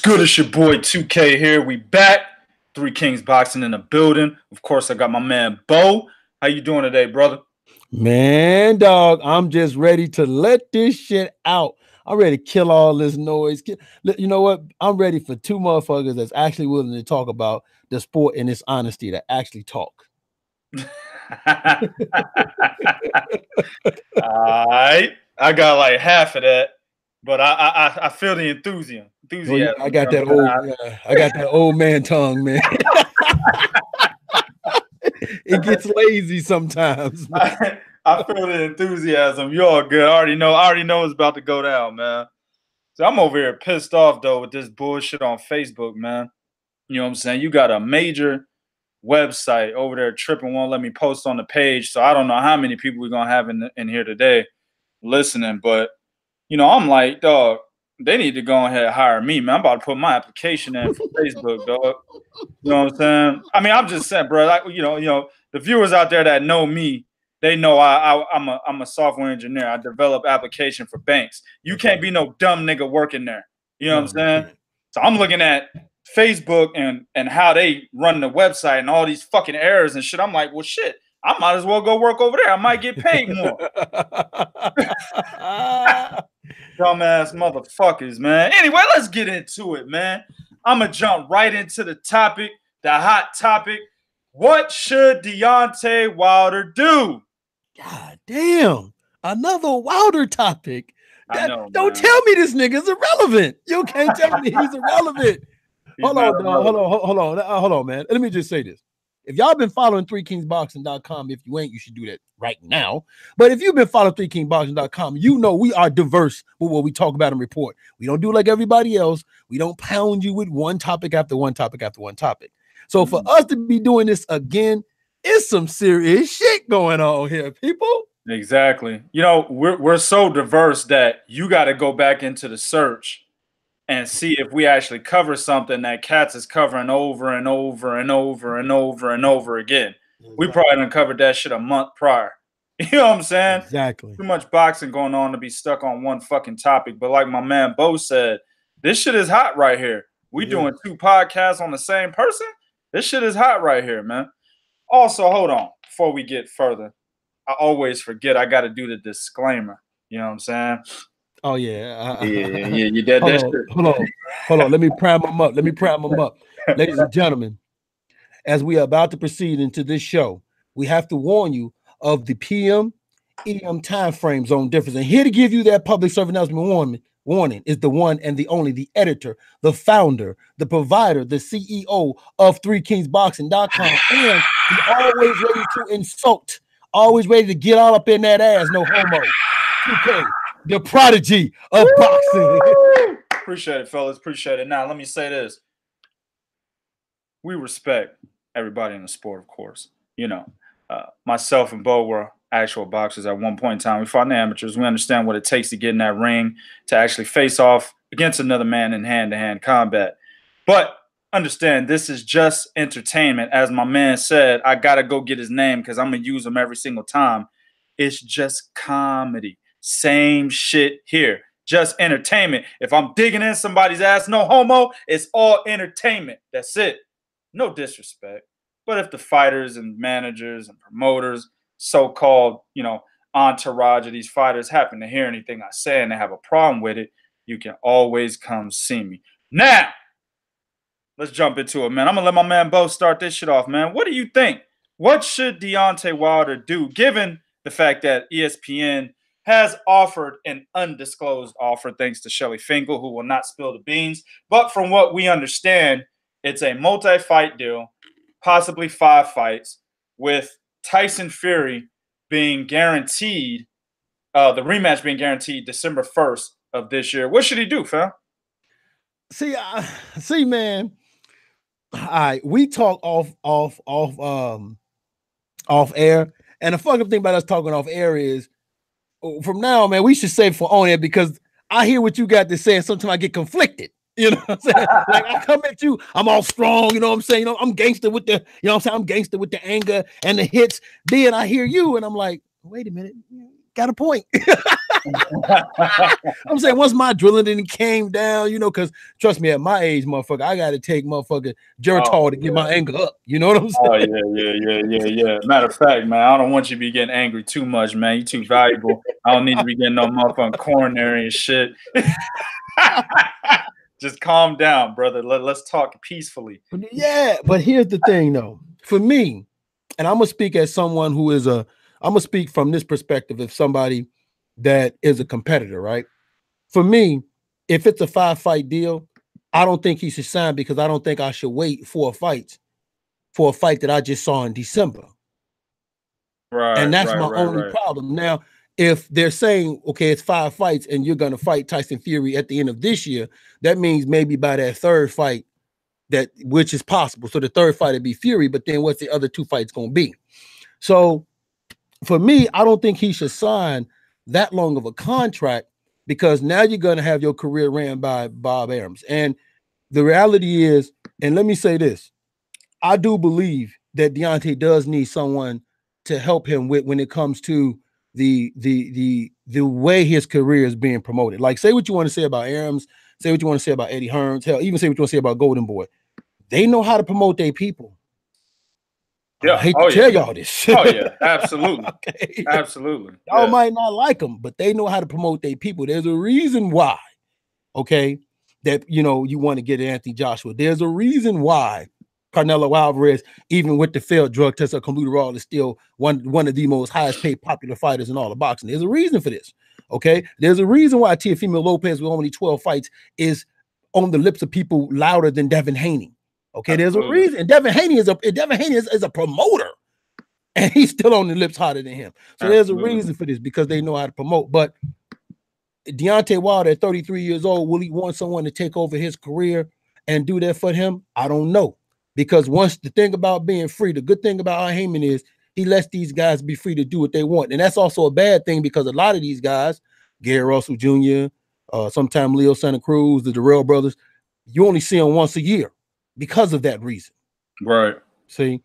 good? It's your boy 2K here. We back. Three Kings Boxing in the building. Of course, I got my man Bo. How you doing today, brother? Man, dog, I'm just ready to let this shit out. I'm ready to kill all this noise. You know what? I'm ready for two motherfuckers that's actually willing to talk about the sport in its honesty, that actually talk. All right. I got like half of that, but I feel the enthusiasm. Well, yeah, I got that old man tongue, man. It gets lazy sometimes. I feel the enthusiasm. You're all good. I already know it's about to go down, man. So I'm over here pissed off though with this bullshit on Facebook, man. You know what I'm saying? You got a major website over there tripping, won't let me post on the page. So I don't know how many people we're gonna have in here today listening, but you know, I'm like, dog, they need to go ahead and hire me, man. I'm about to put my application in for Facebook, dog. You know what I'm saying? I mean, I'm just saying, bro. Like, you know, the viewers out there that know me, they know I'm a software engineer. I develop application for banks. You can't be no dumb nigga working there. You know what I'm saying? So I'm looking at Facebook and how they run the website and all these fucking errors and shit. I'm like, well, shit. I might as well go work over there. I might get paid more. Dumbass motherfuckers, man. Anyway, let's get into it, man. I'm going to jump right into the topic, the hot topic. What should Deontay Wilder do? God damn. Another Wilder topic. I know, don't tell me this nigga's irrelevant. You can't tell me he's irrelevant. Hold on, man. Let me just say this. If y'all been following 3kingsboxing.com, if you ain't, you should do that right now. But if you've been following 3kingsboxing.com, you know we are diverse with what we talk about and report. We don't do like everybody else. We don't pound you with one topic after one topic after one topic. So for us to be doing this again, it's some serious shit going on here, people. Exactly. You know, we're so diverse that you got to go back into the search and see if we actually cover something that Cats is covering over and over and over and over and over again. Exactly. We probably done covered that shit a month prior. You know what I'm saying? Exactly. Too much boxing going on to be stuck on one fucking topic. But like my man Bo said, this shit is hot right here. We doing two podcasts on the same person. This shit is hot right here, man. Also, hold on. Before we get further, I always forget I got to do the disclaimer. You know what I'm saying? Oh, yeah. You did that shit. Hold on. Let me prime them up. Ladies and gentlemen, as we are about to proceed into this show, we have to warn you of the PM, EM time frame zone difference. And here to give you that public service announcement warning is the one and the only, the editor, the founder, the provider, the CEO of 3kingsboxing.com, and the always ready to insult, always ready to get all up in that ass, no homo. 2K. The prodigy of boxing. Appreciate it, fellas. Appreciate it. Now, let me say this. We respect everybody in the sport, of course. You know, myself and Bo were actual boxers at one point in time. We fought in amateurs. We understand what it takes to get in that ring, to actually face off against another man in hand-to-hand combat. But understand, this is just entertainment. As my man said, I got to go get his name because I'm going to use him every single time. It's just comedy. Same shit here. Just entertainment. If I'm digging in somebody's ass, no homo, it's all entertainment. That's it. No disrespect. But if the fighters and managers and promoters, so-called, you know, entourage of these fighters happen to hear anything I say and they have a problem with it, you can always come see me. Now, let's jump into it, man. I'm going to let my man Bo start this shit off, man. What do you think? What should Deontay Wilder do, given the fact that ESPN has offered an undisclosed offer, thanks to Shelly Finkel, who will not spill the beans. But from what we understand, it's a multi-fight deal, possibly 5 fights, with Tyson Fury being guaranteed, the rematch being guaranteed December 1st of this year. What should he do, fam? See, man. All right, we talk off air, and the fucking thing about us talking off air is, from now, man, we should save for on air because I hear what you got to say, and sometimes I get conflicted. You know what I'm saying? Like, I come at you, I'm all strong, you know what I'm saying? You know, I'm gangster with the, you know what I'm saying? I'm gangster with the anger and the hits. Then I hear you, and I'm like, wait a minute, got a point. I'm saying once my adrenaline came down, you know, because trust me, at my age, motherfucker, I got to take motherfucker Geritol to get my anger up. You know what I'm saying? Yeah. Matter of fact, man, I don't want you to be getting angry too much, man. You too valuable. I don't need to be getting no motherfucking coronary and shit. Just calm down, brother. Let's talk peacefully. Yeah, but here's the thing, though. For me, and I'm gonna speak as someone who is I'm gonna speak from this perspective of somebody that is a competitor, right? For me, if it's a 5-fight deal, I don't think he should sign because I don't think I should wait for a fight that I just saw in December. Right. And that's my only problem. Now, if they're saying, okay, it's 5 fights and you're going to fight Tyson Fury at the end of this year, that means maybe by that third fight, which is possible. So the third fight would be Fury, but then what's the other 2 fights going to be? So for me, I don't think he should sign that long of a contract because now you're going to have your career ran by Bob Arams. And the reality is, and let me say this, I do believe that Deontay does need someone to help him with when it comes to the way his career is being promoted. Like, say what you want to say about Arams, say what you want to say about Eddie Hearns, hell, even say what you want to say about Golden Boy. They know how to promote their people. Yeah, I hate to tell y'all this. Oh yeah, absolutely. Okay. Absolutely. Y'all might not like them, but they know how to promote their people. There's a reason why, okay, that you want to get Anthony Joshua. There's a reason why Canelo Alvarez, even with the failed drug test of Clenbuterol, is still one of the most highest paid popular fighters in all of boxing. There's a reason for this. Okay. There's a reason why Teofimo Lopez with only 12 fights is on the lips of people louder than Devin Haney. Okay, there's a reason. And Devin Haney is a promoter, and he's still on the lips harder than him. So there's a reason for this because they know how to promote. But Deontay Wilder at 33 years old, will he want someone to take over his career and do that for him? I don't know. Because once the thing about being free, the good thing about Al Heyman is he lets these guys be free to do what they want. And that's also a bad thing because a lot of these guys, Gary Russell Jr., sometimes Leo Santa Cruz, the Dirrell brothers, you only see them once a year because of that reason. Right. See?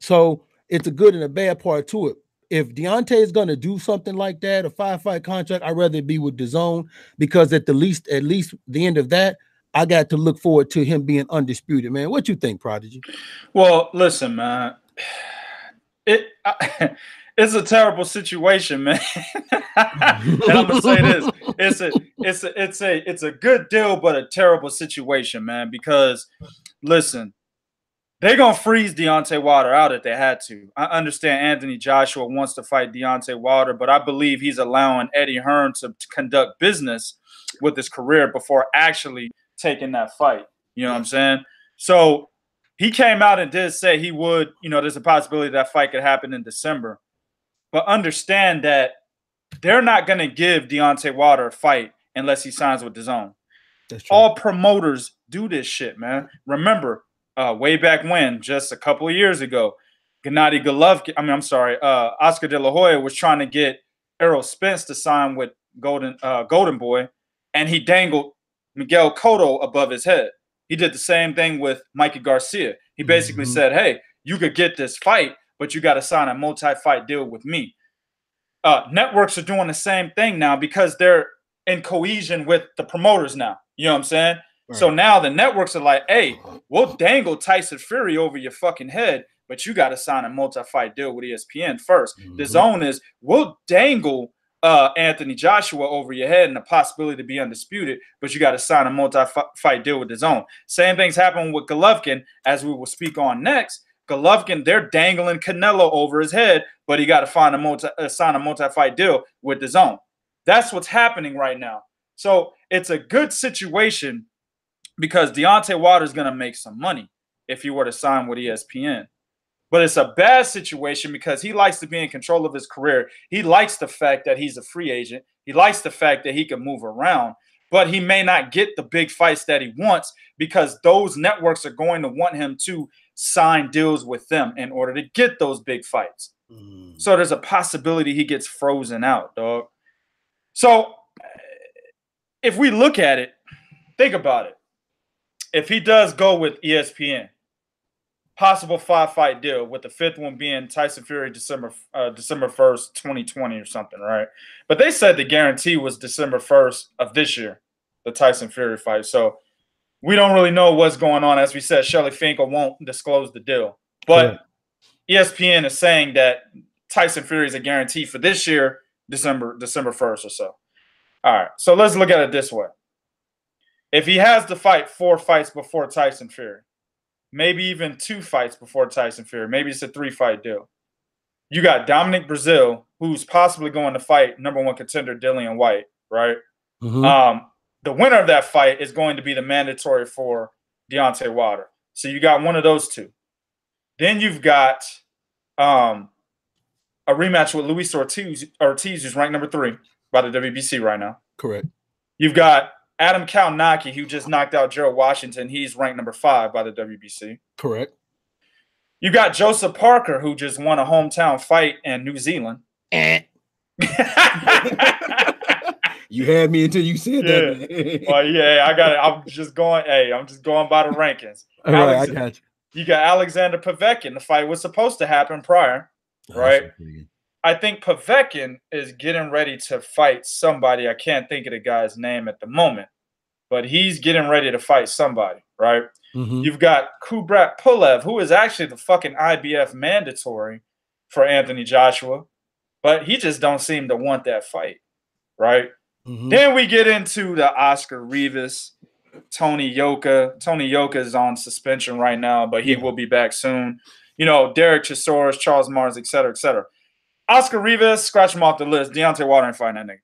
So it's a good and a bad part to it. If Deontay is going to do something like that, a 5-fight contract, I'd rather it be with DAZN because at least the end of that, I got to look forward to him being undisputed, man. What you think, Prodigy? Well, listen, man. It's a terrible situation, man. And I'm gonna say this: it's a good deal, but a terrible situation, man. Because listen, they're gonna freeze Deontay Wilder out if they had to. I understand Anthony Joshua wants to fight Deontay Wilder, but I believe he's allowing Eddie Hearn to conduct business with his career before actually taking that fight. You know what I'm saying? So he came out and did say he would, there's a possibility that fight could happen in December. But understand that they're not going to give Deontay Wilder a fight unless he signs with DAZN. All promoters do this shit, man. Remember, way back when, just a couple of years ago, Gennady Golovkin, Oscar De La Hoya was trying to get Errol Spence to sign with Golden Boy, and he dangled Miguel Cotto above his head. He did the same thing with Mikey Garcia. He basically said, hey, you could get this fight, but you got to sign a multi-fight deal with me. Networks are doing the same thing now because they're in cohesion with the promoters now. You know what I'm saying? Right. So now the networks are like, hey, we'll dangle Tyson Fury over your fucking head, but you got to sign a multi-fight deal with ESPN first. The zone is, we'll dangle Anthony Joshua over your head and the possibility to be undisputed, but you got to sign a multi-fight deal with DAZN. Same things happen with Golovkin, as we will speak on next. Golovkin, they're dangling Canelo over his head, but he got to sign a multi-fight deal with DAZN. That's what's happening right now. So it's a good situation because Deontay Wilder is going to make some money if he were to sign with ESPN. But it's a bad situation because he likes to be in control of his career. He likes the fact that he's a free agent. He likes the fact that he can move around, but he may not get the big fights that he wants because those networks are going to want him to sign deals with them in order to get those big fights. So there's a possibility he gets frozen out, dog. So if we look at it, think about it. If he does go with ESPN, possible 5-fight deal, with the 5th one being Tyson Fury December 1st, 2020 or something, right? But they said the guarantee was December 1st of this year, the Tyson Fury fight. So we don't really know what's going on. As we said, Shelly Finkel won't disclose the deal. But ESPN is saying that Tyson Fury is a guarantee for this year, December 1st or so. All right, so let's look at it this way. If he has to fight 4 fights before Tyson Fury, maybe even 2 fights before Tyson Fury, maybe it's a 3-fight deal. You got Dominic Breazeale, who's possibly going to fight #1 contender Dillian Whyte, right? The winner of that fight is going to be the mandatory for Deontay Wilder. So you got one of those 2. Then you've got a rematch with Luis Ortiz, who's ranked #3 by the WBC right now. Correct. You've got Adam Kalnaki, who just knocked out Gerald Washington. He's ranked #5 by the WBC. Correct. You got Joseph Parker, who just won a hometown fight in New Zealand. You had me until you said that. Well, yeah, I got it. I'm just going by the rankings. All right, I got you. You got Alexander Povetkin. The fight was supposed to happen prior, right? I think Povetkin is getting ready to fight somebody. I can't think of the guy's name at the moment, but he's getting ready to fight somebody, right? You've got Kubrat Pulev, who is actually the fucking IBF mandatory for Anthony Joshua, but he just don't seem to want that fight, right? Then we get into the Oscar Rivas, Tony Yoka. Tony Yoka is on suspension right now, but he will be back soon. You know, Derek Chisora, Charles Mars, et cetera, et cetera. Oscar Rivas, scratch him off the list. Deontay Wilder ain't fighting that nigga.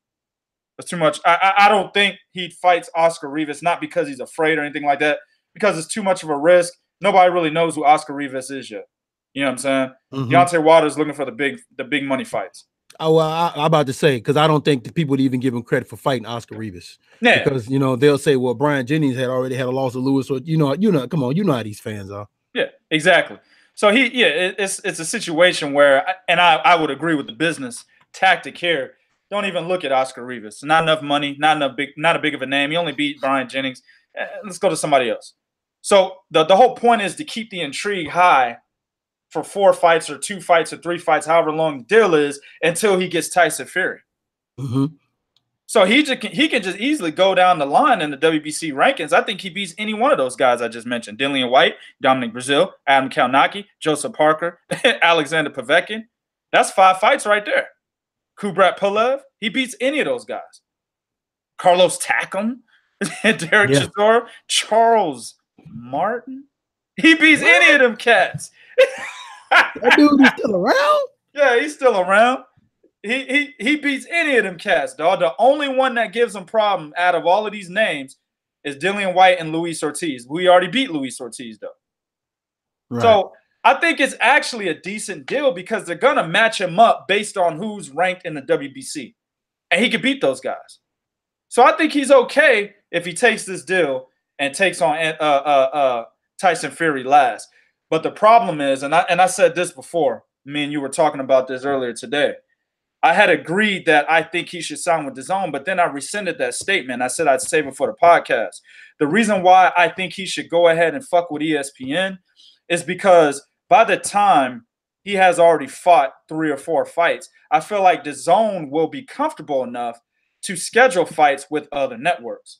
That's too much. I don't think he fights Oscar Rivas, not because he's afraid or anything like that, because it's too much of a risk. Nobody really knows who Oscar Rivas is yet. You know what I'm saying? Deontay Wilder is looking for the big money fights. Oh, well, I'm about to say, because I don't think that people would even give him credit for fighting Oscar Rivas. Yeah. Because, you know, they'll say, well, Brian Jennings had already had a loss of Lewis. Or, you know, come on, you know how these fans are. Yeah, exactly. So it's a situation where, and I would agree with the business tactic here. Don't even look at Oscar Rivas. Not enough money, not a big of a name. He only beat Brian Jennings. Let's go to somebody else. So the whole point is to keep the intrigue high for 4 fights or 2 fights or 3 fights, however long the deal is, until he gets Tyson Fury. So he can just easily go down the line in the WBC rankings. I think he beats any one of those guys I just mentioned: Dillian Whyte, Dominic Breazeale, Adam Kalnaki, Joseph Parker, Alexander Povetkin. That's 5 fights right there. Kubrat Pulev, he beats any of those guys. Carlos Takam, Derek Chisora, Charles Martin, he beats any of them cats. That dude is still around? Yeah, he's still around. He beats any of them cats, dog. The only one that gives him problem out of all of these names is Dillian Whyte and Luis Ortiz. We already beat Luis Ortiz, though. Right. So I think it's actually a decent deal because they're going to match him up based on who's ranked in the WBC. And he could beat those guys. So I think he's okay if he takes this deal and takes on Tyson Fury last. But the problem is, and I said this before, me and you were talking about this earlier today. I had agreed that I think he should sign with Dazn, but then I rescinded that statement. I said I'd save it for the podcast. The reason why I think he should go ahead and fuck with ESPN is because by the time he has already fought 3 or 4 fights, I feel like Dazn will be comfortable enough to schedule fights with other networks.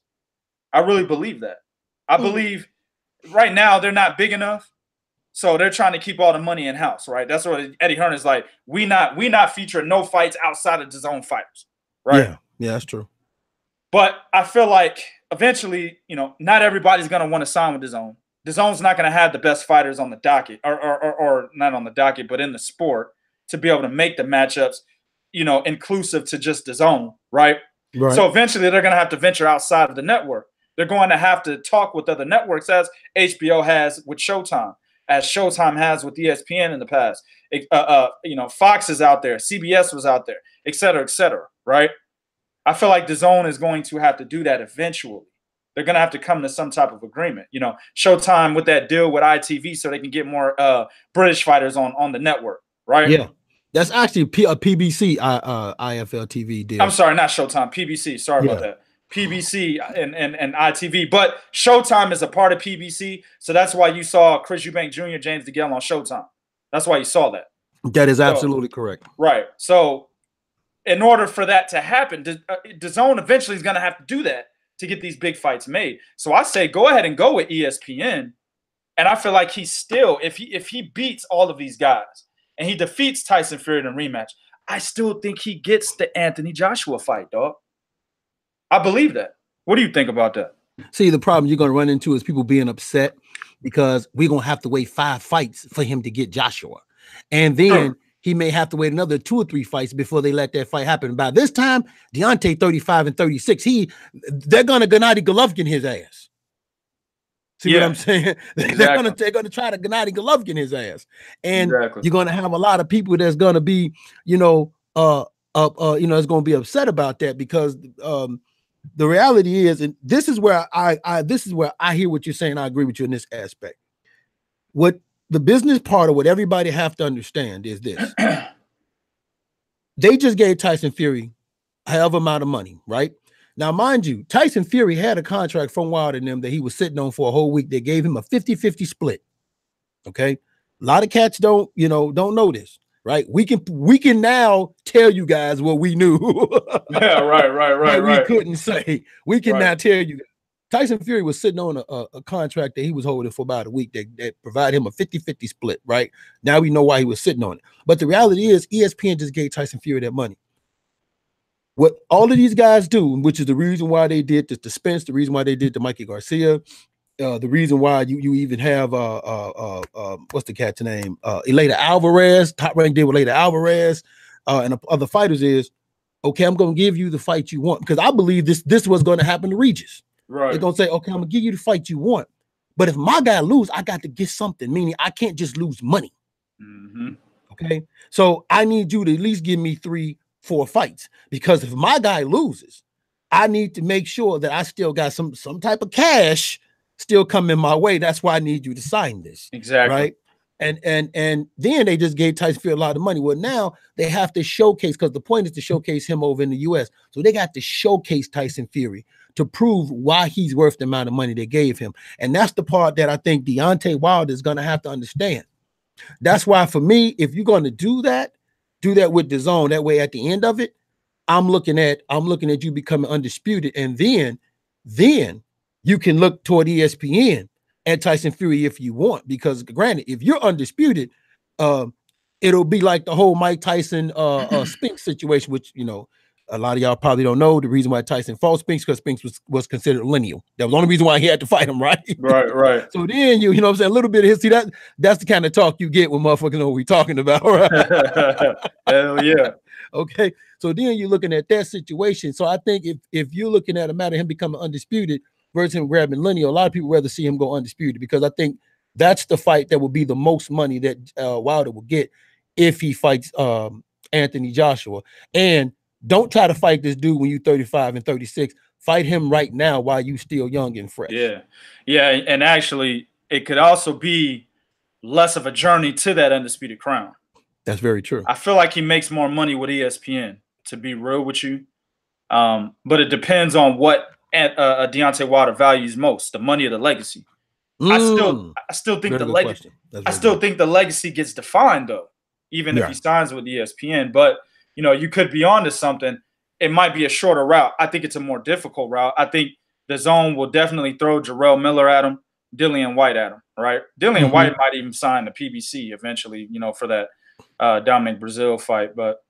I really believe that. I believe right now they're not big enough. So they're trying to keep all the money in house, right? That's what Eddie Hearn is like. We not featuring no fights outside of DAZN fighters, right? Yeah, that's true. But I feel like eventually, you know, not everybody's gonna want to sign with DAZN. DAZN's not gonna have the best fighters on the docket, or not on the docket, but in the sport to be able to make the matchups, you know, inclusive to just DAZN, right? Right. So eventually they're gonna have to venture outside of the network. They're going to have to talk with other networks, as HBO has with Showtime, as Showtime has with ESPN in the past. You know, Fox is out there, CBS was out there, et cetera, right? I feel like DAZN is going to have to do that eventually. They're going to have to come to some type of agreement. You know, Showtime with that deal with ITV so they can get more British fighters on the network, right? Yeah. That's actually a PBC IFL TV deal. I'm sorry, not Showtime, PBC. Sorry about that. PBC and ITV, but Showtime is a part of PBC, so that's why you saw Chris Eubank Jr., James DeGale on Showtime. That's why you saw that. That is absolutely correct. Right. So, in order for that to happen, DAZN eventually is going to have to do that to get these big fights made. So I say go ahead and go with ESPN, and I feel like he's still, if he beats all of these guys and he defeats Tyson Fury in a rematch, I still think he gets the Anthony Joshua fight, dog. I believe that. What do you think about that? See, the problem you're going to run into is people being upset because we're going to have to wait 5 fights for him to get Joshua. And then he may have to wait another 2 or 3 fights before they let that fight happen. By this time, Deontay 35 and 36, they're going to Gennady Golovkin his ass. See what I'm saying? Exactly. They're going to try to Gennady Golovkin his ass. And you're going to have a lot of people that's going to be, it's going to be upset about that because the reality is, and this is where I hear what you're saying. I agree with you in this aspect. What the business part of what everybody have to understand is this. They just gave Tyson Fury however amount of money, right? Now, mind you, Tyson Fury had a contract from Wilder and them that he was sitting on for a whole week. They gave him a 50-50 split. Okay. A lot of cats don't know this. Right, we can now tell you guys what we knew. Yeah, right. We couldn't say. We can now tell you. Tyson Fury was sitting on a contract that he was holding for about a week that provided him a 50-50 split. Right now, we know why he was sitting on it. But the reality is, ESPN just gave Tyson Fury that money. What all of these guys do, which is the reason why they did the Spence, the reason why they did the Mikey Garcia. The reason why you even have what's the cat's name? Elena Alvarez, Top Rank did with Elena Alvarez, and other fighters is okay. I'm gonna give you the fight you want because I believe this was going to happen to Regis. Right? They're gonna say, okay, I'm gonna give you the fight you want, but if my guy lose, I got to get something. Meaning, I can't just lose money. Mm-hmm. Okay, so I need you to at least give me 3-4 fights because if my guy loses, I need to make sure that I still got some type of cash still coming my way. That's why I need you to sign this. Exactly. Right. And then they just gave Tyson Fury a lot of money. Well, now they have to showcase, because the point is to showcase him over in the US. So they got to showcase Tyson Fury to prove why he's worth the amount of money they gave him. And that's the part that I think Deontay Wilder is going to have to understand. That's why for me, if you're going to do that with DAZN. That way at the end of it, I'm looking at you becoming undisputed. And then you can look toward ESPN and Tyson Fury if you want, because granted, if you're undisputed, it'll be like the whole Mike Tyson Spinks situation, which a lot of y'all probably don't know. The reason why Tyson fought Spinks because Spinks was considered lineal. That was the only reason why he had to fight him, right? Right. So then you know what I'm saying, a little bit of history. That's the kind of talk you get when motherfuckers know what we're talking about, right? Hell yeah. Okay. So then you're looking at that situation. So I think if you're looking at a matter of him becoming undisputed versus him grabbing lineal, a lot of people rather see him go undisputed because I think that's the fight that will be the most money that Wilder will get if he fights Anthony Joshua. And don't try to fight this dude when you're 35 and 36. Fight him right now while you still young and fresh. Yeah. And actually, it could also be less of a journey to that undisputed crown. That's very true. I feel like he makes more money with ESPN, to be real with you. But it depends on what Deontay Wilder values most, the money or the legacy. I still think the legacy. I still think the legacy gets defined though, even if he signs with ESPN. But you could be onto something. It might be a shorter route. I think it's a more difficult route. I think DAZN will definitely throw Jarrell Miller at him, Dillian White at him. Right? Dillian White might even sign the PBC eventually. For that Dominic Brazil fight. But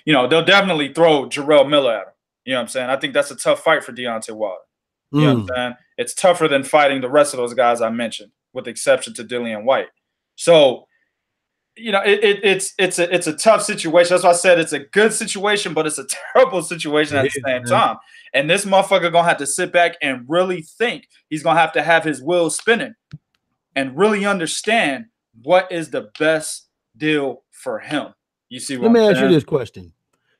they'll definitely throw Jarrell Miller at him. You know what I'm saying? I think that's a tough fight for Deontay Wilder. You know what I'm saying? It's tougher than fighting the rest of those guys I mentioned, with the exception to Dillian White. So, it's a tough situation. That's why I said it's a good situation, but it's a terrible situation at the same time. And this motherfucker gonna have to sit back and really think. He's gonna have to have his wheels spinning and really understand what is the best deal for him. You see what I'm saying? Let me ask you this question.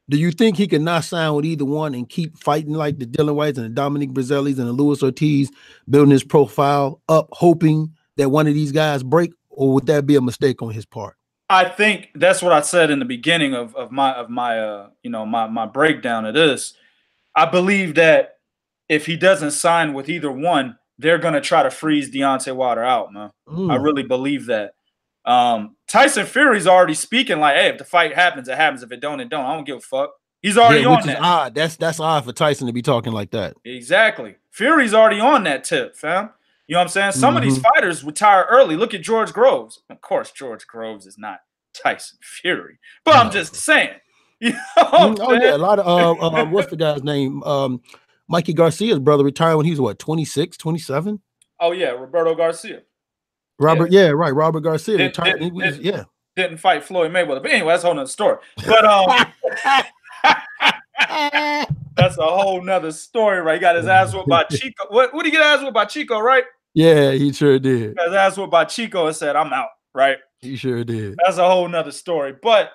Do you think he can not sign with either one and keep fighting like the Dillian Whites and the Dominic Brazelis and the Luis Ortiz, building his profile up, hoping that one of these guys break, or would that be a mistake on his part? I think that's what I said in the beginning of my breakdown of this. I believe that if he doesn't sign with either one, they're gonna try to freeze Deontay Wilder out, man. I really believe that. Tyson Fury's already speaking like, hey, if the fight happens, it happens. If it don't, it don't. I don't give a fuck. He's already on that. Odd. That's odd for Tyson to be talking like that. Exactly. Fury's already on that tip, fam. You know what I'm saying? Some of these fighters retire early. Look at George Groves. Of course, George Groves is not Tyson Fury, but I'm just saying. You know yeah, a lot of what's the guy's name? Mikey Garcia's brother retired when he was what, 26, 27? Oh yeah, Roberto Garcia. Robert Garcia retired. Didn't fight Floyd Mayweather, but anyway, that's a whole nother story. But that's a whole nother story, right? He got his ass whooped by Chico. What did he get ass whooped by Chico, right? Yeah, he sure did. He got his ass whooped by Chico and said, "I'm out," right? He sure did. That's a whole nother story. But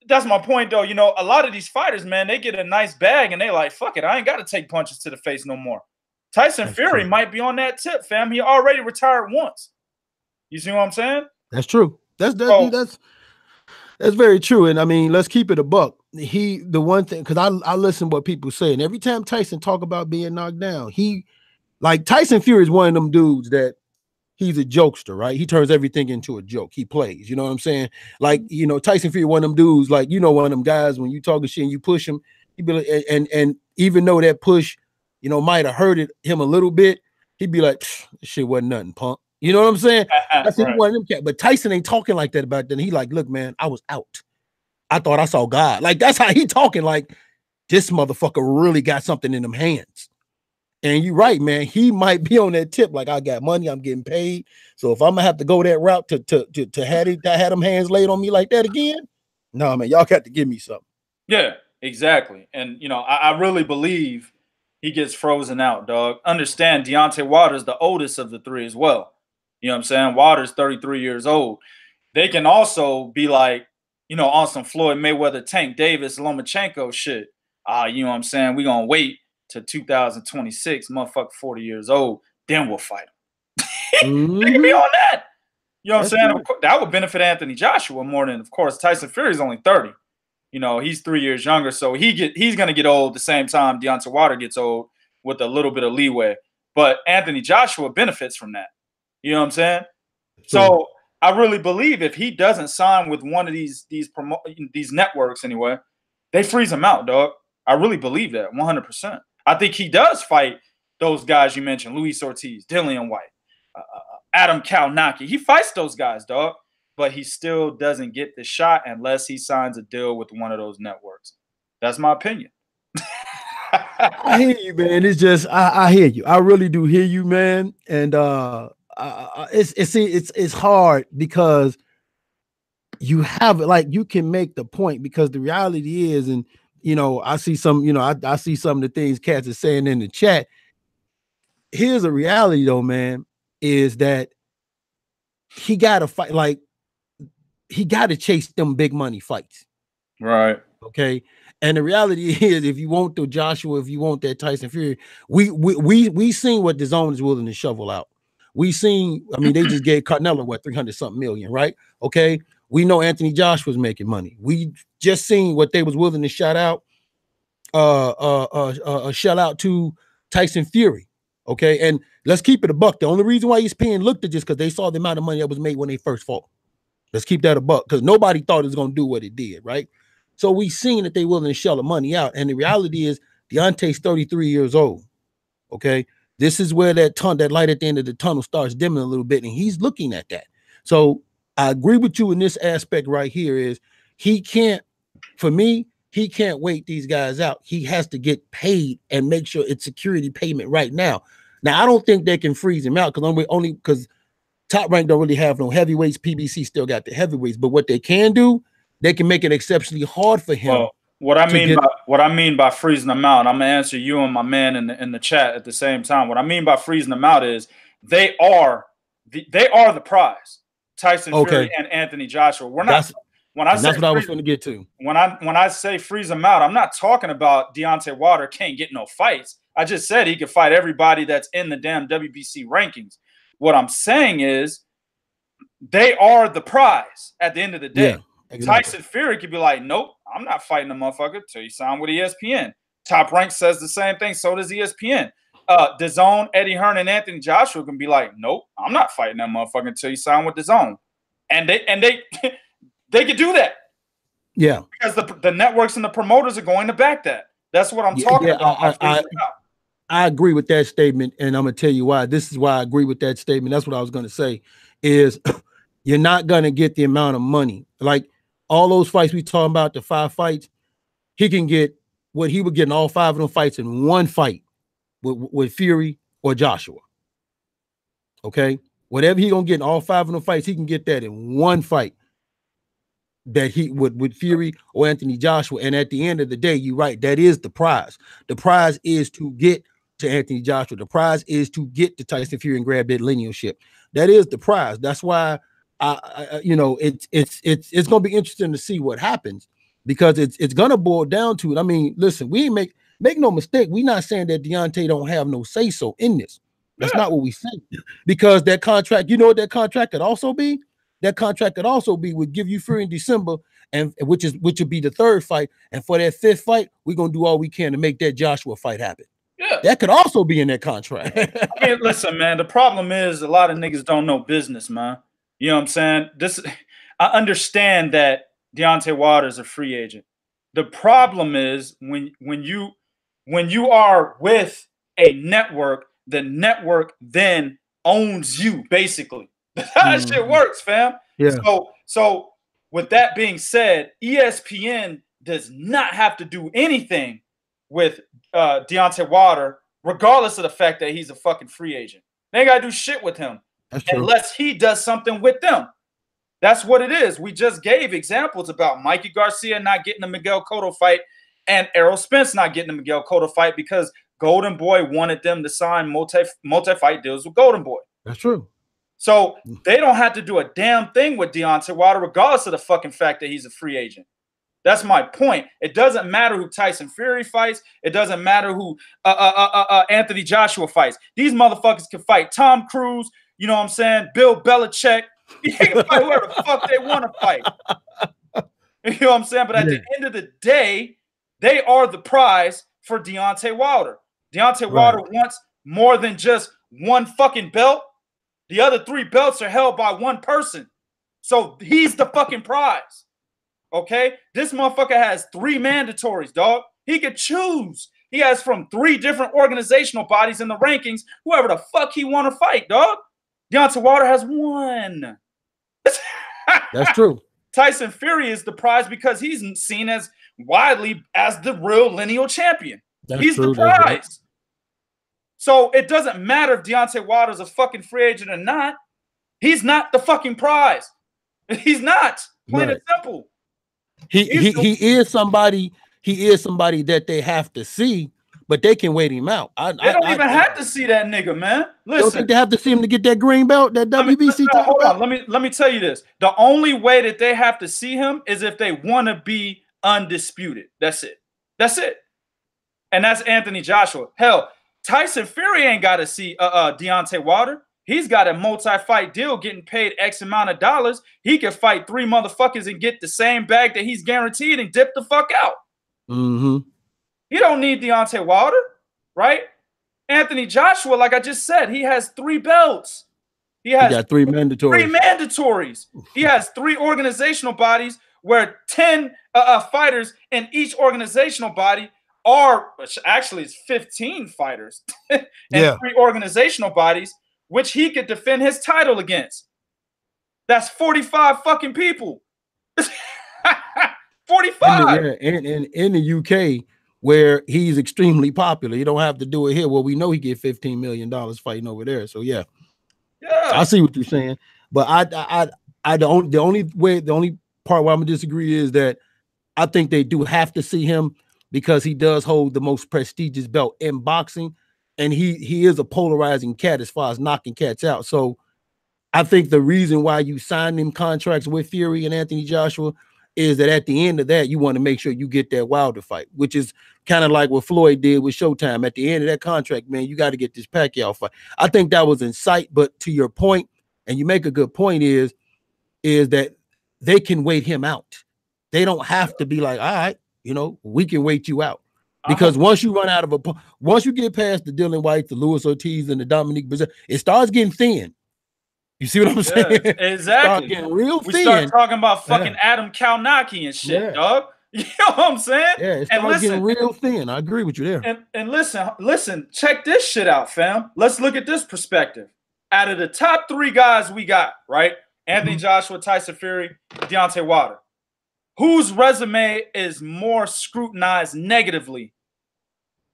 that's my point, though. You know, a lot of these fighters, man, they get a nice bag and they like, fuck it, I ain't got to take punches to the face no more. Tyson Fury might be on that tip, fam. He already retired once. You see what I'm saying? That's true. That's very true. And I mean, let's keep it a buck. The one thing, because I listen to what people say, and every time Tyson talk about being knocked down, Tyson Fury is one of them dudes that he's a jokester, right? He turns everything into a joke. He plays, you know what I'm saying? Like, you know, Tyson Fury, one of them dudes, like, you know, one of them guys, when you talking shit and you push him, he'd be like, and even though that push, you know, might have hurted him a little bit, he'd be like, this shit wasn't nothing, punk. You know what I'm saying? That's right. One of them cats. But Tyson ain't talking like that about that. He like, look, man, I was out. I thought I saw God. Like, that's how he talking. Like, this motherfucker really got something in them hands. And you're right, man. He might be on that tip. Like, I got money, I'm getting paid. So if I'm gonna have to go that route to have them hands laid on me like that again, no, man, y'all got to give me something. Yeah, exactly. And you know, I really believe he gets frozen out, dog. Understand, Deontay Wilder is the oldest of the three as well. You know what I'm saying? Wilder's 33 years old. They can also be like, you know, on some Floyd Mayweather, Tank Davis, Lomachenko shit. You know what I'm saying? We're gonna wait to 2026, motherfucker 40 years old, then we'll fight him. They can be on that. You know what I'm saying? That would benefit Anthony Joshua more than, of course, Tyson Fury's only 30. You know, he's 3 years younger, so he's gonna get old the same time Deontay Wilder gets old with a little bit of leeway. But Anthony Joshua benefits from that. You know what I'm saying? So I really believe if he doesn't sign with one of these networks anyway, they freeze him out, dog. I really believe that 100%. I think he does fight those guys you mentioned, Luis Ortiz, Dillian White, Adam Kalnaki. He fights those guys, dog, but he still doesn't get the shot unless he signs a deal with one of those networks. That's my opinion. I hear you, man. It's just I hear you. I really do hear you, man. And it's hard because you have like you can make the point because the reality is, and you know, I see some, you know, I see some of the things cats are saying in the chat. Here's a reality though, man, is that he gotta fight, like he gotta chase them big money fights. Right. Okay. And the reality is, if you want the Joshua, if you want that Tyson Fury, we seen what Dazn is willing to shovel out. We seen, I mean, they just gave Canelo what 300-something million, right? Okay. We know Anthony Joshua's making money. We just seen what they was willing to shell out to Tyson Fury. Okay. And let's keep it a buck. The only reason why he's paying looked at just because they saw the amount of money that was made when they first fought. Let's keep that a buck because nobody thought it was going to do what it did, right? So we seen that they willing to shell the money out. And the reality is Deontay's 33 years old. Okay. This is where that light at the end of the tunnel starts dimming a little bit. And he's looking at that. So I agree with you in this aspect right here is he can't wait these guys out. He has to get paid and make sure it's security payment right now. Now, I don't think they can freeze him out because Top Rank don't really have no heavyweights. PBC still got the heavyweights. But what they can do, they can make it exceptionally hard for him. Well, what I mean by freezing them out, I'm gonna answer you and my man in the chat at the same time. What I mean by freezing them out is they are the prize. Tyson Fury and Anthony Joshua. That's what I was going to get to. When I say freeze them out, I'm not talking about Deontay Wilder can't get no fights. I just said he could fight everybody that's in the damn WBC rankings. What I'm saying is they are the prize at the end of the day. Yeah. Exactly. Tyson Fury could be like, nope, I'm not fighting the motherfucker till you sign with ESPN. Top Rank says the same thing. So does ESPN. Dazn, Eddie Hearn, and Anthony Joshua can be like, nope, I'm not fighting that motherfucker until you sign with Dazn. And they they could do that. Yeah. Because the networks and the promoters are going to back that. That's what I'm talking about. I agree with that statement, and I'm gonna tell you why. This is why I agree with that statement. That's what I was gonna say. Is you're not gonna get the amount of money like all those fights we talking about. The 5 fights, he can get what he would get in all 5 of them fights in one fight with Fury or Joshua. Okay, whatever he gonna get in all 5 of them fights, he can get that in one fight. That he would with Fury or Anthony Joshua. And at the end of the day, you're right. That is the prize. The prize is to get to Anthony Joshua. The prize is to get to Tyson Fury and grab that linealship. That is the prize. That's why it's gonna be interesting to see what happens, because it's gonna boil down to it. I mean, listen, we make no mistake. We're not saying that Deontay don't have no say so in this. That's not what we say. Because that contract, you know what that contract could also be? That contract could also be would give you Fury in December, and which would be the 3rd fight. And for that 5th fight, we're gonna do all we can to make that Joshua fight happen. Yeah, that could also be in that contract. I mean, listen, man. The problem is a lot of niggas don't know business, man. You know what I'm saying? I understand that Deontay Wilder is a free agent. The problem is when you are with a network, the network then owns you, basically. That's how that shit works, fam. Yeah. So with that being said, ESPN does not have to do anything with Deontay Wilder, regardless of the fact that he's a fucking free agent. They ain't got to do shit with him unless he does something with them. That's what it is. We just gave examples about Mikey Garcia not getting a Miguel Cotto fight and Errol Spence not getting a Miguel Cotto fight because Golden Boy wanted them to sign multi-fight deals with Golden Boy. That's true. So they don't have to do a damn thing with Deontay Wilder, regardless of the fucking fact that he's a free agent. That's my point. It doesn't matter who Tyson Fury fights. It doesn't matter who Anthony Joshua fights. These motherfuckers can fight Tom Cruise, you know what I'm saying? Bill Belichick. They can fight whoever the fuck they want to fight. You know what I'm saying? But at the end of the day, they are the prize for Deontay Wilder. Deontay Wilder wants more than just one fucking belt. The other 3 belts are held by one person. So he's the fucking prize. Okay? This motherfucker has 3 mandatories, dog. He could choose. He has from 3 different organizational bodies in the rankings, whoever the fuck he want to fight, dog. Deontay Wilder has 1. That's true. Tyson Fury is the prize because he's seen as widely as the real lineal champion. He's the prize. So it doesn't matter if Deontay Wilder's a fucking free agent or not. He's not the fucking prize. He's not. Plain and simple. He is somebody. He is somebody that they have to see, but they can wait him out. They don't even have to see that nigga, man. Listen, don't think they have to see him to get that green belt, that WBC title? Hold on. Let me tell you this. The only way that they have to see him is if they want to be undisputed. That's it. That's it. And that's Anthony Joshua. Hell, Tyson Fury ain't got to see Deontay Wilder. He's got a multi-fight deal getting paid X amount of dollars. He can fight 3 motherfuckers and get the same bag that he's guaranteed and dip the fuck out. Mm-hmm. He don't need Deontay Wilder, right? Anthony Joshua, like I just said, he has 3 belts. He got 3 mandatories. 3 mandatories. He has 3 organizational bodies where 10 fighters in each organizational body are, which actually is 15 fighters and 3 organizational bodies, which he could defend his title against. That's 45 fucking people. 45. And in the UK, where he's extremely popular, you don't have to do it here. Well, we know he get $15 million fighting over there. So yeah, I see what you're saying. But the only part where I'm gonna disagree is that I think they do have to see him because he does hold the most prestigious belt in boxing, and he is a polarizing cat as far as knocking cats out. So I think the reason why you sign them contracts with Fury and Anthony Joshua is that at the end of that, you want to make sure you get that Wilder fight, which is kind of like what Floyd did with Showtime. At the end of that contract, man, you got to get this Pacquiao fight. I think that was in sight, but to your point, and you make a good point, is that they can wait him out. They don't have to be like, all right, we can wait you out. Because once you run out of once you get past the Dylan White, the Luis Ortiz, and the Dominique Brazil, it starts getting thin. You see what I'm saying? Exactly. Getting real thin. We start talking about fucking Adam Kalnaki and shit, dog. You know what I'm saying? Yeah, it starts getting real thin. I agree with you there. And listen, check this shit out, fam. Let's look at this perspective. Out of the top 3 guys we got, right? Anthony Joshua, Tyson Fury, Deontay Wilder. Whose resume is more scrutinized negatively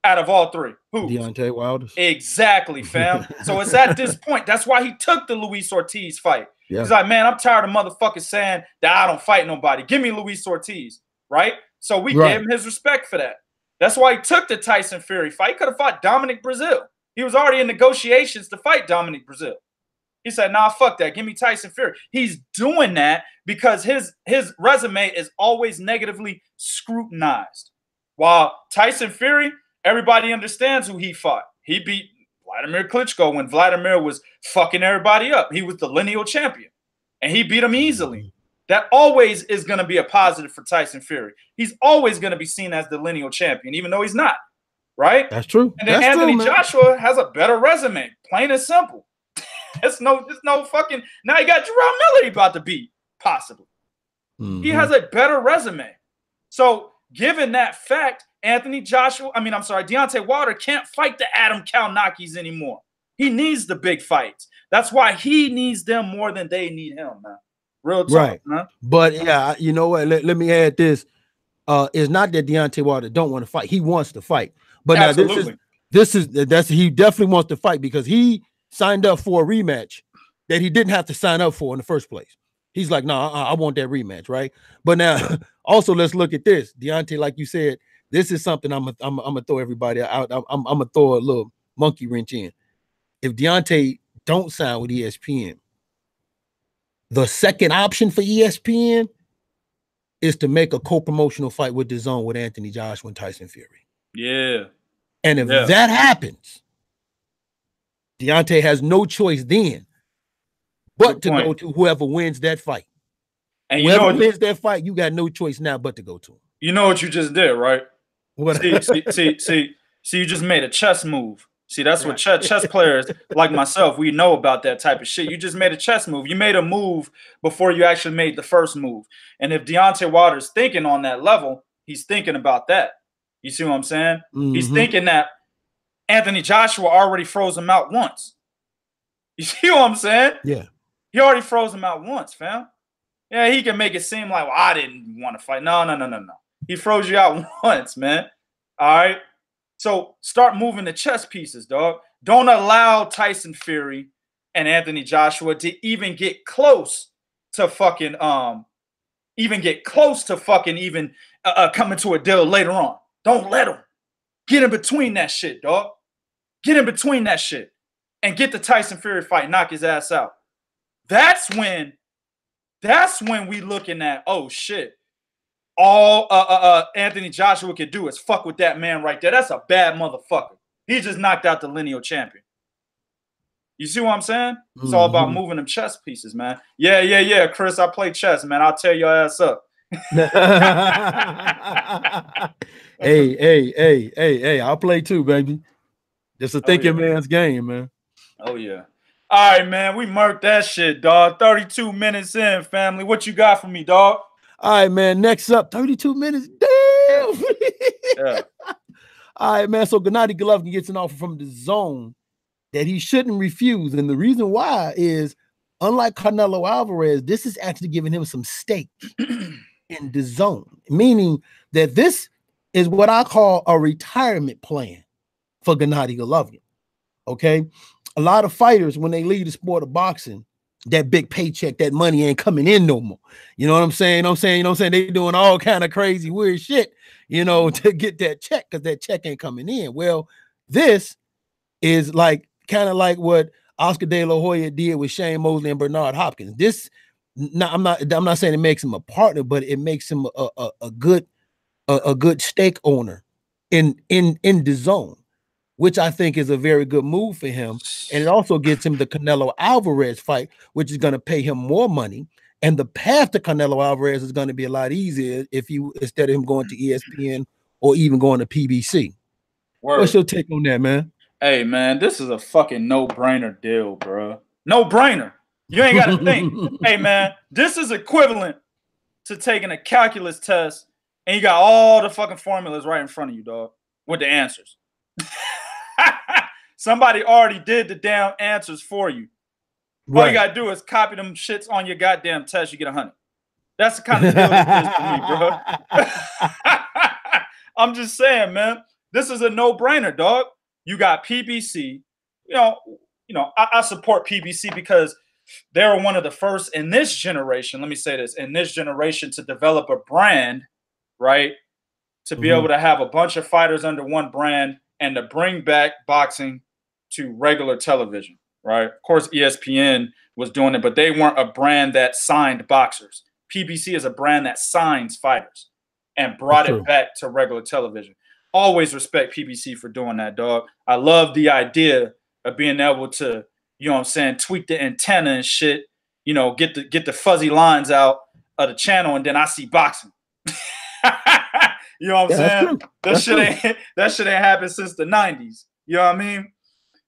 out of all 3? Who? Deontay Wilder. Exactly, fam. So it's at this point. That's why he took the Luis Ortiz fight. Yeah. He's like, man, I'm tired of motherfuckers saying that I don't fight nobody. Give me Luis Ortiz, right? So we gave him his respect for that. That's why he took the Tyson Fury fight. He could have fought Dominic Brazil. He was already in negotiations to fight Dominic Brazil. He said, nah, fuck that. Give me Tyson Fury. He's doing that because his resume is always negatively scrutinized. While Tyson Fury, everybody understands who he fought. He beat Vladimir Klitschko when Vladimir was fucking everybody up. He was the lineal champion, and he beat him easily. That always is going to be a positive for Tyson Fury. He's always going to be seen as the lineal champion, even though he's not, right? That's true. And then Anthony Joshua has a better resume, plain and simple. There's no fucking, now he got Jarrell Miller he about to beat, possibly. He has a better resume. So given that fact, Deontay Wilder can't fight the Adam Kalnakis anymore. He needs the big fights. That's why he needs them more than they need him, man. Real talk, right? Huh? But yeah, you know what? Let me add this. It's not that Deontay Wilder don't want to fight; he wants to fight. But now he definitely wants to fight because he signed up for a rematch that he didn't have to sign up for in the first place. He's like, no, I want that rematch, right? But now, also let's look at this, Deontay. Like you said, this is something I'm gonna throw everybody out. I'm gonna throw a little monkey wrench in. If Deontay don't sign with ESPN. The second option for ESPN is to make a co-promotional fight with Dazn with Anthony Joshua and Tyson Fury. Yeah. And if that happens, Deontay has no choice then but to go to whoever wins that fight. And whoever wins that fight, you got no choice now but to go to him. You know what you just did, right? What? See, you just made a chess move. See, that's what chess players like myself, we know about that type of shit. You just made a chess move. You made a move before you actually made the first move. And if Deontay Wilder's thinking on that level, he's thinking about that. You see what I'm saying? He's thinking that Anthony Joshua already froze him out once. You see what I'm saying? Yeah. He already froze him out once, fam. Yeah, he can make it seem like, well, I didn't want to fight. No. He froze you out once, man. All right? So start moving the chess pieces, dog. Don't allow Tyson Fury and Anthony Joshua to even get close to fucking coming to a deal later on. Don't let them. Get in between that shit, dog. Get in between that shit and get the Tyson Fury fight, knock his ass out. That's when we looking at, oh shit. All Anthony Joshua could do is fuck with that man right there. That's a bad motherfucker. He just knocked out the lineal champion. You see what I'm saying? It's all about moving them chess pieces, man. Yeah, Chris, I play chess, man. I'll tear your ass up. Hey, I'll play too, baby. Just a thinking man's game, man. Oh, yeah. All right, man. We murked that shit, dog. 32 minutes in, family. What you got for me, dog? All right, man. Next up, 32 minutes. Damn. Yeah. All right, man. So Gennady Golovkin gets an offer from Dazn that he shouldn't refuse. And the reason why is, unlike Canelo Alvarez, this is actually giving him some stake in Dazn, meaning that this is what I call a retirement plan for Gennady Golovkin. Okay? A lot of fighters, when they leave the sport of boxing, that big paycheck, that money ain't coming in no more. You know what I'm saying? They doing all kind of crazy, weird shit, to get that check because that check ain't coming in. Well, this is like kind of like what Oscar De La Hoya did with Shane Mosley and Bernard Hopkins. This, I'm not saying it makes him a partner, but it makes him a good stake owner in Dazn, which I think is a very good move for him. And it also gets him the Canelo Alvarez fight, which is going to pay him more money. And the path to Canelo Alvarez is going to be a lot easier if instead of him going to ESPN or even going to PBC. Word. What's your take on that, man? Hey, man, this is a fucking no-brainer deal, bro. No-brainer. You ain't got to think. Hey, man, this is equivalent to taking a calculus test and you got all the fucking formulas right in front of you, dog, with the answers. Somebody already did the damn answers for you. All you got to do is copy them shits on your goddamn test. You get 100. That's the kind of deal this is for me, bro. I'm just saying, man, this is a no-brainer, dog. You got PBC. I support PBC because they were one of the first in this generation. Let me say this, in this generation to develop a brand, right? To be able to have a bunch of fighters under one brand and to bring back boxing to regular television, right? Of course, ESPN was doing it, but they weren't a brand that signed boxers. PBC is a brand that signs fighters and brought it back to regular television. Always respect PBC for doing that, dog. I love the idea of being able to, you know what I'm saying, tweak the antenna and shit, you know, get the fuzzy lines out of the channel and then I see boxing. You know what I'm saying? That shit ain't happened since the 90s. You know what I mean?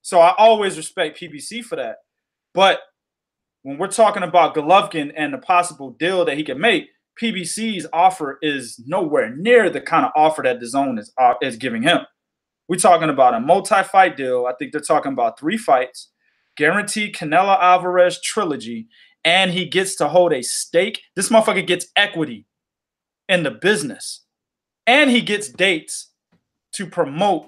So I always respect PBC for that. But when we're talking about Golovkin and the possible deal that he can make, PBC's offer is nowhere near the kind of offer that Dazn is giving him. We're talking about a multi-fight deal. I think they're talking about 3 fights, guaranteed Canelo Alvarez trilogy, and he gets to hold a stake. This motherfucker gets equity in the business. And he gets dates to promote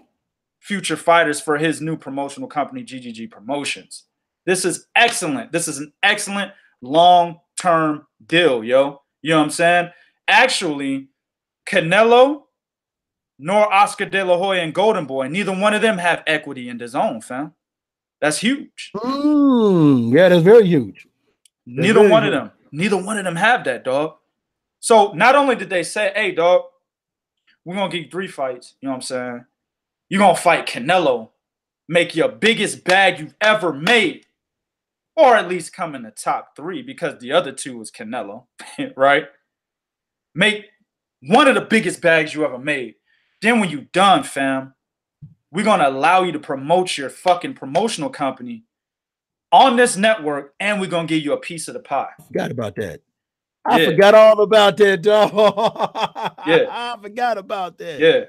future fighters for his new promotional company, GGG Promotions. This is excellent. This is an excellent long-term deal, yo. You know what I'm saying? Actually, Canelo nor Oscar De La Hoya and Golden Boy, neither one of them have equity in Dazn, fam. That's huge. Yeah, that's very huge. Neither one of them have that, dog. So not only did they say, hey, dog, we're going to give you 3 fights. You know what I'm saying? You're going to fight Canelo, make your biggest bag you've ever made, or at least come in the top 3 because the other 2 was Canelo, right? Make one of the biggest bags you ever made. Then when you're done, fam, we're going to allow you to promote your fucking promotional company on this network, and we're going to give you a piece of the pie. Forgot about that. I forgot all about that, dog. Yeah. I forgot about that. Yeah.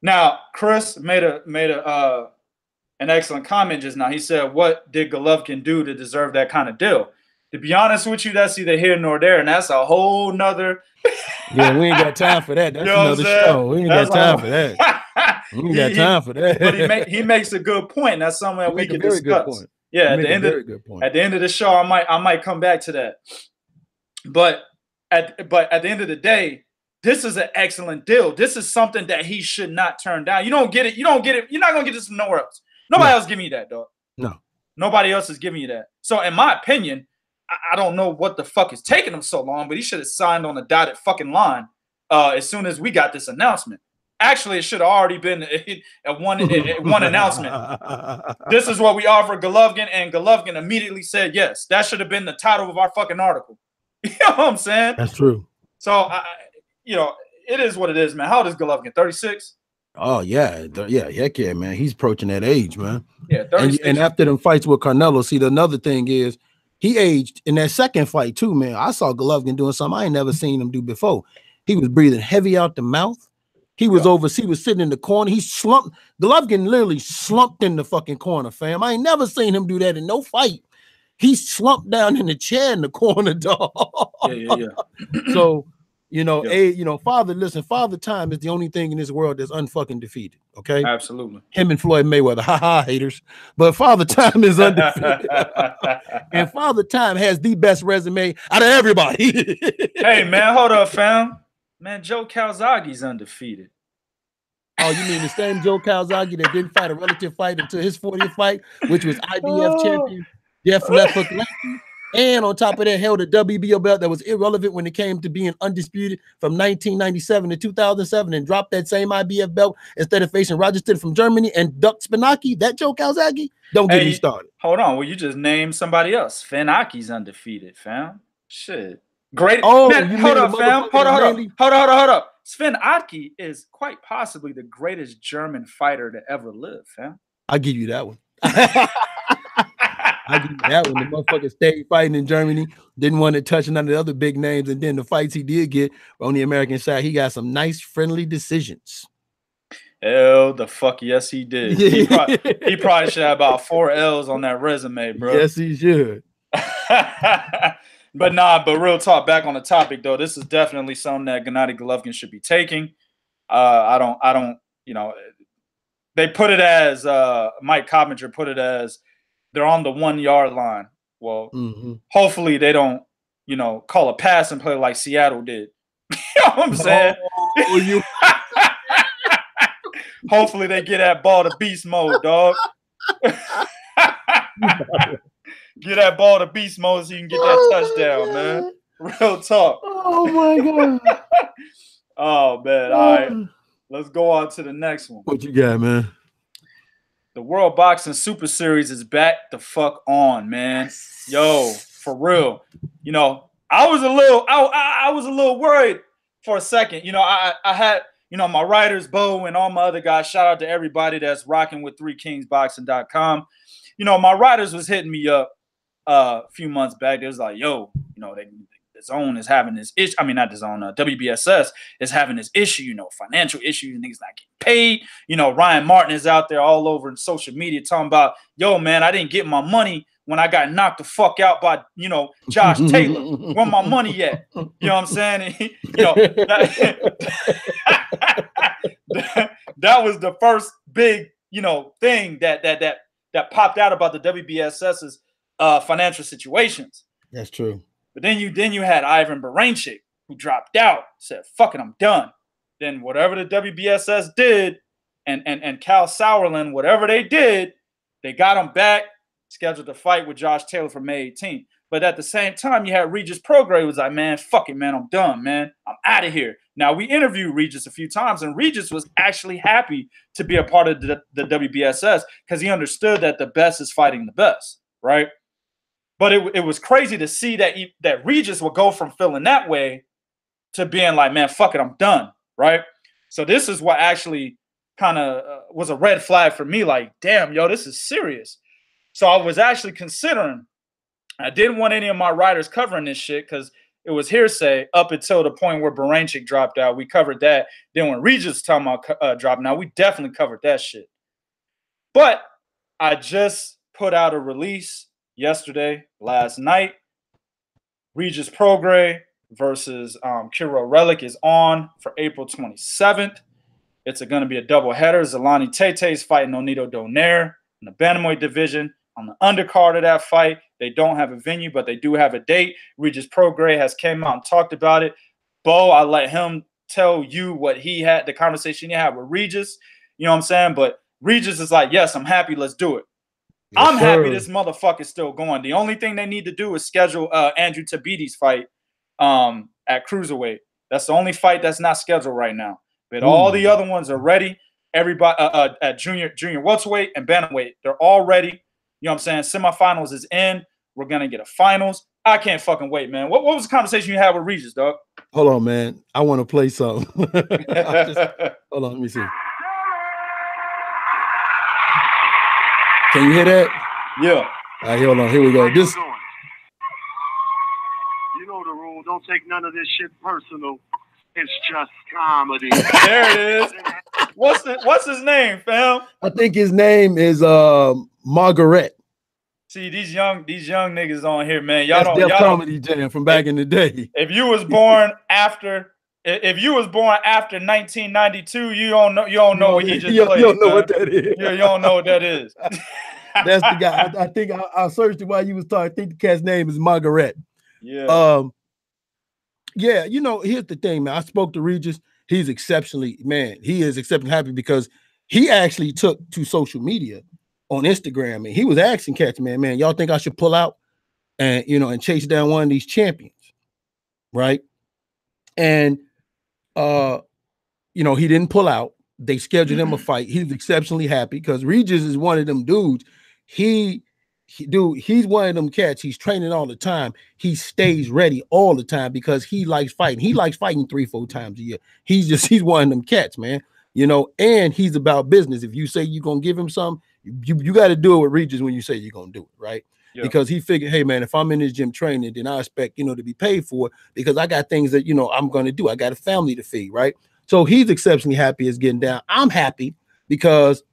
Now, Chris made an excellent comment just now. He said, what did Golovkin do to deserve that kind of deal? To be honest with you, that's either here nor there, and that's a whole nother. Yeah, we ain't got time for that. That's another show. We ain't got time for that. We ain't got time for that. But he makes a good point. That's something that we can discuss. Yeah, at the end of the show, I might come back to that. But at the end of the day, this is an excellent deal. This is something that he should not turn down. You don't get it. You don't get it. You're not gonna get this from nowhere else. Nobody else giving you that, dog. No. Nobody else is giving you that. So in my opinion, I don't know what the fuck is taking him so long, but he should have signed on the dotted fucking line as soon as we got this announcement. Actually, it should have already been one announcement. This is what we offer Golovkin, and Golovkin immediately said yes. That should have been the title of our fucking article. You know what I'm saying? That's true. So, it is what it is, man. How old is Golovkin? 36? Oh, yeah. Heck yeah, man. He's approaching that age, man. Yeah, 36. And after them fights with Canelo, see, another thing is he aged in that second fight, too, man. I saw Golovkin doing something I ain't never seen him do before. He was breathing heavy out the mouth. He was he was sitting in the corner. He slumped. Golovkin literally slumped in the fucking corner, fam. I ain't never seen him do that in no fight. He slumped down in the chair in the corner, dog. Yeah. So, Father Time is the only thing in this world that's unfucking defeated. Okay. Absolutely. Him and Floyd Mayweather. Ha haters. But Father Time is undefeated. And Father Time has the best resume out of everybody. Hey, man, hold up, fam. Man, Joe Calzaghe's undefeated. Oh, you mean the same Joe Calzaghe that didn't fight a relative fight until his 40th fight, which was IBF champion Jeff Lefkoe, and on top of that, held a WBO belt that was irrelevant when it came to being undisputed from 1997 to 2007, and dropped that same IBF belt instead of facing Roger Stitt from Germany and Duck Spinaki. That Joe Calzaghe, don't get me started. Hold on, well, you just named somebody else. Finaki's undefeated, fam. Shit. Great. Oh, man, hold up, fam. Hold up. Sven Otke is quite possibly the greatest German fighter to ever live, fam. I'll give you that one. I give you that one. The motherfucker stayed fighting in Germany, didn't want to touch none of the other big names, and then the fights he did get on the American side, he got some nice, friendly decisions. Hell the fuck yes, he did. He probably should have about 4 L's on that resume, bro. Yes, he should. But real talk, back on the topic though, this is definitely something that Gennady Golovkin should be taking. I don't, you know, they put it as Mike Coppinger put it as they're on the 1 yard line. Well, hopefully they don't, you know, call a pass and play like Seattle did. You know what I'm saying? Hopefully they get that ball to beast mode, dog. Get that ball to beast mode so you can get that touchdown, man. Real talk. Oh my god. Oh man. All right. Let's go on to the next one. What you got, man? The World Boxing Super Series is back the fuck on, man. Yo, for real. You know, I was a little worried for a second. You know, I had, you know, my writers, Bo, and all my other guys. Shout out to everybody that's rocking with 3kingsboxing.com. You know, my writers was hitting me up a few months back. It was like, yo, you know, the Zone is having this issue. I mean, not the Zone. WBSS is having this issue. You know, financial issues. Niggas not getting paid. You know, Ryan Martin is out there all over in social media talking about, yo, man, I didn't get my money when I got knocked the fuck out by, you know, Josh Taylor. Where my money at? You know what I'm saying? And you know, that was the first big, you know, thing that popped out about the WBSS's financial situations. That's true. But then you had Ivan Baranchyk, who dropped out, said, fuck it, I'm done. Then whatever the WBSS did, and Cal Sauerland, whatever they did, they got him back, scheduled a fight with Josh Taylor for May 18th. But at the same time, you had Regis Prograis was like, man, fuck it, man, I'm done, man. I'm out of here. Now, we interviewed Regis a few times, and Regis was actually happy to be a part of the WBSS because he understood that the best is fighting the best, right? But it was crazy to see that Regis would go from feeling that way to being like, man, fuck it, I'm done, right? So this is what actually kind of was a red flag for me. Like, damn, yo, this is serious. So I was actually considering. I didn't want any of my writers covering this shit because it was hearsay up until the point where Baranchyk dropped out. We covered that. Then when Regis was talking about dropping out, we definitely covered that shit. But I just put out a release last night. Regis Prograis versus Kiro Relic is on for April 27th. It's going to be a doubleheader. Zolani Tete's fighting Onito Donaire in the bantamweight division. On the undercard of that fight, they don't have a venue, but they do have a date. Regis Prograis has came out and talked about it. Bo, I let him tell you what he had, the conversation he had with Regis. You know what I'm saying? But Regis is like, yes, I'm happy. Let's do it. Yes, I'm happy this motherfucker's still going. The only thing they need to do is schedule Andrew Tabiti's fight at cruiserweight. That's the only fight that's not scheduled right now. But all the other ones are ready. Everybody at junior welterweight and bantamweight, they're all ready. You know what I'm saying? Semifinals is in. We're gonna get a finals. I can't fucking wait, man. What was the conversation you had with Regis, dog? Hold on, man. I want to play something. Hold on, let me see. Can you hear that? Yeah. All right, hold on. Here we go. This. You know the rule. Don't take none of this shit personal. It's just comedy. There it is. What's his name, fam? I think his name is Margaret. See, these young niggas on here, man. Y'all That's don't Comedy Jam from back in the day. If you was born after 1992, you don't know what he just played. You don't know what that is. You don't know what that is. That's the guy. I think I searched it while you was talking. I think the cat's name is Margaret. Yeah. Yeah, you know, here's the thing, man. I spoke to Regis. He is exceptionally happy because he actually took to social media on Instagram and he was asking cats, man, y'all think I should pull out and, you know, and chase down one of these champions, right? And, you know, he didn't pull out. They scheduled him a fight. He was exceptionally happy because Regis is one of them dudes. He he's one of them cats. He's training all the time. He stays ready all the time because he likes fighting. He likes fighting 3-4 times a year. He's one of them cats, man. You know, and he's about business. If you say you're gonna give him some, you got to do it with Regis when you say you're gonna do it, right? Yeah. Because he figured, hey man, if I'm in this gym training, then I expect, you know, to be paid for it because I got things that, you know, I'm gonna do. I got a family to feed, right? So he's exceptionally happy as getting down. I'm happy because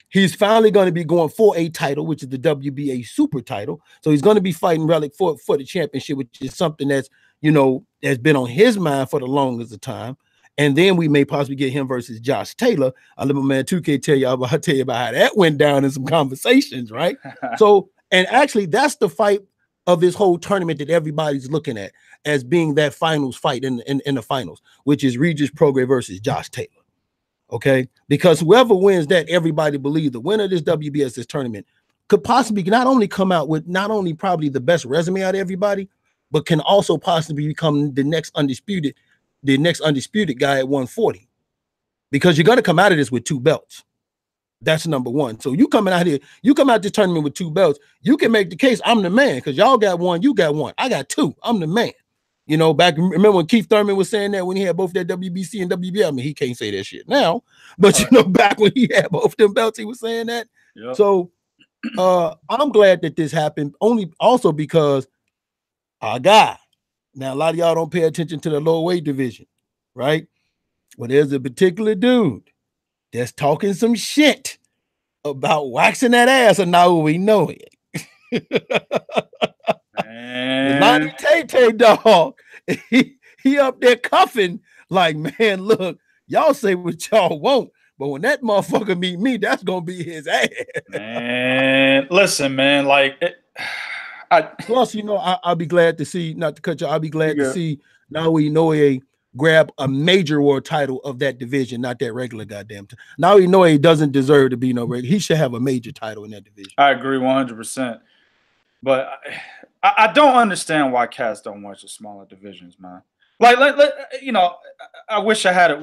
he's finally going to be going for a title, which is the WBA super title. So he's going to be fighting Relic for the championship, which is something that's, you know, has been on his mind for the longest of time. And then we may possibly get him versus Josh Taylor. I'll let my man 2K tell you about how that went down in some conversations, right? So, and actually that's the fight of this whole tournament that everybody's looking at as being that finals fight in the finals, which is Regis Prograis versus Josh Taylor. Okay, because whoever wins that, everybody believes the winner of this WBSS tournament could possibly not only come out with not only probably the best resume out of everybody, but can also possibly become the next undisputed guy at 140. Because you're gonna come out of this with 2 belts. That's number one. So you coming out here, you come out this tournament with 2 belts, you can make the case I'm the man because y'all got 1, you got 1, I got 2, I'm the man. You know, remember when Keith Thurman was saying that when he had both that WBC and WBA? I mean, he can't say that shit now, but you know, back when he had both them belts, he was saying that. Yep. So I'm glad that this happened, also because our guy, now a lot of y'all don't pay attention to the lower weight division, right? Well, there's a particular dude that's talking some shit about waxing that ass, and now we know it. Lonnie Tay dog, he up there cuffing like, man, look, y'all say what y'all want, but when that motherfucker meet me, that's gonna be his ass. Man, listen, man, like plus, you know, I'll be glad to see, not to cut you, I'll be glad to see Naoya Inoue grab a major world title of that division, not that regular goddamn. Naoya Inoue doesn't deserve to be no regular. He should have a major title in that division. I agree 100%. But I don't understand why cats don't watch the smaller divisions, man. Like, you know, I wish I had it.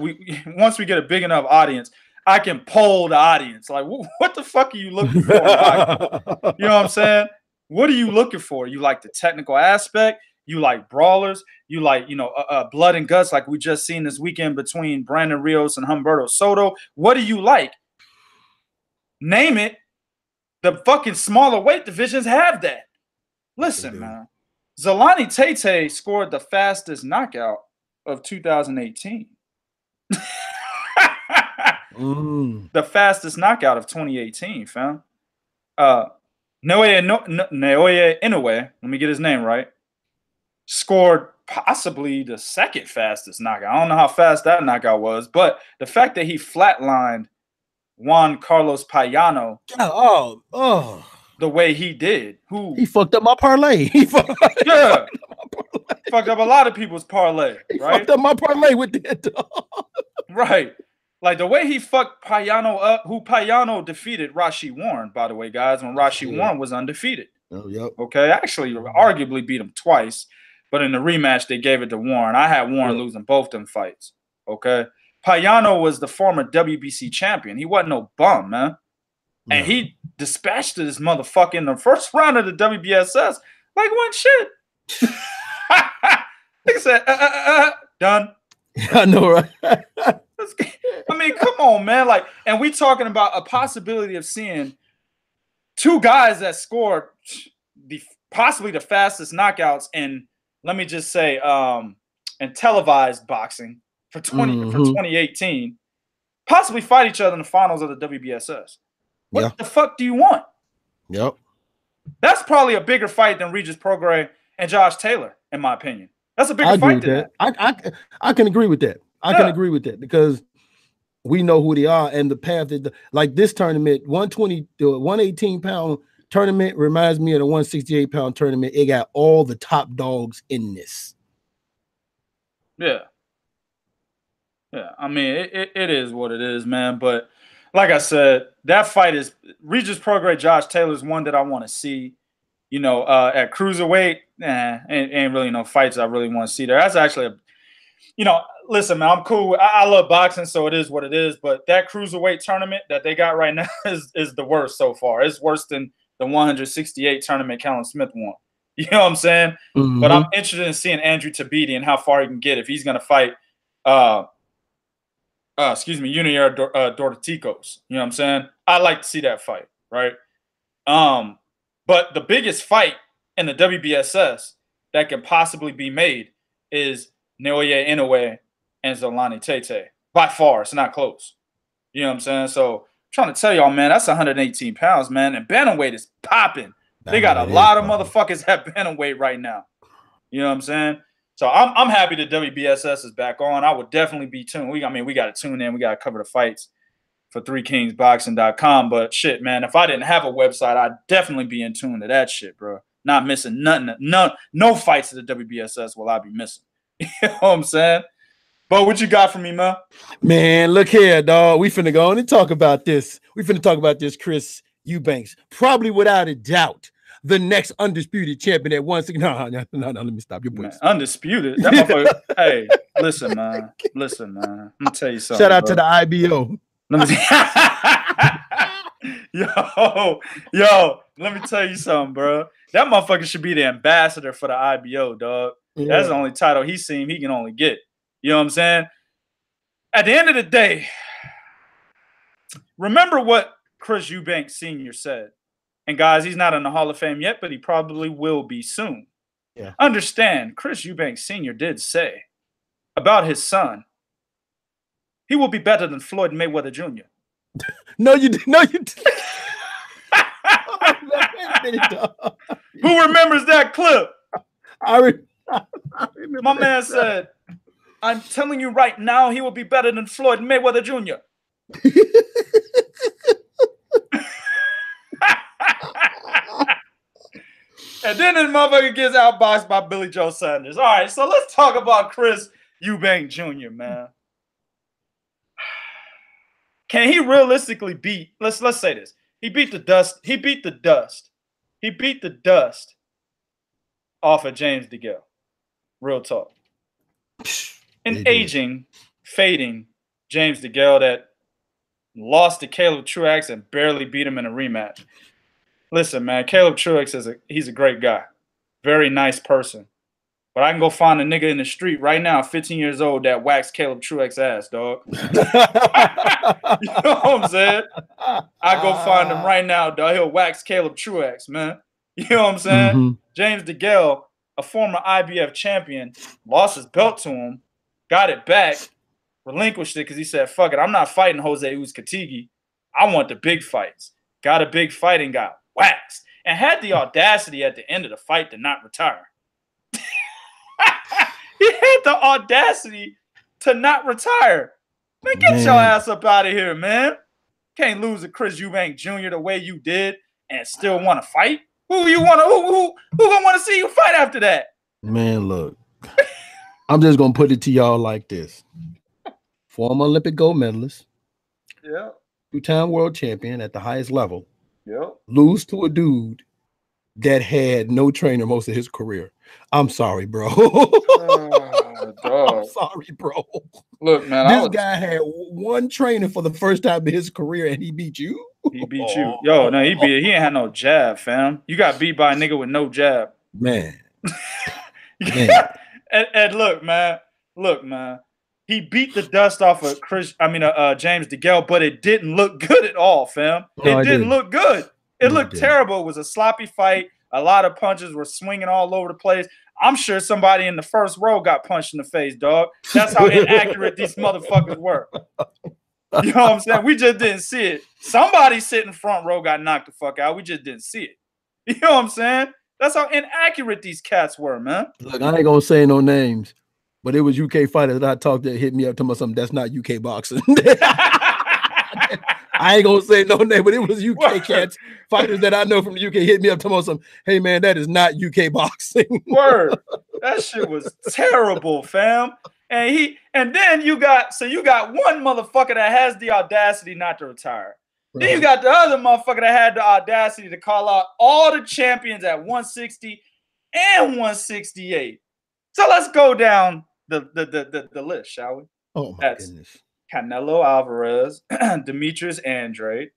Once we get a big enough audience, I can poll the audience. Like, what the fuck are you looking for? You know what I'm saying? What are you looking for? You like the technical aspect? You like brawlers? You like, you know, blood and guts like we just seen this weekend between Brandon Rios and Humberto Soto? What do you like? Name it. The fucking smaller weight divisions have that. Listen, man. Zolani Tete scored the fastest knockout of 2018. The fastest knockout of 2018, fam. Naoya Inoue, let me get his name right, scored possibly the second fastest knockout. I don't know how fast that knockout was, but the fact that he flatlined Juan Carlos Payano the way he did, he fucked up my parlay. Fucked up a lot of people's parlay. He fucked up my parlay with that dog. Right. Like the way he fucked Payano up, who Payano defeated Rashi Warren, by the way, guys, when Rashi Warren was undefeated. Oh, yep. Okay, actually, arguably beat him twice, but in the rematch, they gave it to Warren. I had Warren losing both them fights. Okay. Payano was the former WBC champion. He wasn't no bum, man. And he dispatched this motherfucker in the first round of the WBSS like one shit. He said, done. I know, right? I mean, come on, man. Like, and we talking about a possibility of seeing 2 guys that scored possibly the fastest knockouts in, let me just say, in televised boxing for 2018, possibly fight each other in the finals of the WBSS. What the fuck do you want? Yep. That's probably a bigger fight than Regis Prograis and Josh Taylor, in my opinion. That's a bigger fight than that. I can agree with that. I can agree with that because we know who they are and the path that like this tournament, 120 to 118 pound tournament reminds me of the 168 pound tournament. It got all the top dogs in this. Yeah. I mean, it is what it is, man. But like I said, that fight is Regis Prograis, Josh Taylor is one that I want to see. You know, at cruiserweight, ain't really no fights I really want to see there. That's actually, you know, listen, man, I'm cool. I love boxing, so it is what it is. But that cruiserweight tournament that they got right now is the worst so far. It's worse than the 168 tournament Callum Smith won. You know what I'm saying? But I'm interested in seeing Andrew Tabiti and how far he can get if he's going to fight, Junior Dorticos. You know what I'm saying? I like to see that fight, right? But the biggest fight in the WBSS that can possibly be made is Naoya Inoue and Zolani Tete. By far, it's not close. You know what I'm saying? So I'm trying to tell y'all, man, that's 118 pounds, man. And bantamweight is popping. They got a lot of motherfuckers at bantamweight right now. You know what I'm saying? So I'm happy that WBSS is back on. I would definitely be tuned. We got to tune in. We got to cover the fights for 3kingsboxing.com. But shit, man, if I didn't have a website, I'd definitely be in tune to that shit, bro. Not missing nothing. No fights at the WBSS will I be missing. You know what I'm saying? But what you got for me, man? Man, look here, dog. We finna go on and talk about this. We finna talk about this Chris Eubanks. Probably without a doubt, the next undisputed champion at 160. No, let me stop your voice. Undisputed? That motherfucker. Hey, listen, man. Listen, man. Let me tell you something. Shout out to the IBO. Let me yo, let me tell you something, bro. That motherfucker should be the ambassador for the IBO, dog. Yeah. That's the only title he can only get. You know what I'm saying? At the end of the day, remember what Chris Eubank Sr. said. And guys, he's not in the Hall of Fame yet, but he probably will be soon. Yeah. Understand, Chris Eubank Sr. did say about his son, he will be better than Floyd Mayweather Jr. No, you did. Who remembers that clip? I remember. My man said, I'm telling you right now, he will be better than Floyd Mayweather Jr. And then this motherfucker gets outboxed by Billy Joe Sanders. All right, so let's talk about Chris Eubank Jr., man. Can he realistically beat, let's say this. He beat the dust off of James DeGale. Real talk. An aging, fading James DeGale that lost to Caleb Truax and barely beat him in a rematch. Listen, man, Caleb Truax he's a great guy. Very nice person. But I can go find a nigga in the street right now, 15 years old, that waxed Caleb Truax ass, dog. You know what I'm saying? I go find him right now, dog. He'll wax Caleb Truax, man. You know what I'm saying? James DeGale, a former IBF champion, lost his belt to him, got it back, relinquished it because he said, fuck it, I'm not fighting Jose Uzcategui. I want the big fights. Got a big fight and got waxed. And had the audacity at the end of the fight to not retire. He had the audacity to not retire. Man, get your ass up out of here, man. Can't lose to Chris Eubank Jr. the way you did and still want to fight. Who gonna want to see you fight after that? Man, look. I'm just gonna put it to y'all like this. Former Olympic gold medalist. Yeah. 2-time world champion at the highest level. Yep. Lose to a dude that had no trainer most of his career. I'm sorry, bro. I'm sorry, bro. Look, man, this guy had one trainer for the first time in his career, and he beat you. He beat you. Yo, no, he ain't had no jab, fam. You got beat by a nigga with no jab. Man. And look, man. He beat the dust off of James DeGale, but it didn't look good at all, fam. It didn't look good. It looked terrible. It was a sloppy fight. A lot of punches were swinging all over the place. I'm sure somebody in the first row got punched in the face, dog. That's how inaccurate these motherfuckers were. You know what I'm saying? We just didn't see it. Somebody sitting front row got knocked the fuck out. We just didn't see it. You know what I'm saying? That's how inaccurate these cats were, man. Look, I ain't gonna say no names, but it was UK fighters that I talked that hit me up talking about something that's not UK boxing. I ain't gonna say no name, but it was UK cats, fighters that I know from the UK hit me up talking about something. Hey man, that is not UK boxing. Word. That shit was terrible, fam. And then you got one motherfucker that has the audacity not to retire. Right. Then you got the other motherfucker that had the audacity to call out all the champions at 160 and 168. So let's go down the list, shall we? Oh my goodness. Canelo Alvarez, Demetrius Andrade,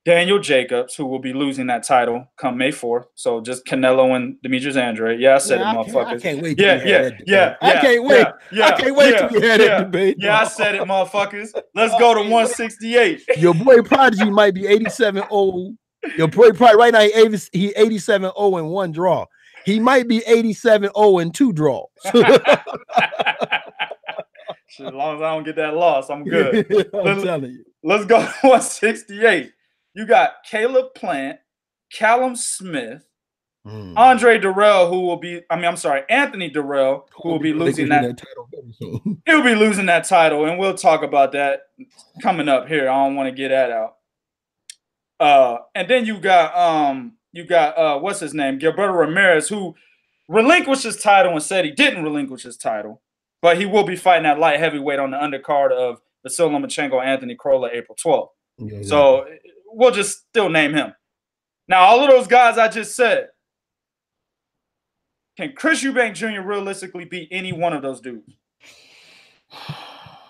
Daniel Jacobs, who will be losing that title come May 4th. So just Canelo and Demetrius Andrade. Yeah, I said it, motherfuckers. I can't wait till we have that debate. I can't wait till we have that debate. Yeah, I said it, motherfuckers. Let's go to 168. Your boy Prodigy might be 87-0. Your boy Prodigy right now he 87-0 and 1 draw. He might be 87-0 and 2 draw. As long as I don't get that loss, I'm good. I'm telling you. Let's go to 168. You got Caleb Plant, Callum Smith, Andre Dirrell, who will be, Anthony Dirrell, who will be losing that title very soon. He'll be losing that title, and we'll talk about that coming up here. I don't want to get that out. And then you got what's his name? Gilberto Ramirez, who relinquished his title and said he didn't relinquish his title, but he will be fighting at light heavyweight on the undercard of Vasyl Lomachenko, Anthony Crolla, April 12th. Yeah. So we'll just still name him. Now, all of those guys I just said, can Chris Eubank Jr. realistically beat any one of those dudes?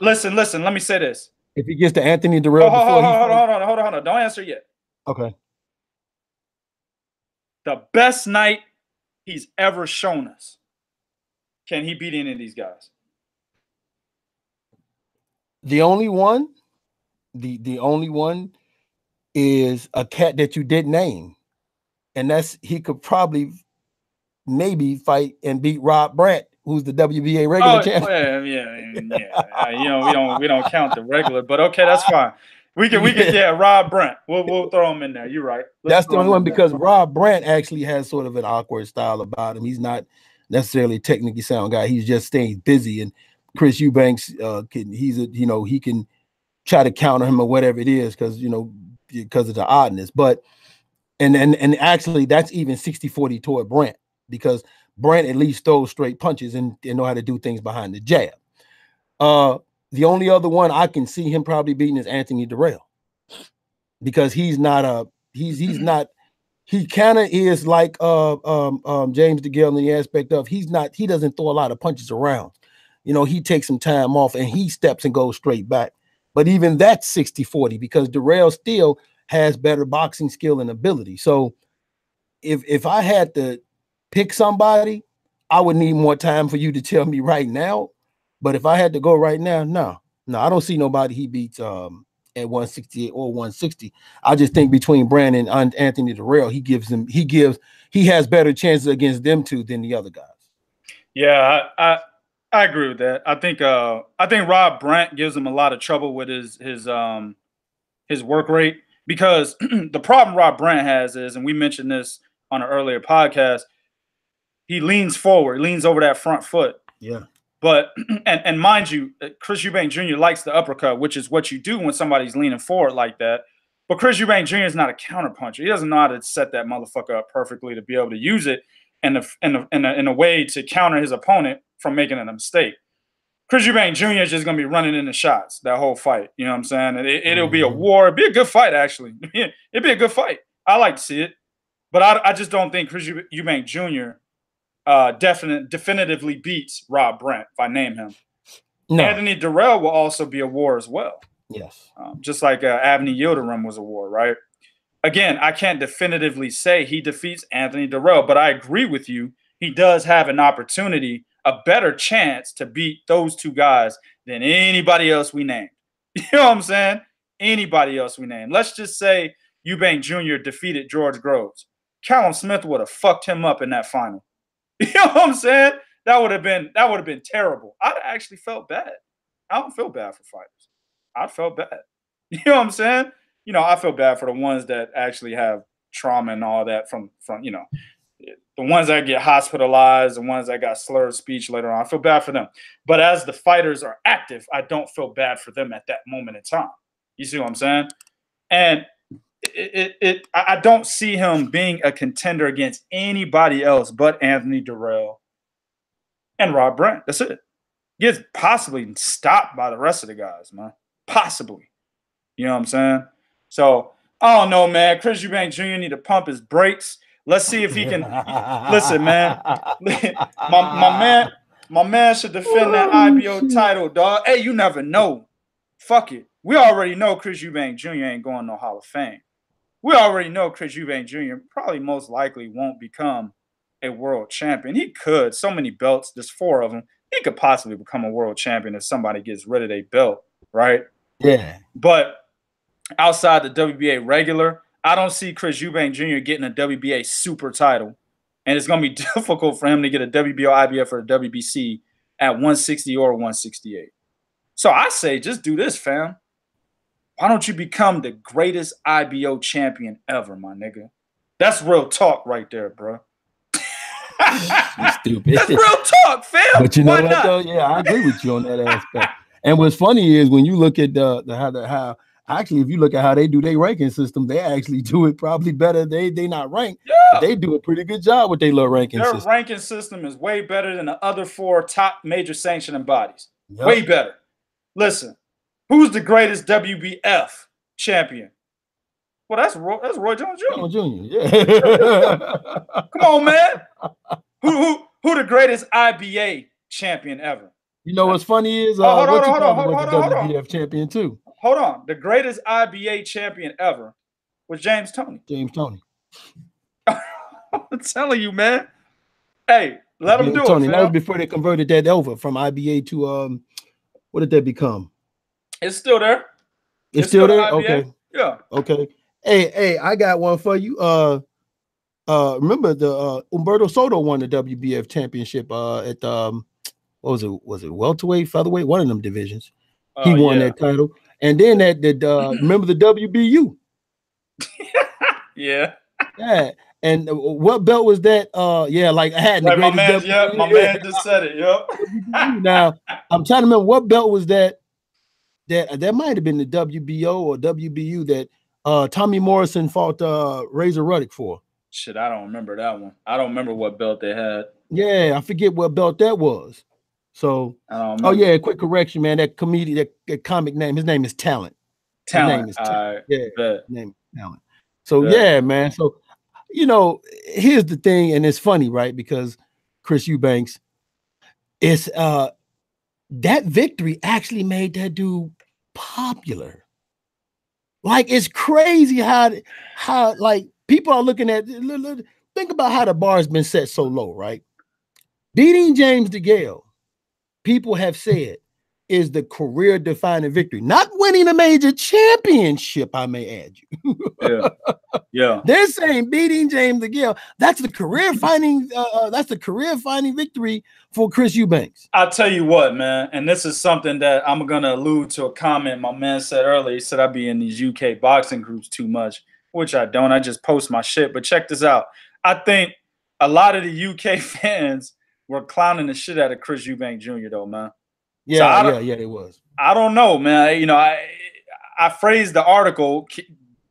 Listen, let me say this. If he gets to Anthony Dirrell hold on. Don't answer yet. Okay. The best night he's ever shown us. Can he beat any of these guys? The only one is a cat that you didn't name. And that's he could probably maybe fight and beat Rob Brandt, who's the WBA regular champion. Yeah. We don't count the regular, but okay, that's fine. We can Rob Brandt. We'll throw him in there. You're right. That's the only one because Rob Brandt actually has sort of an awkward style about him. He's not necessarily a technically sound guy. He's just staying busy. And Chris Eubanks he can try to counter him or whatever it is because of the oddness. But and actually that's even 60-40 toward Brandt because Brandt at least throws straight punches and know how to do things behind the jab. The only other one I can see him probably beating is Anthony Dirrell because he kind of is like James DeGale in the aspect of he doesn't throw a lot of punches around. He takes some time off and he steps and goes straight back. But even that's 60-40 because Dirrell still has better boxing skill and ability. So if I had to pick somebody, I would need more time for you to tell me right now. But if I had to go right now, no, I don't see nobody he beats at 168 or 160. I just think between Brandon and Anthony Dirrell, he has better chances against them two than the other guys. Yeah, I agree with that. I think Rob Brandt gives him a lot of trouble with his work rate because the problem Rob Brandt has is, and we mentioned this on an earlier podcast, he leans forward, leans over that front foot. Yeah. But and mind you, Chris Eubank Jr. likes the uppercut, which is what you do when somebody's leaning forward like that. But Chris Eubank Jr. is not a counterpuncher. He doesn't know how to set that motherfucker up perfectly to be able to use it in a way to counter his opponent from making a mistake. Chris Eubank Jr. is just going to be running into shots that whole fight. You know what I'm saying? It'll be a war. It'll be a good fight, actually. It'll be a good fight. I like to see it. But I just don't think Chris Eubank Jr. Definitively beats Rob Brandt if I name him. No. Anthony Dirrell will also be a war as well. Yes. Just like Avni Yildirim was a war, right? Again, I can't definitively say he defeats Anthony Dirrell, but I agree with you. He does have an opportunity, a better chance to beat those two guys than anybody else we named. You know what I'm saying? Anybody else we named. Let's just say Eubank Jr. defeated George Groves. Callum Smith would have fucked him up in that final. You know what I'm saying? That would have been terrible. I actually felt bad. I don't feel bad for fighters. I felt bad. You know what I'm saying? I feel bad for the ones that actually have trauma and all that from the ones that get hospitalized, the ones that got slurred speech later on. I feel bad for them. But as the fighters are active, I don't feel bad for them at that moment in time. You see what I'm saying? And I don't see him being a contender against anybody else but Anthony Dirrell and Rob Brandt. That's it. He gets possibly stopped by the rest of the guys, man. Possibly. You know what I'm saying? So, I don't know, man. Chris Eubank Jr. need to pump his brakes. Let's see if he can. Listen, man. my man should defend that IBO title, dog. Hey, you never know. Fuck it. We already know Chris Eubank Jr. ain't going no Hall of Fame. we already know Chris Eubank Jr. probably most likely won't become a world champion. He could. So many belts. There's 4 of them. He could possibly become a world champion if somebody gets rid of their belt, right? Yeah. But outside the WBA regular, I don't see Chris Eubank Jr. getting a WBA super title. And it's going to be difficult for him to get a WBO, IBF, or a WBC at 160 or 168. So I say just do this, fam. Why don't you become the greatest IBO champion ever, my nigga? That's real talk right there, bro. Stupid. That's real talk, fam. But you know Why what, not? though? Yeah, I agree with you on that aspect. And what's funny is when you look at how actually, if you look at how they do their ranking system, they actually do it probably better. They not ranked. Yeah. They do a pretty good job with their little ranking Their system. ranking system is way better than the other 4 top major sanctioning bodies. Yep. Way better. Listen, who's the greatest WBF champion? Well, that's Roy Jones Jr. Yeah. Come on, man. Who the greatest IBA champion ever? You know what's funny is hold on. WBF champion too. Hold on. The greatest IBA champion ever was James Toney. James Toney. I'm telling you, man. Hey, let him do Toney. it. That was before they converted that over from IBA to what did that become? It's still there. It's still there? IBA. Okay. Yeah. Okay. Hey, I got one for you. Remember the Humberto Soto won the WBF championship at what was it? Was it welterweight, featherweight? One of them divisions. He won that title. And then remember the WBU? Yeah. Yeah. And what belt was that? Like I had my man just said it. Yep. Now I'm trying to remember what belt was that. That might have been the WBO or WBU that Tommy Morrison fought Razor Ruddock for. Shit, I don't remember that one. I don't remember what belt they had. Yeah, I forget what belt that was. So, quick correction, man. That comedian, that comic name, his name is Talent. Talent. His name is Talent. His name is Talent. So, yeah, man. So, here's the thing, and it's funny, right? Because Chris Eubanks, it's that victory actually made that dude popular. Like, it's crazy how like people are looking at. Think about how the bar's been set so low, right? Beating James DeGale, people have said, is the career-defining victory. Not winning a major championship, I may add you. Yeah. They're saying beating James DeGale, that's the career-defining victory for Chris Eubanks. I'll tell you what, man, and this is something that I'm gonna allude to a comment my man said earlier. He said I be in these UK boxing groups too much, which I don't. I just post my shit. But check this out. I think a lot of the UK fans were clowning the shit out of Chris Eubank Jr. though, man. Yeah, it was. I don't know, man. I phrased the article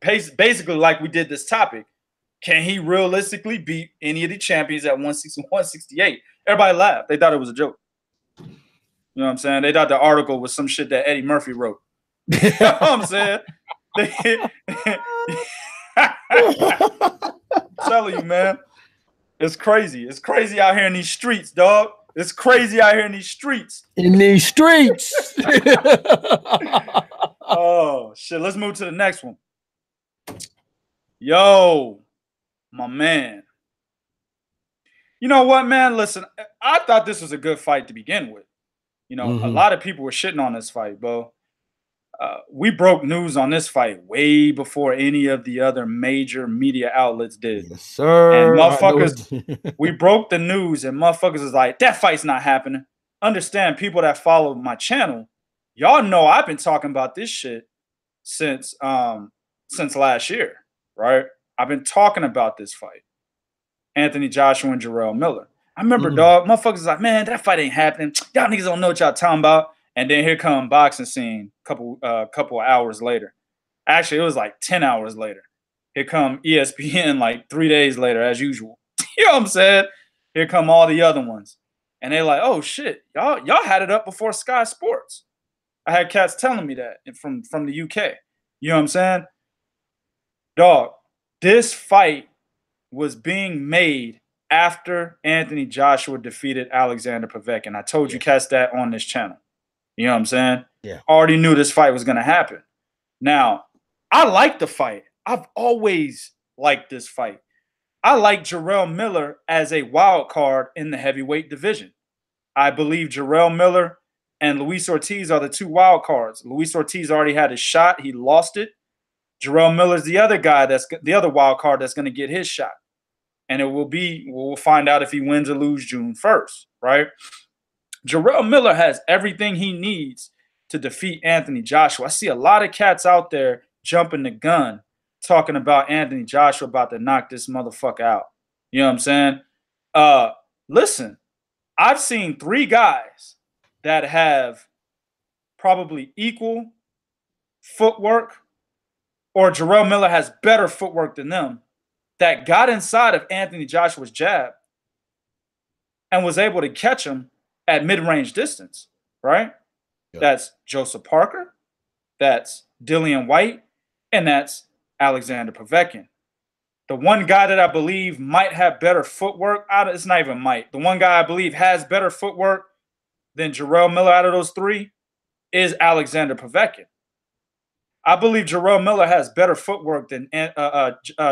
basically like we did this topic. Can he realistically beat any of the champions at 160, 168? Everybody laughed. They thought it was a joke. You know what I'm saying? They thought the article was some shit that Eddie Murphy wrote. You know what I'm saying? I'm telling you, man. It's crazy. It's crazy out here in these streets, dog. It's crazy out here in these streets. Oh, shit. Let's move to the next one. Yo, my man. You know what, man? Listen, I thought this was a good fight to begin with. A lot of people were shitting on this fight, bro. We broke news on this fight way before any of the other major media outlets did. Yes, sir. And motherfuckers, we broke the news, and motherfuckers is like, that fight's not happening. Understand, people that follow my channel, y'all know I've been talking about this shit since last year, right? I've been talking about this fight. Anthony Joshua and Jarrell Miller. I remember, dog, motherfuckers like, man, that fight ain't happening. Y'all niggas don't know what y'all talking about. And then here come boxing scene couple of hours later. Actually, it was like 10 hours later. Here come ESPN like 3 days later, as usual. You know what I'm saying? Here come all the other ones. And they're like, oh shit, y'all had it up before Sky Sports. I had cats telling me that from the UK. You know what I'm saying? Dog, this fight was being made after Anthony Joshua defeated Alexander Povetkin. I told you cats that on this channel. You know what I'm saying? Yeah. Already knew this fight was going to happen. Now, I like the fight. I've always liked this fight. I like Jarrell Miller as a wild card in the heavyweight division. I believe Jarrell Miller and Luis Ortiz are the two wild cards. Luis Ortiz already had his shot. He lost it. Jarrell Miller's the other guy that's the other wild card that's going to get his shot. And it will be, we'll find out if he wins or loses June 1st, right? Jarrell Miller has everything he needs to defeat Anthony Joshua. I see a lot of cats out there jumping the gun, talking about Anthony Joshua about to knock this motherfucker out. You know what I'm saying? Listen, I've seen 3 guys that have probably equal footwork, or Jarrell Miller has better footwork than them, that got inside of Anthony Joshua's jab and was able to catch him at mid-range distance, right? Yep. That's Joseph Parker, that's Dillian White, and that's Alexander Povetkin. The one guy that I believe might have better footwork, it's not even might. The one guy I believe has better footwork than Jarrell Miller out of those 3 is Alexander Povetkin. I believe Jarrell Miller has better footwork than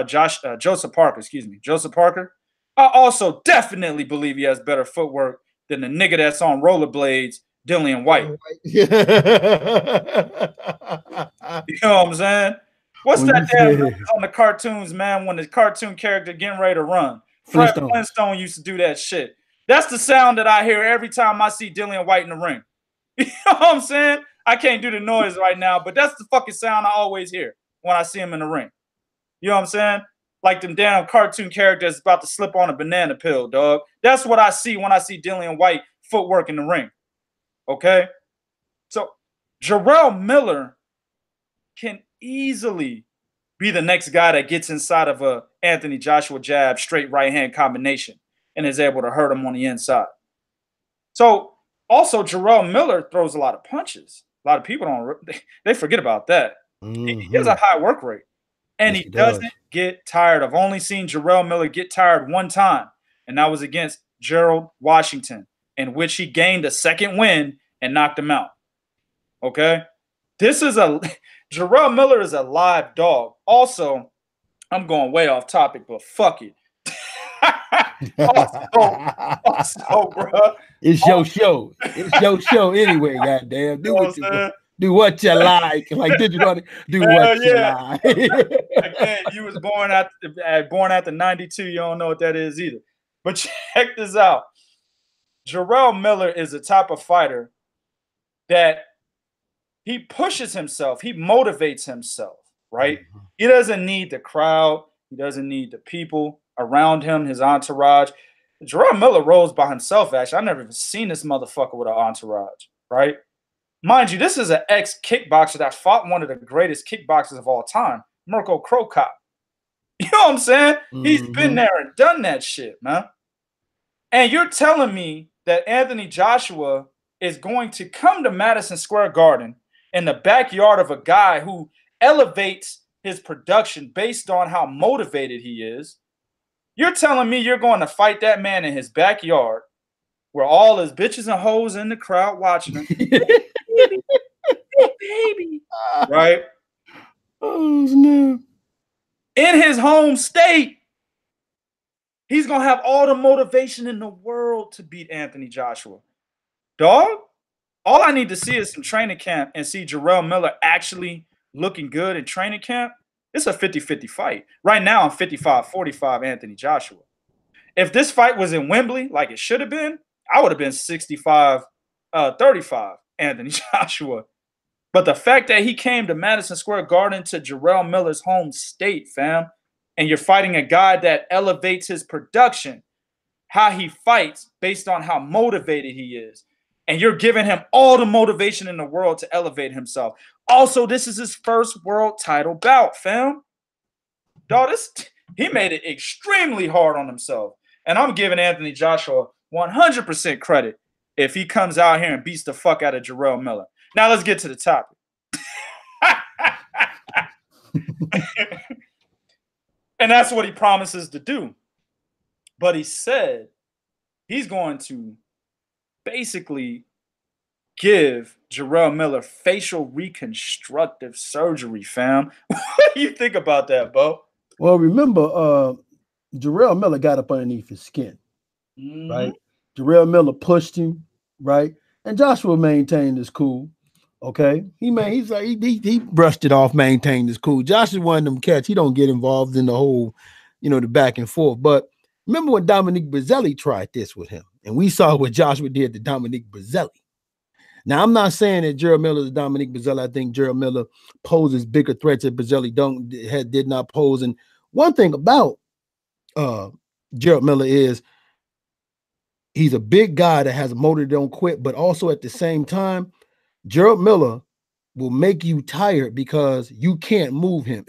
Joseph Parker, Joseph Parker. I also definitely believe he has better footwork than the nigga that's on rollerblades, Dillian White. You know what I'm saying? What's that damn on the cartoons, man, when the cartoon character getting ready to run? Fred Flintstone used to do that shit. That's the sound that I hear every time I see Dillian White in the ring. You know what I'm saying? I can't do the noise right now, but that's the fucking sound I always hear when I see him in the ring. You know what I'm saying? Like them damn cartoon characters about to slip on a banana peel, dog. That's what I see when I see Dillian White footwork in the ring. Okay? So Jarrell Miller can easily be the next guy that gets inside of a Anthony Joshua jab, straight right hand combination, and is able to hurt him on the inside. So also Jarrell Miller throws a lot of punches. A lot of people they forget about that. He has a high work rate, and he doesn't get tired. I've only seen Jarrell Miller get tired one time, and that was against Gerald Washington, in which he gained a second win and knocked him out. Okay? Jarrell Miller is a live dog. Also, I'm going way off topic, but fuck it. also, bro. It's your show. It's your show anyway, goddamn. Do what you like. Like, did you want to do what you like? Again, you was born after 92. You don't know what that is either. But check this out. Jarrell Miller is the type of fighter that he pushes himself. He motivates himself, right? Mm-hmm. He doesn't need the crowd. He doesn't need the people around him, his entourage. Jarrell Miller rolls by himself, actually. I've never even seen this motherfucker with an entourage, right? Mind you, this is an ex-kickboxer that fought one of the greatest kickboxers of all time, Mirko Cro Cop. You know what I'm saying? Mm-hmm. He's been there and done that shit, man. And you're telling me that Anthony Joshua is going to come to Madison Square Garden in the backyard of a guy who elevates his production based on how motivated he is. You're telling me you're going to fight that man in his backyard where all his bitches and hoes in the crowd watching him. Baby. Right? Oh, snap. In his home state. He's going to have all the motivation in the world to beat Anthony Joshua. Dog, all I need to see is some training camp and see Jarrell Miller actually looking good in training camp. It's a 50-50 fight. Right now, I'm 55-45 Anthony Joshua. If this fight was in Wembley, like it should have been, I would have been 65-35 Anthony Joshua. But the fact that he came to Madison Square Garden to Jarrell Miller's home state, fam, and you're fighting a guy that elevates his production, how he fights based on how motivated he is, and you're giving him all the motivation in the world to elevate himself. Also, this is his first world title bout, fam. Dog, he made it extremely hard on himself. And I'm giving Anthony Joshua 100% credit if he comes out here and beats the fuck out of Jarrell Miller. Now let's get to the topic. And that's what he promises to do. But he said he's going to basically give Jarrell Miller facial reconstructive surgery, fam. What do you think about that, Bo? Well, remember, Jarrell Miller got up underneath his skin, right? Jarrell Miller pushed him, right? And Joshua maintained his cool. Okay, he brushed it off, maintained his cool. Josh is one of them cats. He don't get involved in the whole, the back and forth. But remember when Dominique Brazzelli tried this with him, and we saw what Joshua did to Dominique Brazzelli. Now, I'm not saying that Jarrell Miller is Dominique Brazzelli. I think Jarrell Miller poses bigger threats that Brazzelli did not pose. And one thing about Jarrell Miller is he's a big guy that has a motor that don't quit, but also at the same time, Jarrell Miller will make you tired because you can't move him.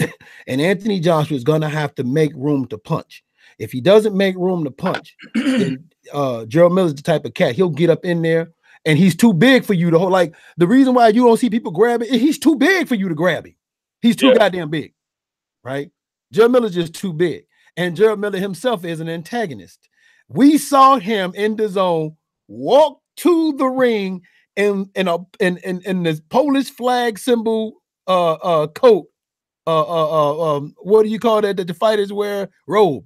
And Anthony Joshua is going to have to make room to punch. If he doesn't make room to punch, then Jarrell Miller is the type of cat. He'll get up in there, and he's too big for you to hold. Like, the reason why you don't see people grab it, he's too big for you to grab him. He's too goddamn big, right? Jarrell Miller's just too big. And Jarrell Miller himself is an antagonist. We saw him in the zone walk to the ring in this Polish flag symbol coat. What do you call that the fighters wear? Robe.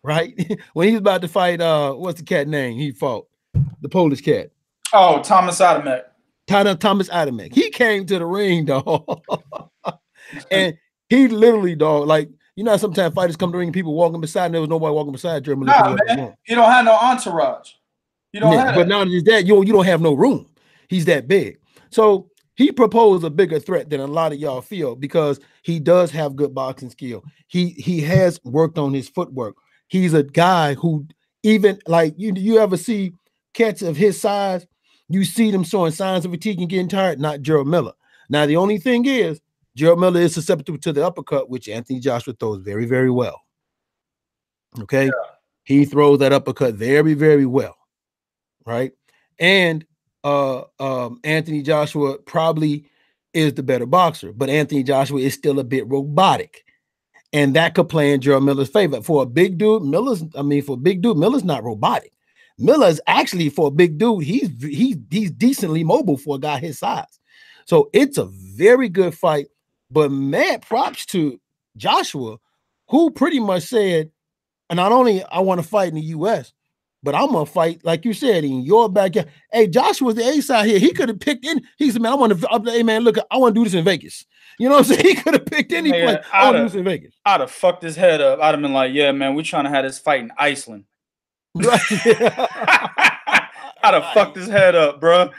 Right? When he was about to fight, what's the cat name he fought? The Polish cat. Oh, Thomas Adamek. Thomas Adamek. He came to the ring, dog. And he literally, dog, like, sometimes fighters come to the ring and people walking beside, and there was nobody walking beside Jarrell Miller. Nah, man. He don't have no entourage. You don't have but not just that, you don't have no room. He's that big. So he proposed a bigger threat than a lot of y'all feel because he does have good boxing skill. He has worked on his footwork. He's a guy who, even like you ever see cats of his size, you see them showing signs of fatigue and getting tired, not Jarrell Miller. Now, the only thing is, Jarrell Miller is susceptible to the uppercut, which Anthony Joshua throws very, very well. Okay? Yeah. He throws that uppercut very, very well. Right? And Anthony Joshua probably is the better boxer, but Anthony Joshua is still a bit robotic. And that could play in Jarrell Miller's favor. For a big dude, Miller's not robotic. Miller's actually, for a big dude, he's decently mobile for a guy his size. So it's a very good fight. But mad props to Joshua, who pretty much said, and not only I want to fight in the U.S., but I'm gonna fight, like you said, in your backyard. Hey, Joshua's the ace out here. He could have picked in. He said, "Man, hey man, look, I want to do this in Vegas." You know what I'm saying? He could have picked any place. I want to do this in Vegas. I'd have fucked his head up. I'd have been like, "Yeah, man, we're trying to have this fight in Iceland." Right. I'd have fucked his head up, bro.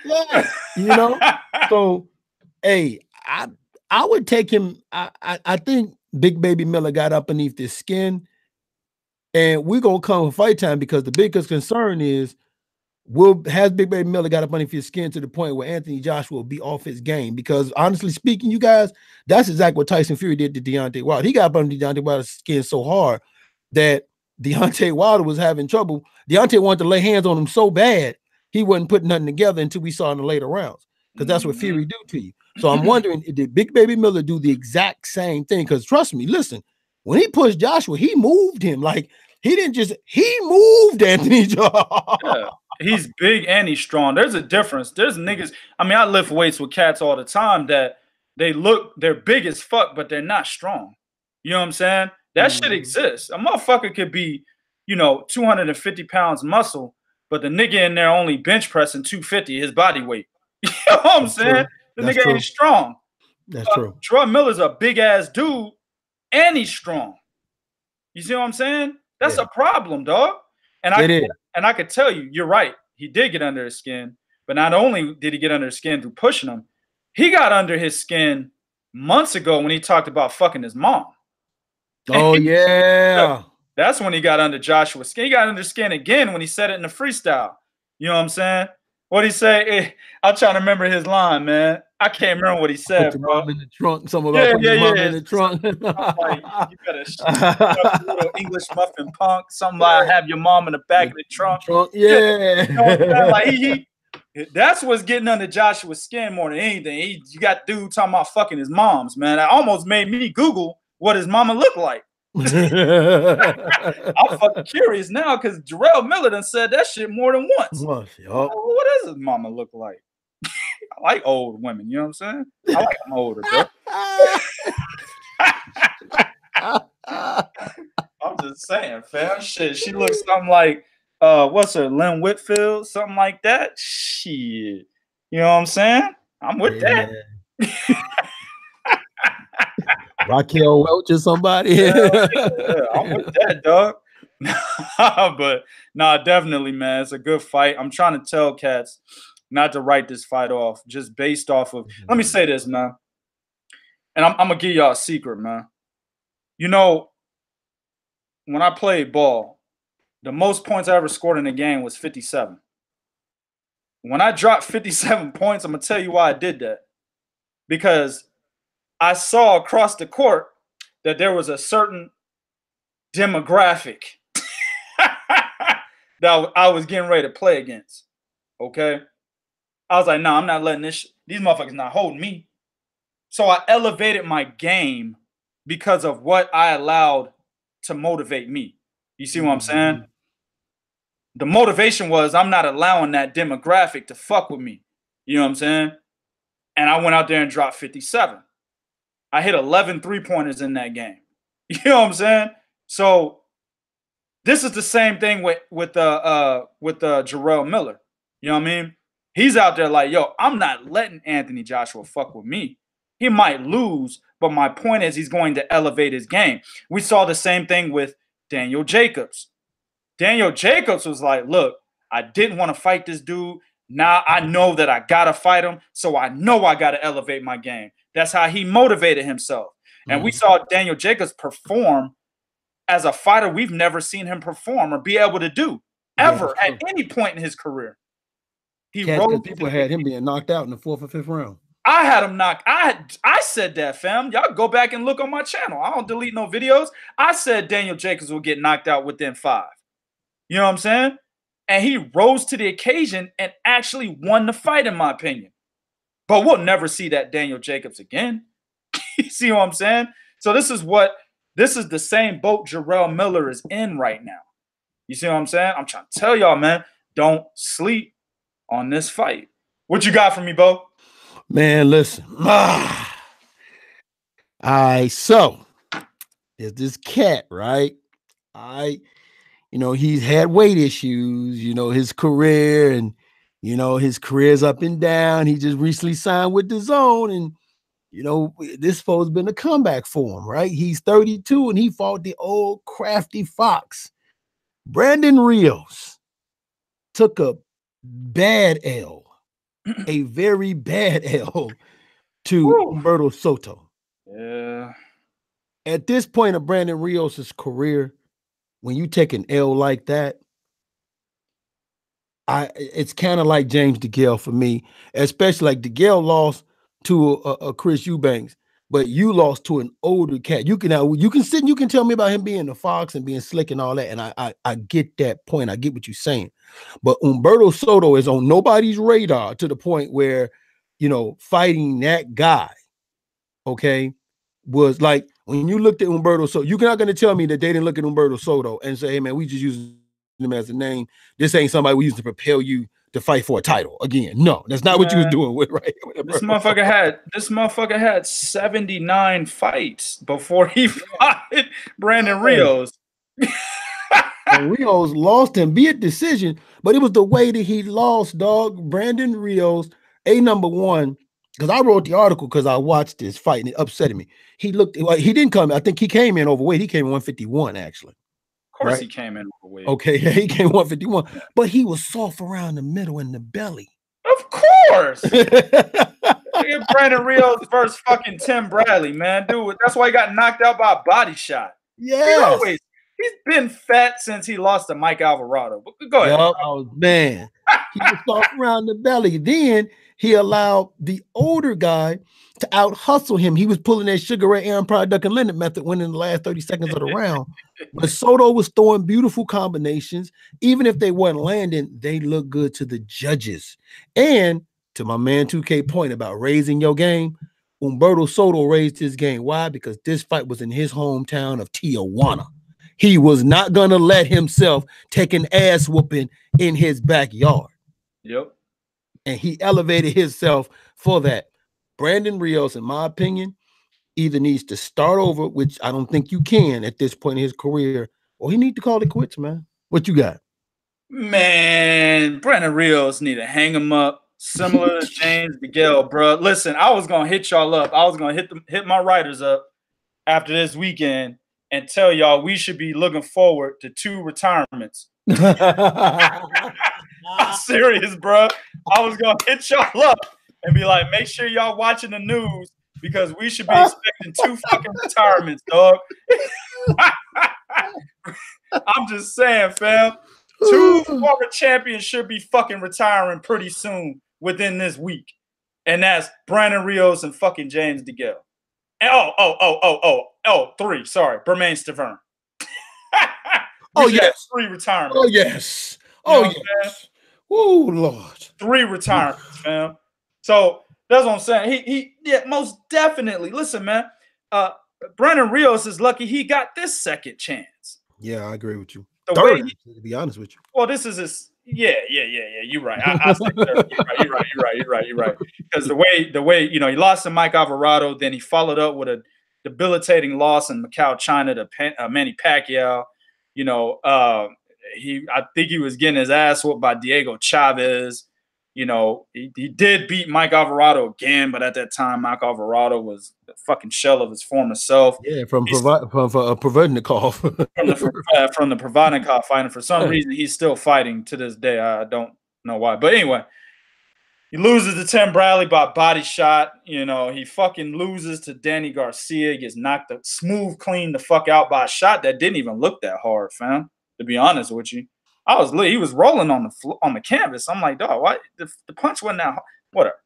Yeah. So, hey, I would take him. I think Big Baby Miller got up beneath his skin. And we're going to come for fight time because the biggest concern is, has Big Baby Miller got up underneath his skin to the point where Anthony Joshua will be off his game? Because honestly speaking, you guys, that's exactly what Tyson Fury did to Deontay Wilder. He got up under Deontay Wilder's skin so hard that Deontay Wilder was having trouble. Deontay wanted to lay hands on him so bad, he wasn't putting nothing together until we saw in the later rounds. Because that's what Fury do to you. So I'm wondering, did Big Baby Miller do the exact same thing? Because trust me, listen, when he pushed Joshua, he moved him. Like, he moved Anthony Joshua. Yeah, he's big and he's strong. There's a difference. There's niggas. I mean, I lift weights with cats all the time that they're big as fuck, but they're not strong. You know what I'm saying? That shit exists. A motherfucker could be, 250 pounds muscle, but the nigga in there only bench pressing 250, his body weight. You know what I'm saying? The nigga ain't strong. That's true. Jarrell Miller's a big ass dude and he's strong. You see what I'm saying? That's a problem, dog. And I could tell you, you're right. He did get under his skin, but not only did he get under his skin through pushing him, he got under his skin months ago when he talked about fucking his mom. Oh, yeah. That's when he got under Joshua's skin. He got under skin again when he said it in the freestyle. You know what I'm saying? What'd he say? I'm trying to remember his line, man. I can't remember what he said, put your bro. Mom in the trunk. Something about putting your mom in the trunk. Like, you better shut little English muffin punk. Something like have your mom in the back of the trunk. Yeah. You know what I'm saying? Like that's what's getting under Joshua's skin more than anything. You got dude talking about fucking his moms, man. That almost made me Google what his mama looked like. I'm fucking curious now because Jarrell Miller done said that shit more than once. What does his mama look like? I like old women, you know what I'm saying? I like them older, bro. I'm just saying, fam. Shit, she looks something like what's her, Lynn Whitfield, something like that. Shit. You know what I'm saying? I'm with that. Raquel Welch or somebody. Yeah, I'm with that, dog. But nah, definitely, man. It's a good fight. I'm trying to tell cats not to write this fight off just based off of. Let me say this, man. And I'm gonna give y'all a secret, man. You know, when I played ball, the most points I ever scored in a game was 57. When I dropped 57 points, I'm gonna tell you why I did that. Because I saw across the court that there was a certain demographic that I was getting ready to play against. Okay? I was like, no, I'm not letting these motherfuckers not hold me. So I elevated my game because of what I allowed to motivate me. You see what I'm saying? The motivation was I'm not allowing that demographic to fuck with me. You know what I'm saying? And I went out there and dropped 57. I hit 11 3-pointers in that game. You know what I'm saying? So this is the same thing with Jarrell Miller. You know what I mean? He's out there like, yo, I'm not letting Anthony Joshua fuck with me. He might lose, but my point is he's going to elevate his game. We saw the same thing with Daniel Jacobs. Daniel Jacobs was like, look, I didn't want to fight this dude. Now I know that I got to fight him, so I know I got to elevate my game. That's how he motivated himself. And we saw Daniel Jacobs perform as a fighter we've never seen him perform or be able to do ever at any point in his career. People had him being knocked out in the 4th or 5th round. I had him knocked. I said that, fam. Y'all go back and look on my channel. I don't delete no videos. I said Daniel Jacobs will get knocked out within 5. You know what I'm saying? And he rose to the occasion and actually won the fight, in my opinion. But we'll never see that Daniel Jacobs again. You see what I'm saying? So this is the same boat Jarrell Miller is in right now. You see what I'm saying? I'm trying to tell y'all, man, don't sleep on this fight. What you got for me, Bo? Man, listen. All right, so there's this cat, right? He's had weight issues, his career, and his career's up and down. He just recently signed with Dazn, and this foe's been a comeback for him, right? He's 32 and he fought the old crafty fox. Brandon Rios took a bad L, a very bad L to Humberto Soto. Yeah. At this point of Brandon Rios' career, when you take an L like that, it's kind of like James DeGale for me, especially like DeGale lost to a Chris Eubank, but you lost to an older cat. You can sit and you can tell me about him being a fox and being slick and all that, and I get that point. I get what you're saying, but Humberto Soto is on nobody's radar to the point where fighting that guy, okay, was like when you looked at Humberto Soto. You're not going to tell me that they didn't look at Humberto Soto and say, hey man, we just use him as a name. This ain't somebody we used to propel you to fight for a title again. No, that's not what you was doing with right. This motherfucker had 79 fights before he fought Brandon Rios. Rios lost him via decision, but it was the way that he lost, dog. Brandon Rios, #1, because I wrote the article because I watched this fight and it upset me. He didn't come. I think he came in overweight. He came in 151 actually. Of course, he came in overweight. Okay, he came 151, but he was soft around the middle and the belly. Of course. Look at Brandon Rios versus fucking Tim Bradley, man. Dude, that's why he got knocked out by a body shot. Yeah. He's been fat since he lost to Mike Alvarado. But go ahead. Man. He was soft around the belly. Then he allowed the older guy to out hustle him. He was pulling that Sugar Ray Aaron product duck and limit method, winning the last 30 seconds of the round. But Soto was throwing beautiful combinations. Even if they weren't landing, they looked good to the judges. And to my man 2K point about raising your game, Humberto Soto raised his game. Why? Because this fight was in his hometown of Tijuana. He was not going to let himself take an ass whooping in his backyard. Yep. And he elevated himself for that. Brandon Rios, in my opinion, either needs to start over, which I don't think you can at this point in his career, or he need to call it quits, man. What you got? Man, Brandon Rios need to hang him up. Similar to James DeGale, bro. Listen, I was gonna hit y'all up. I was gonna hit my writers up after this weekend and tell y'all we should be looking forward to 2 retirements. I'm serious, bro. I was gonna hit y'all up and be like, make sure y'all watching the news because we should be expecting 2 fucking retirements, dog. I'm just saying, fam. 2 former champions should be fucking retiring pretty soon within this week. And that's Brandon Rios and fucking James DeGale. And 3. Sorry. Bermain Stavern. Oh, yes. 3 retirements. Oh, yes. You Oh, yes. Oh, Lord. 3 retirements, fam. So that's what I'm saying. Yeah, most definitely. Listen, man. Brandon Rios is lucky he got this second chance. Yeah, I agree with you. The Third, way to be honest with you. Well, this is his. Yeah. You're right. I said third. You're right. Because the way he lost to Mike Alvarado, then he followed up with a debilitating loss in Macau, China to Manny Pacquiao. I think he was getting his ass whooped by Diego Chavez. He did beat Mike Alvarado again, but at that time, Mike Alvarado was a fucking shell of his former self. Yeah, from Provodnikov. from the Provodnikov fight. And for some reason, he's still fighting to this day. I don't know why. But anyway, he loses to Tim Bradley by body shot. He fucking loses to Danny Garcia. He gets knocked smooth clean the fuck out by a shot that didn't even look that hard, fam, to be honest with you. He was rolling on the canvas. I'm like, dog, why the punch wasn't that hard? Whatever.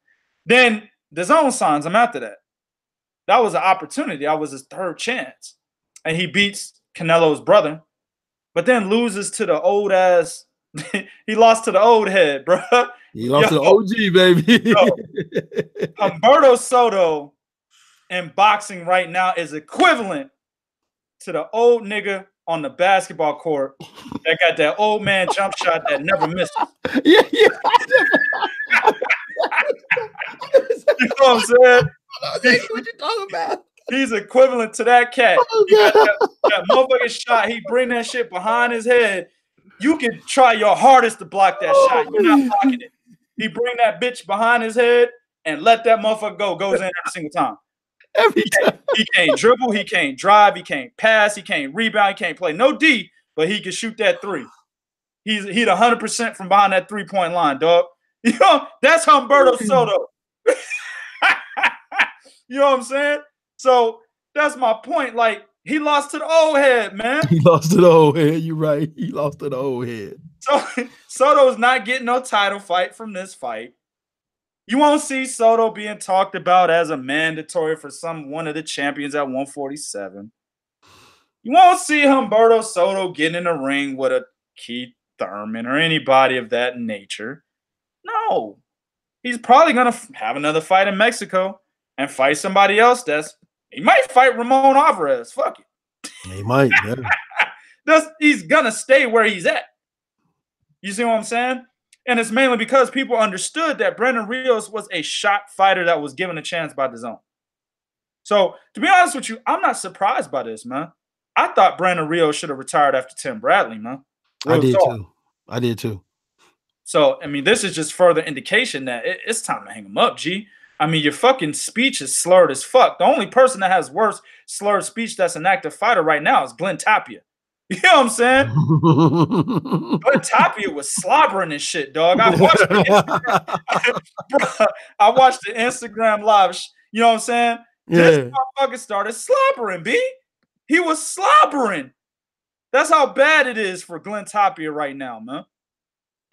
Then the zone signs him after that. That was an opportunity. That was his 3rd chance. And he beats Canelo's brother, but then loses to the old ass. He lost to the old head, bro. He lost to the OG, baby. Humberto Soto in boxing right now is equivalent to the old nigga on the basketball court that got that old man jump shot that never misses. Yeah. You know what I'm saying? What you talking about? He's equivalent to that cat. Oh, he got that motherfucking shot. He bring that shit behind his head. You can try your hardest to block that shot. You're not blocking it. He bring that bitch behind his head and let that motherfucker go. Goes in every single time. Every time. He can't dribble. He can't drive. He can't pass. He can't rebound. He can't play no D, but he can shoot that 3. He's 100% from behind that 3-point line, dog. That's Humberto Soto. You know what I'm saying? So that's my point. Like, he lost to the old head, man. He lost to the old head. You're right. He lost to the old head. So Soto's not getting no title fight from this fight. You won't see Soto being talked about as a mandatory for one of the champions at 147. You won't see Humberto Soto getting in the ring with a Keith Thurman or anybody of that nature. No. He's probably going to have another fight in Mexico and fight somebody else he might fight Ramon Alvarez. Fuck it. He might, yeah. He's going to stay where he's at. You see what I'm saying? And it's mainly because people understood that Brandon Rios was a shot fighter that was given a chance by Dazn. So, to be honest with you, I'm not surprised by this, man. I thought Brandon Rios should have retired after Tim Bradley, man. I did too. So, I mean, this is just further indication that it's time to hang him up, G. I mean, your fucking speech is slurred as fuck. The only person that has worse slurred speech that's an active fighter right now is Glenn Tapia. You know what I'm saying? Glenn Tapia was slobbering and shit, dog. I watched the Instagram live. You know what I'm saying? Yeah. This motherfucker started slobbering, B. He was slobbering. That's how bad it is for Glenn Tapia right now, man.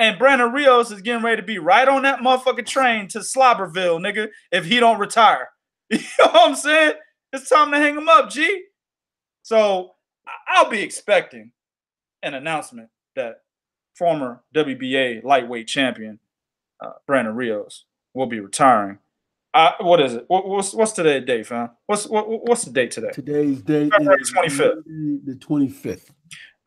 And Brandon Rios is getting ready to be right on that motherfucking train to Slobberville, nigga, if he don't retire. You know what I'm saying? It's time to hang him up, G. So I'll be expecting an announcement that former WBA lightweight champion Brandon Rios will be retiring What is it? What's today's date, fam? What's the date today? Today's date February is 25th. the 25th.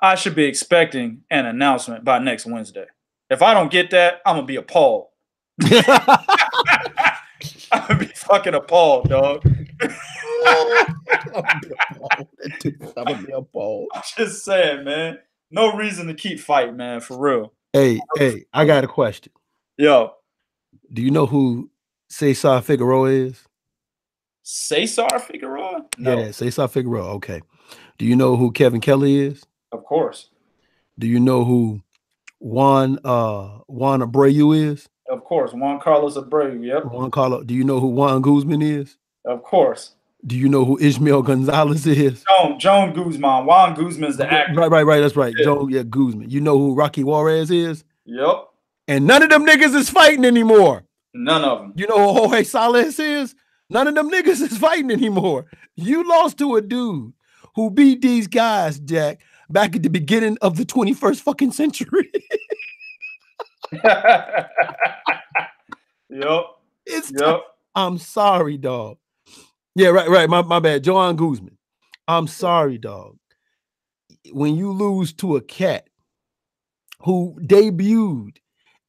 I should be expecting an announcement by next Wednesday. If I don't get that, I'm gonna be appalled. I'm gonna be fucking appalled, dog. I'm gonna be appalled. I'm just saying, man. No reason to keep fighting, man. For real. Hey, I got a question. Yo, do you know who Cesar Figueroa is? Cesar Figueroa? No. Yeah, Cesar Figueroa. Okay. Do you know who Kevin Kelly is? Of course. Do you know who Juan Abreu is? Of course. Juan Carlos Abreu. Yep. Juan Carlos. Do you know who Juan Guzman is? Of course. Do you know who Ishmael Gonzalez is? Joan Guzman. Juan Guzman's the actor. Right. That's right. Yeah. Guzman. You know who Rocky Juarez is? Yep. And none of them niggas is fighting anymore. None of them. You know who Jorge Salas is? None of them niggas is fighting anymore. You lost to a dude who beat these guys, Jack, back at the beginning of the 21st fucking century. Yep. I'm sorry, dog. Yeah, right. My bad. Joan Guzman. I'm sorry, dog. When you lose to a cat who debuted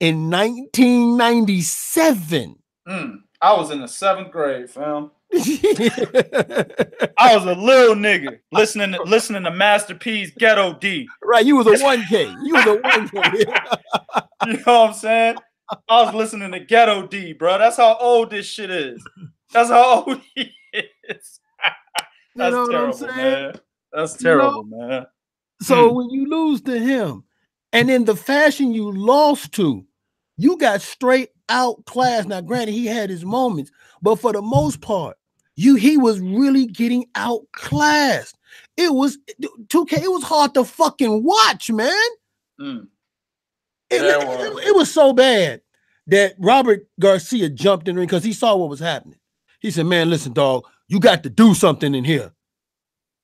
in 1997. I was in the 7th grade, fam. I was a little nigga listening to Master P's Ghetto D. Right, you was a 1K. You was a 1K. You know what I'm saying? I was listening to Ghetto D, bro. That's how old this shit is. That's how old he is. That's terrible, man. That's terrible, man. So when you lose to him, and in the fashion you lost to, you got straight outclassed. Now, granted, he had his moments, but for the most part, he was really getting outclassed. It was 2K. It was hard to fucking watch, man. It was so bad that Robert Garcia jumped in the ring because he saw what was happening. He said, "Man, listen, dog, you got to do something in here.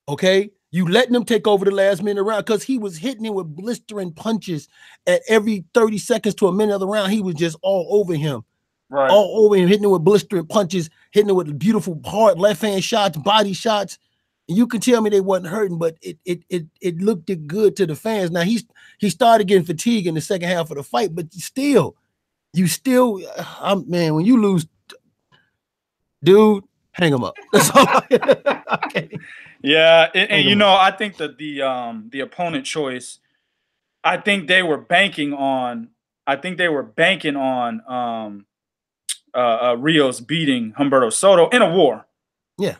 Okay? You letting him take over the last minute round," because he was hitting him with blistering punches at every 30 seconds to a minute of the round. He was just all over him. Right. All over him, hitting him with blistering punches, hitting him with beautiful hard left-hand shots, body shots. And you can tell me they wasn't hurting, but it looked good to the fans. Now he started getting fatigued in the second half of the fight, but man, when you lose, dude, hang him up. That's all. Okay. Yeah, and you know, I think that the opponent choice, I think they were banking on Rios beating Humberto Soto in a war. Yeah.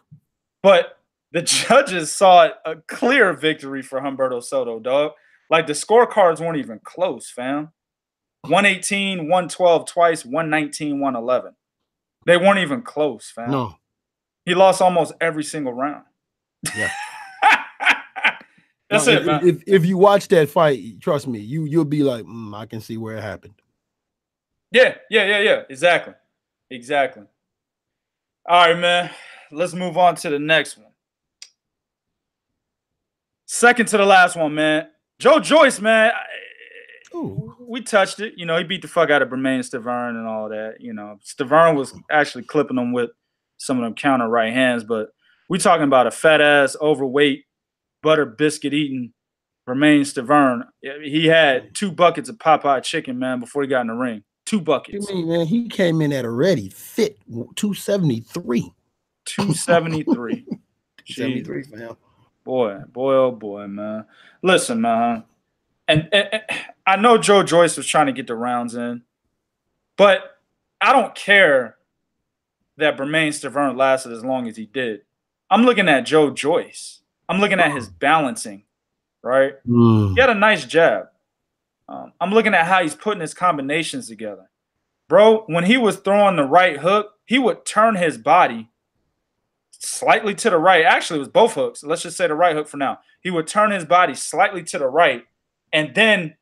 But the judges saw a clear victory for Humberto Soto, dog. Like the scorecards weren't even close, fam. 118, 112 twice, 119, 111. They weren't even close, fam. No. He lost almost every single round. Yeah. That's it, man. If you watch that fight, trust me, you'll be like, I can see where it happened. Yeah. Exactly. All right, man. Let's move on to the next one. Second to the last one, man. Joe Joyce, man. We touched it. You know, he beat the fuck out of Bermain Stavern and all that. You know, Stavern was actually clipping him with some of them counter right hands, but we talking about a fat ass, overweight, butter biscuit eating Bermain Stavern. He had 2 buckets of Popeye chicken, man, before he got in the ring. 2 buckets. You mean, man, he came in at a ready fit 273. 273. 73, fam. Boy, oh boy, man. Listen, man. And I know Joe Joyce was trying to get the rounds in, but I don't care that Bermain Stavern lasted as long as he did. I'm looking at Joe Joyce. I'm looking at his balancing, right? He had a nice jab. I'm looking at how he's putting his combinations together. Bro, when he was throwing the right hook, he would turn his body slightly to the right. Actually, it was both hooks. Let's just say the right hook for now. He would turn his body slightly to the right and then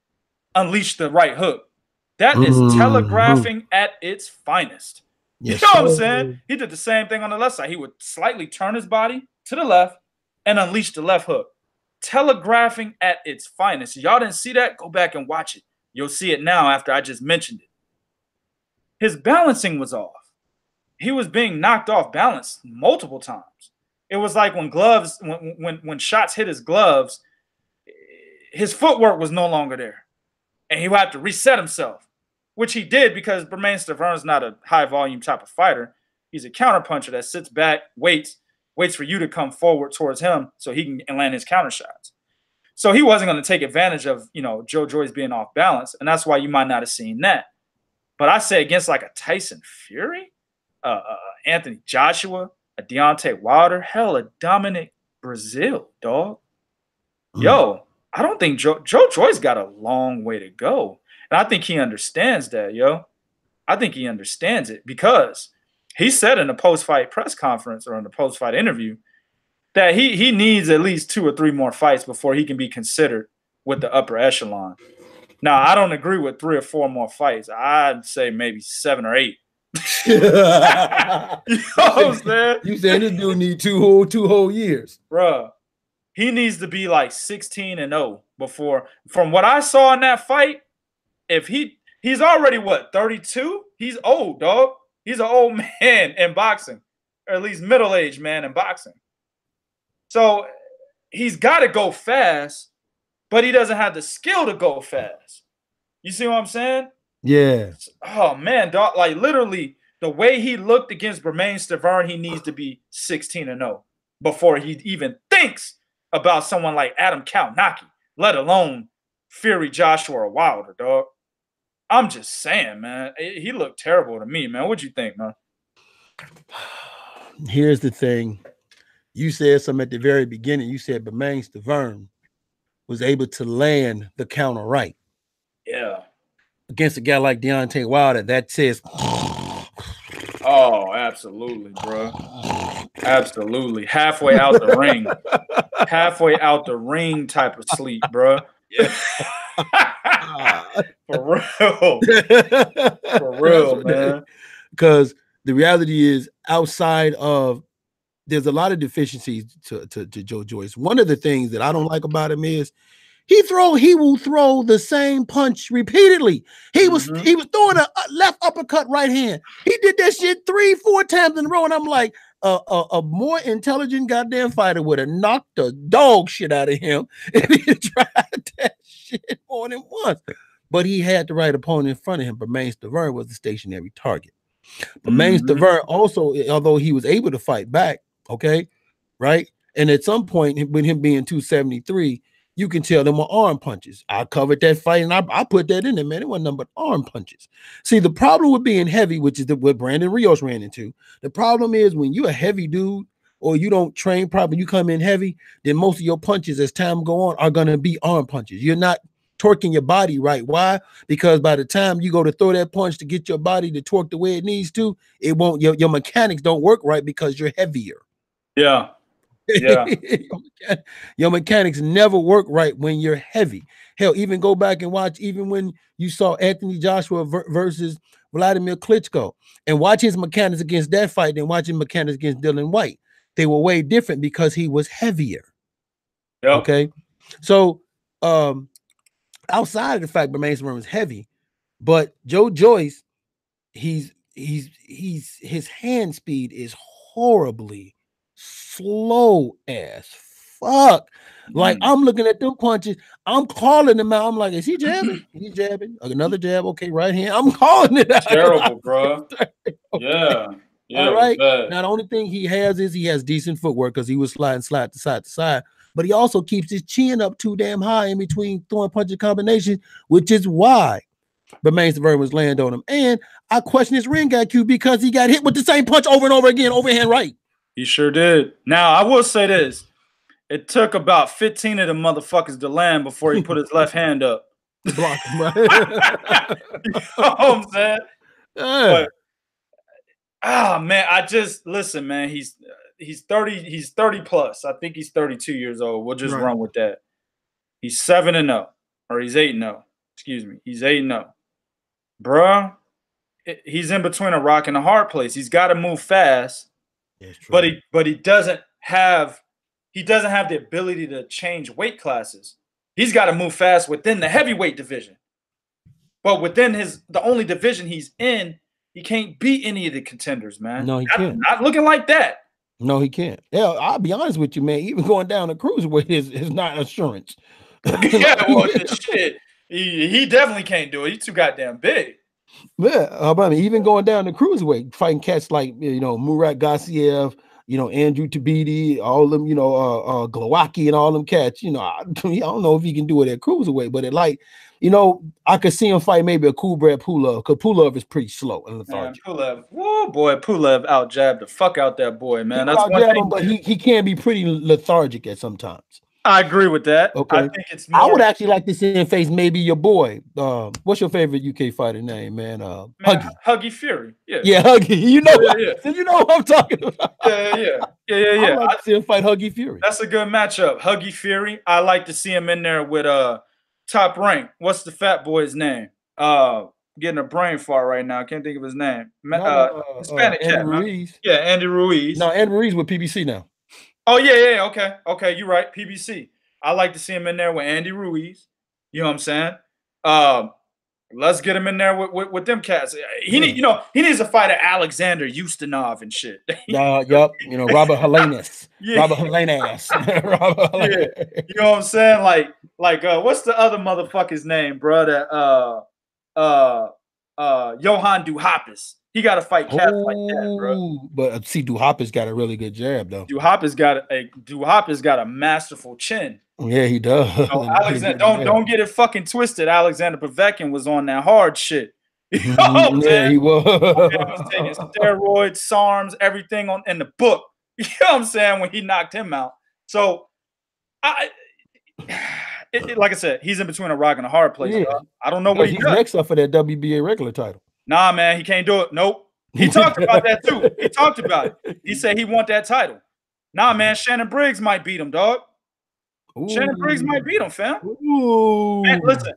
unleash the right hook. That is telegraphing at its finest. Yes, you know what I'm saying? He did the same thing on the left side. He would slightly turn his body to the left and unleash the left hook. Telegraphing at its finest. Y'all didn't see that? Go back and watch it. You'll see it now after I just mentioned it. His balancing was off. he was being knocked off balance multiple times. It was like when shots hit his gloves, his footwork was no longer there, and he would have to reset himself, which he did because Bermane Stiverne is not a high volume type of fighter. He's a counterpuncher that sits back, waits for you to come forward towards him so he can land his counter shots. So he wasn't going to take advantage of, Joe Joyce being off balance, and that's why you might not have seen that. But I say against like a Tyson Fury, Anthony Joshua, a Deontay Wilder, hell, a Dominic Brazil, dog. Yo, I don't think Joe Joyce got a long way to go. And I think he understands that, yo. I think he understands it because he said in a post-fight press conference or in a post-fight interview that he needs at least 2 or 3 more fights before he can be considered with the upper echelon. Now, I don't agree with 3 or 4 more fights. I'd say maybe 7 or 8. You know what I'm saying? You saying this dude need two whole years. Bruh, he needs to be like 16-0 before. From what I saw in that fight, if he's already, 32? He's old, dog. He's an old man in boxing, or at least middle-aged man in boxing. So he's got to go fast, but he doesn't have the skill to go fast. You see what I'm saying? Yeah. Oh, man, dog. Like, literally, the way he looked against Bermane Stiverne, he needs to be 16-0 before he even thinks about someone like Adam Kalnaki, let alone Fury, Joshua, or Wilder, dog. I'm just saying, man. He looked terrible to me, man. What'd you think, man? Here's the thing. You said something at the very beginning. You said Bermane Stiverne was able to land the counter right. Yeah. Against a guy like Deontay Wilder, that says... Oh, absolutely, bro. Absolutely. Halfway out the ring. Halfway out the ring type of sleep, bro. Yeah. For real. For real, man. Because the reality is, outside of, there's a lot of deficiencies to Joe Joyce. One of the things that I don't like about him is he will throw the same punch repeatedly. He was throwing a left uppercut right hand. He did that shit 3-4 times in a row, and I'm like, a more intelligent goddamn fighter would have knocked the dog shit out of him if he tried that shit more than once. But he had the right opponent in front of him. Bermane Stiverne was the stationary target. Bermane Stiverne also, although he was able to fight back, okay, right? And at some point, with him being 273, you can tell them were arm punches. I covered that fight, and I put that in there, man. It wasn't nothing but arm punches. See, the problem with being heavy, which is what Brandon Rios ran into, the problem is when you're a heavy dude or you don't train properly, you come in heavy, then most of your punches as time go on are going to be arm punches. You're not torquing your body right. Why? Because by the time you go to throw that punch to get your body to torque the way it needs to, it won't. Your mechanics don't work right because you're heavier. Yeah. Yeah. Your mechanics never work right when you're heavy. Hell, even go back and watch, even when you saw Anthony Joshua versus Vladimir Klitschko, and watch his mechanics against that fight, then watch his mechanics against Dylan White. They were way different because he was heavier. Yep. Okay. So outside of the fact Bermane Stiverne was heavy, but Joe Joyce, his hand speed is horribly slow as fuck. Like, I'm looking at them punches, I'm calling them out. I'm like, is he jabbing? He's jabbing. Another jab. Okay, right hand. I'm calling it out. Terrible, bro. Yeah. All right. Now, the only thing he has is he has decent footwork because he was sliding side to side. But he also keeps his chin up too damn high in between throwing punches combinations, which is why Bermane Stiverne was laying on him. And I question his ring IQ because he got hit with the same punch over and over again, overhand right. He sure did. Now, I will say this. It took about 15 of the motherfuckers to land before he put his left hand up. Block him, right? You know what I'm saying? But, man, listen, man, he's 30 plus. I think he's 32 years old. We'll just run with that. He's 7-0, or he's 8-0. Excuse me. He's 8-0. Bruh, he's in between a rock and a hard place. He's got to move fast. But he doesn't have the ability to change weight classes. He's got to move fast within the heavyweight division. But within the only division he's in, He can't beat any of the contenders, man. No, he can't. Not looking like that. No, he can't. Yeah, I'll be honest with you, man. Even going down the cruiserweight is not assurance. Yeah, well, shit. He definitely can't do it. He's too goddamn big. Yeah, I mean, even going down the cruiserweight, fighting cats like Murat Gassiev, Andrew Tabiti, all them, Golovkin and all them cats. I don't know if he can do it at cruiserweight, but I could see him fight maybe a Kubrat Pulev, because Pulev is pretty slow and lethargic. Pulev, whoa, boy, Pulev out jabbed the fuck out that boy, man. That's one thing. But he can be pretty lethargic at sometimes. I agree with that. Okay, I think it's more... I would actually like to see him face maybe your boy. What's your favorite UK fighter name, man? Huggy Fury. Yeah, Huggy. You know what I'm talking about. Yeah. I'd like to see him fight Huggy Fury. That's a good matchup. Huggy Fury. I like to see him in there with Top Rank. What's the fat boy's name? Getting a brain fart right now. I can't think of his name. Hispanic cat. Ruiz. Yeah, Andy Ruiz. No, Andy Ruiz with PBC now. Oh, yeah. Okay, you're right. PBC. I like to see him in there with Andy Ruiz. You know what I'm saying? Let's get him in there with them cats. He needs to fight Alexander Ustinov and shit. Yup. Robert Helenius. Yeah. Robert Helenius. Yeah. You know what I'm saying? Like what's the other motherfucker's name, bro? That Johan Duhapis. He got to fight cats like that, bro. But see, Duhapis got a really good jab, though. Duhapis got a masterful chin. Yeah, he does. Alexander, don't get it fucking twisted. Alexander Povetkin was on that hard shit. You know what I'm saying? He was. He was taking steroids, SARMs, everything in the book. You know what I'm saying? When he knocked him out. So, like I said, he's in between a rock and a hard place. Yeah. I don't know what he's next up for that WBA regular title. Nah, man, he can't do it. Nope. He talked about that too. He talked about it. He said he want that title. Nah, man, Shannon Briggs might beat him, dog. Ooh. Shannon Briggs might beat him, fam. Ooh. Man, listen,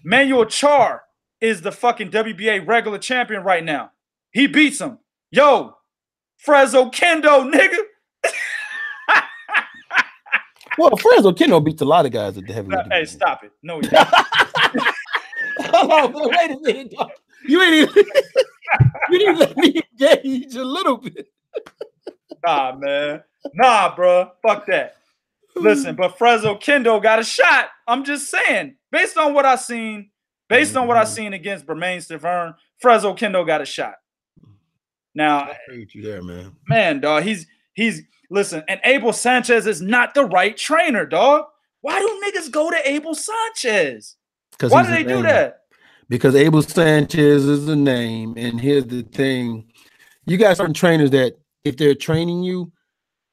Manuel Char is the fucking WBA regular champion right now. He beats him. Yo, Frezzo Kendo, nigga. Well, Frezzo Kendo beats a lot of guys at the heavyweight. Hey, stop it. No, he doesn't. Hold on, wait a minute, dog. You didn't let me engage a little bit. Nah, man. Nah, bro. Fuck that. Listen, but Frezzo Kendo got a shot. I'm just saying. Based on what I seen against Bermain Stavern, Frezzo Kendo got a shot. Now, I agree with you there, man. Man, dog, he's listen, and Abel Sanchez is not the right trainer, dog. Why do niggas go to Abel Sanchez? Why do they do that? Because Abel Sanchez is the name, and here's the thing: you got certain trainers that, if they're training you,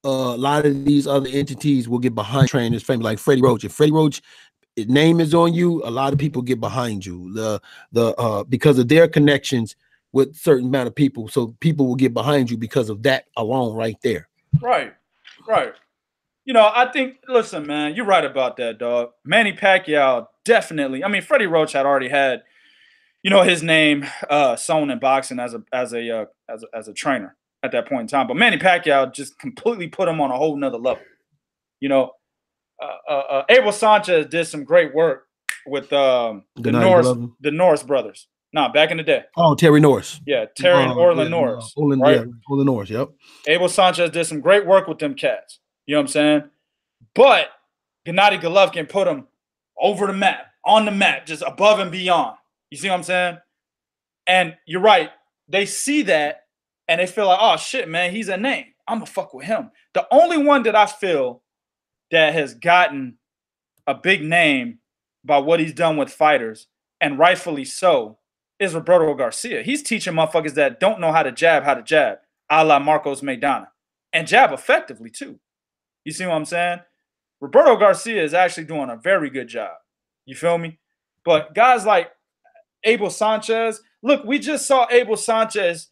a lot of these other entities will get behind trainers. Famous like Freddie Roach. If Freddie Roach name is on you, a lot of people get behind you. Because of their connections with certain amount of people, so people will get behind you because of that alone, right there. Right. I think. Listen, man, you're right about that, dog. Manny Pacquiao definitely. I mean, Freddie Roach had already had, his name sewn in boxing as a trainer at that point in time. But Manny Pacquiao just completely put him on a whole nother level. Abel Sanchez did some great work with the Norris brothers. Back in the day. Oh, Terry Norris. Yeah, Terry and Orland Norris. Orland Norris, yep. Abel Sanchez did some great work with them cats. You know what I'm saying? But Gennady Golovkin put him over the map, on the map, just above and beyond. You see what I'm saying? And you're right. They see that and they feel like, oh, shit, man, he's a name. I'm going to fuck with him. The only one that I feel that has gotten a big name by what he's done with fighters, and rightfully so, is Roberto Garcia. He's teaching motherfuckers that don't know how to jab, a la Marcos Maidana. And jab effectively, too. You see what I'm saying? Roberto Garcia is actually doing a very good job. You feel me? But guys like Abel Sanchez, look, we just saw Abel Sanchez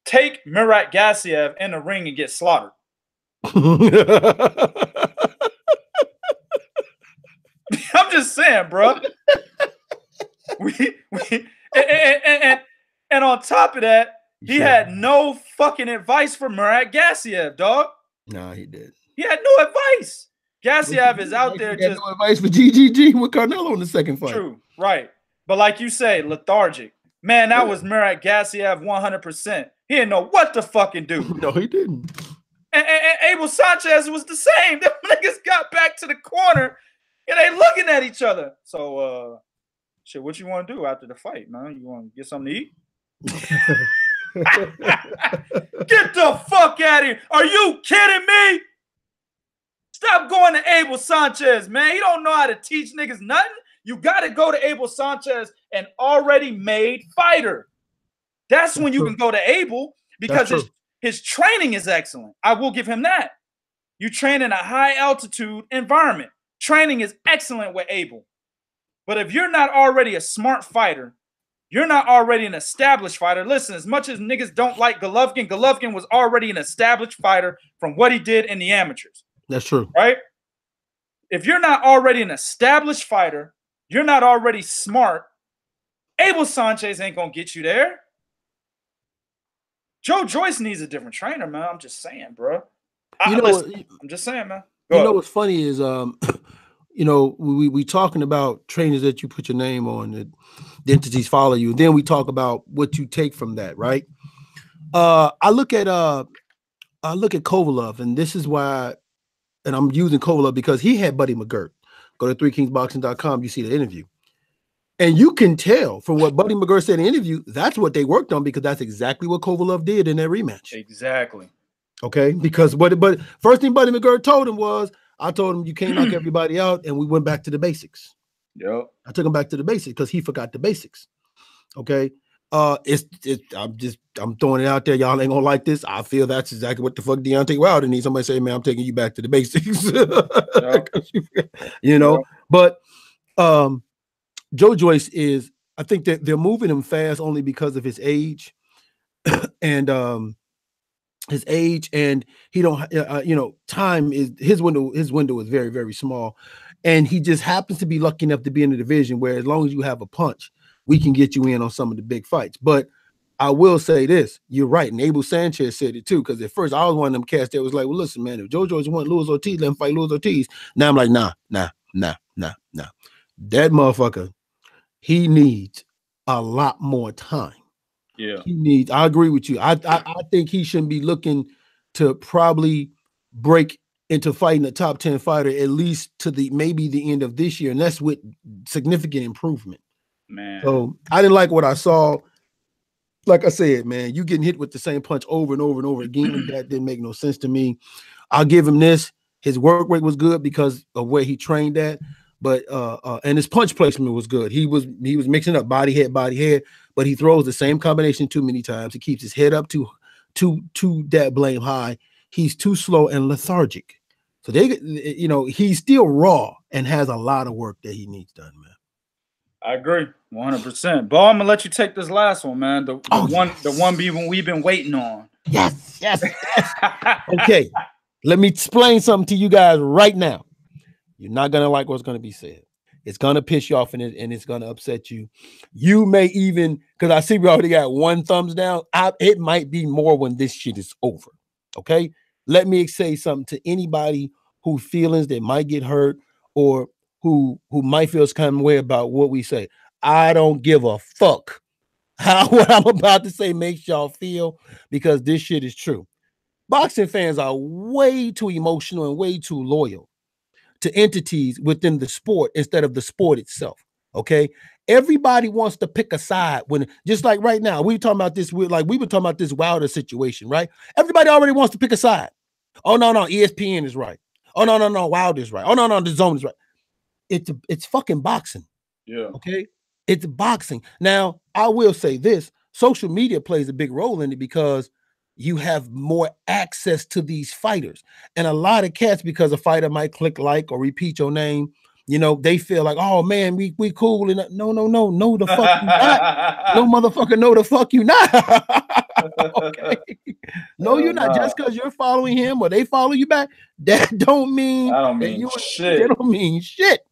take Murat Gassiev in the ring and get slaughtered. I'm just saying, bro. And on top of that, he had no fucking advice for Murat Gassiev, dog. No, he did. He had no advice. Gassiev is out there just no advice for GGG with Carnelo in the second fight. True, right. But like you say, lethargic. Man, that was Murat Gassiev 100%. He didn't know what to fucking do. No, he didn't. And Abel Sanchez was the same. Them niggas got back to the corner and they looking at each other. So, shit, what you want to do after the fight, man? You want to get something to eat? Get the fuck out of here. Are you kidding me? Stop going to Abel Sanchez, man. He don't know how to teach niggas nothing. You got to go to Abel Sanchez, an already made fighter. That's when you can go to Abel because his training is excellent. I will give him that. You train in a high altitude environment. Training is excellent with Abel. But if you're not already a smart fighter, you're not already an established fighter. Listen, as much as niggas don't like Golovkin, Golovkin was already an established fighter from what he did in the amateurs. That's true. Right? If you're not already an established fighter, you're not already smart, Abel Sanchez ain't going to get you there. Joe Joyce needs a different trainer, man. I'm just saying, bro. I'm just saying, man. You know what's funny is, you know, we talking about trainers that you put your name on, that the entities follow you. And then we talk what you take from that, right? I look at Kovalev, and this is why, and I'm using Kovalev because he had Buddy McGirt. Go to 3kingsboxing.com, you see the interview. And you can tell from what Buddy McGirt said in the interview, that's what they worked on because that's exactly what Kovalev did in that rematch. Exactly. Okay, because but first thing Buddy McGirt told him was, I told him you can't knock everybody out, and we went back to the basics. Yep. I took him back to the basics because he forgot the basics. Okay. I'm throwing it out there. Y'all ain't gonna like this. I feel that's exactly what the fuck Deontay Wilder needs. Somebody say, man, I'm taking you back to the basics. Yep. You know, yep. But Joe Joyce is, I think that they're moving him fast only because of his age and he don't you know, time is his window is very, very small, and he just happens to be lucky enough to be in the division where as long as you have a punch, we can get you in on some of the big fights. But I will say this, you're right, and Abel Sanchez said it too, because at first I was one of them cats that was like, well, listen, man, if Joe Joyce want Luis Ortiz, let him fight Luis Ortiz. Now I'm like, nah. That motherfucker, he needs a lot more time. Yeah, he needs. I agree with you. I think he shouldn't be looking to probably break into fighting a top 10 fighter at least to maybe the end of this year, and that's with significant improvement. Man, so I didn't like what I saw. Like I said, man, you getting hit with the same punch over and over and over again. That didn't make no sense to me. I'll give him this. His work rate was good because of where he trained at. But and his punch placement was good. He was mixing up body head, but he throws the same combination too many times. He keeps his head up too that blame high. He's too slow and lethargic. So you know, he's still raw and has a lot of work that he needs done, man. I agree 100%. Bo, I'm gonna let you take this last one, man. The one we've been waiting on. Yes. Okay, let me explain something to you guys right now. You're not going to like what's going to be said. It's going to piss you off and it's going to upset you. You may even, because I see we already got one thumbs down. It might be more when this shit is over. Okay? Let me say something to anybody who feelings that might get hurt or who might feel some kind of way about what we say. I don't give a fuck how what I'm about to say makes y'all feel, because this shit is true. Boxing fans are way too emotional and way too loyal to entities within the sport instead of the sport itself. Okay, everybody wants to pick a side when, just like right now, we were talking about this. We were talking about this Wilder situation, right? Everybody already wants to pick a side. Oh no, ESPN is right. Oh no, Wilder's right. Oh no, Dazn is right. It's fucking boxing. Yeah. Okay, it's boxing. Now I will say this: social media plays a big role in it because you have more access to these fighters. And a lot of cats, because a fighter might click like or repeat your name, you know, they feel like, oh man, we cool. And no, the fuck you not. No motherfucker, no the fuck you not. Okay. No, you're not. Just because you're following him or they follow you back, that don't mean shit. That don't mean shit.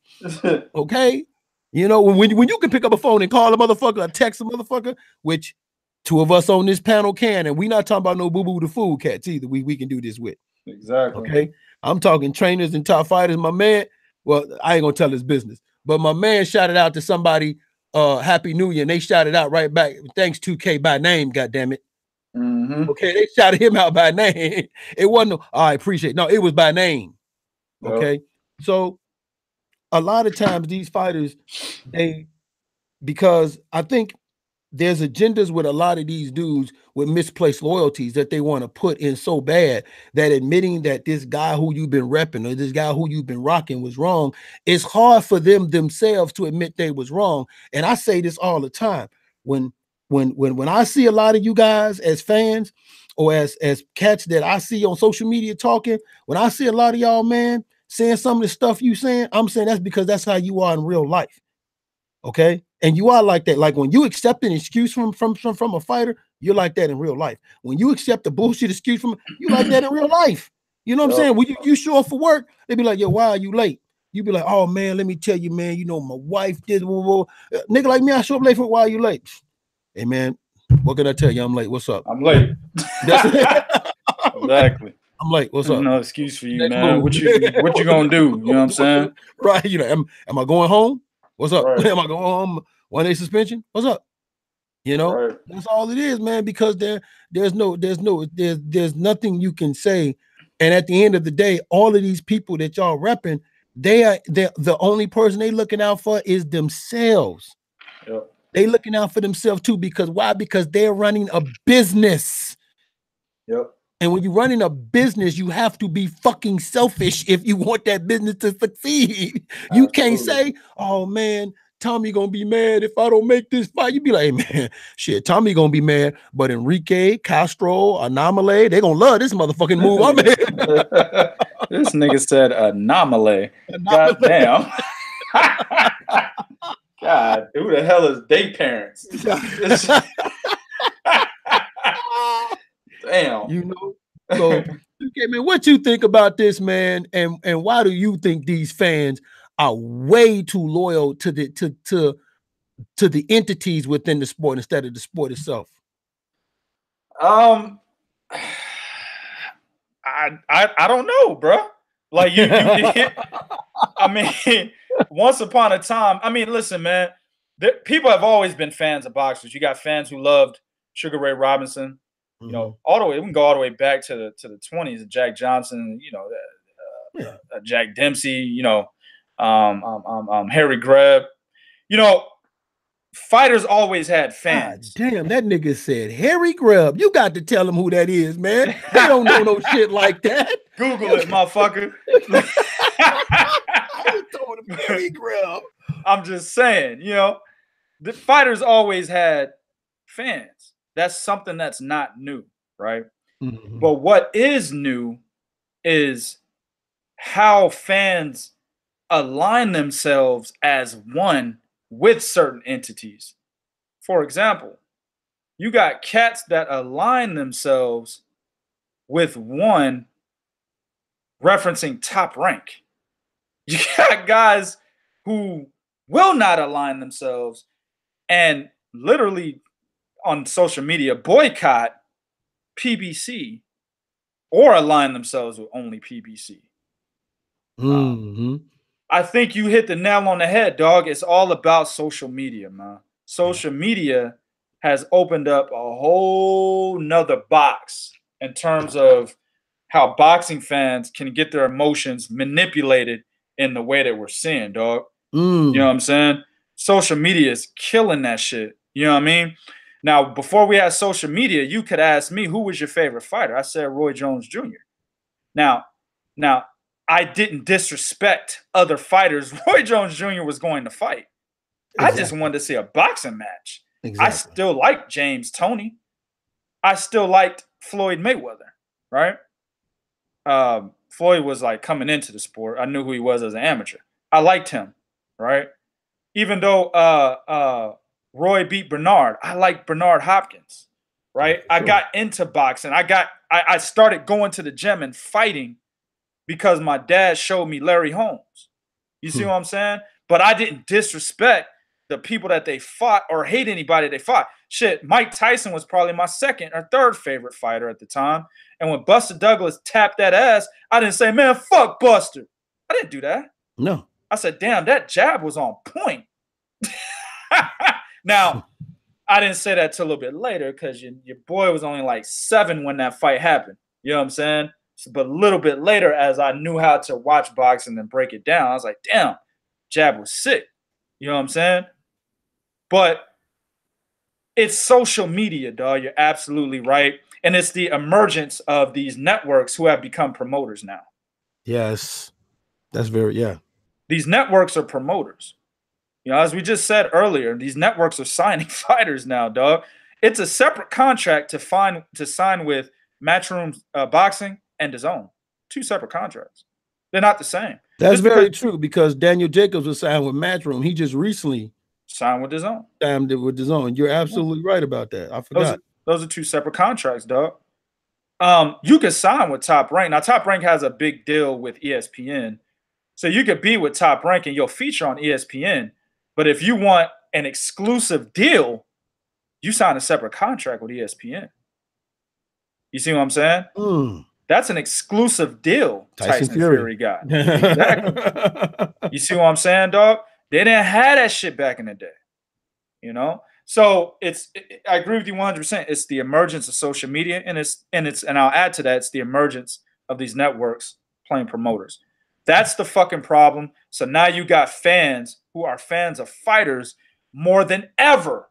Okay. You know, when you can pick up a phone and call a motherfucker or text a motherfucker, which two of us on this panel can, and we not talking about no boo-boo the fool cats either. We can do this with. Exactly. Okay. I'm talking trainers and top fighters. My man, well, I ain't gonna tell his business, but my man shouted out to somebody Happy New Year, and they shouted out right back, thanks 2K by name, goddammit. Okay, they shouted him out by name. It wasn't, I appreciate it. No, it was by name. Okay. Yep. So a lot of times these fighters, because I think there's agendas with a lot of these dudes with misplaced loyalties that they want to put in so bad that admitting that this guy who you've been repping or this guy who you've been rocking was wrong, it's hard for them themselves to admit they was wrong. And I say this all the time. When I see a lot of you guys as fans or as cats that I see on social media talking, when I see a lot of y'all, man, saying some of the stuff you saying, I'm saying that's because that's how you are in real life. Okay. And you are like that. Like when you accept an excuse from a fighter, you're like that in real life. When you accept a bullshit excuse from, you like that in real life. You know what I'm saying? When you show up for work, they be like, yo, why are you late? You be like, oh man, let me tell you, man, you know, my wife did, nigga like me, I show up late for why are you late? Hey man, what can I tell you? I'm late. What's up? I'm late. Exactly. I'm late. What's up? No excuse for you, man. What you gonna do? You know what I'm saying? Right. You know, am I going home? What's up? Right. Am I going home? 1-day suspension? What's up? You know, right. That's all it is, man, because there's nothing you can say. And at the end of the day, all of these people that y'all repping, they're the only person they looking out for is themselves. Yep. They looking out for themselves too, because why? Because they're running a business. Yep. And when you're running a business, you have to be fucking selfish if you want that business to succeed. You can't say, oh man, Tommy gonna be mad if I don't make this fight. You be like, hey, man, shit, Tommy gonna be mad. But Enrique, Castro, Anomaly, they gonna love this motherfucking move. I'm This nigga said Anomaly. God damn. God, who the hell is day parents? Damn. You know, so okay, man, what you think about this, man? And why do you think these fans are way too loyal to the entities within the sport instead of the sport itself? I don't know, bro. Like you I mean, once upon a time, I mean, listen, man, people have always been fans of boxers. You got fans who loved Sugar Ray Robinson. You know, all the way, we can go all the way back to the 20s, Jack Johnson, you know, Jack Dempsey, you know, Harry Greb. You know, fighters always had fans. God damn, that nigga said Harry Greb. You got to tell them who that is, man. They don't know no shit like that. Google it, motherfucker. I told him Harry Greb. I'm just saying, you know, the fighters always had fans. That's something that's not new, right? Mm-hmm. But what is new is how fans align themselves as one with certain entities. For example, you got cats that align themselves with one referencing Top Rank. You got guys who will not align themselves and literally on social media boycott PBC or align themselves with only PBC. I think you hit the nail on the head, dog. It's all about social media, man. Social media has opened up a whole nother box in terms of how boxing fans can get their emotions manipulated in the way that we're seeing, dog. You know what I'm saying? Social media is killing that shit. You know what I mean? Now, before we had social media, you could ask me, who was your favorite fighter? I said Roy Jones Jr. Now, I didn't disrespect other fighters Roy Jones Jr. was going to fight. Exactly. I just wanted to see a boxing match. Exactly. I still liked James Toney. I still liked Floyd Mayweather, right? Floyd was like coming into the sport. I knew who he was as an amateur. I liked him, right? Even though Roy beat Bernard, I liked Bernard Hopkins, right? Sure. I got into boxing. I started going to the gym and fighting because my dad showed me Larry Holmes. You see what I'm saying? But I didn't disrespect the people that they fought or hate anybody they fought. Shit, Mike Tyson was probably my second or third favorite fighter at the time. And when Buster Douglas tapped that ass, I didn't say, man, fuck Buster. I didn't do that. No. I said, damn, that jab was on point. Now, I didn't say that till a little bit later because your boy was only like 7 when that fight happened. You know what I'm saying? But a little bit later, as I knew how to watch boxing and break it down, I was like, damn, jab was sick. You know what I'm saying? But it's social media, dog. You're absolutely right. And it's the emergence of these networks who have become promoters now. Yes. That's very, yeah. These networks are promoters. You know, as we just said earlier, these networks are signing fighters now, dog. It's a separate contract to sign with Matchroom Boxing and Dazn. 2 separate contracts. They're not the same. That's very true because Daniel Jacobs was signed with Matchroom. He just recently signed with Dazn. Signed with Dazn. You're absolutely right about that. I forgot. Those are 2 separate contracts, dog. You could sign with Top Rank. Now, Top Rank has a big deal with ESPN. So you could be with Top Rank and you'll feature on ESPN. But if you want an exclusive deal, you sign a separate contract with ESPN. You see what I'm saying? That's an exclusive deal, Tyson Fury got. Exactly. You see what I'm saying, dog? They didn't have that shit back in the day. You know? So I agree with you 100%. It's the emergence of social media, and I'll add to that, it's the emergence of these networks playing promoters. That's the fucking problem. So now you got fans who are fans of fighters more than ever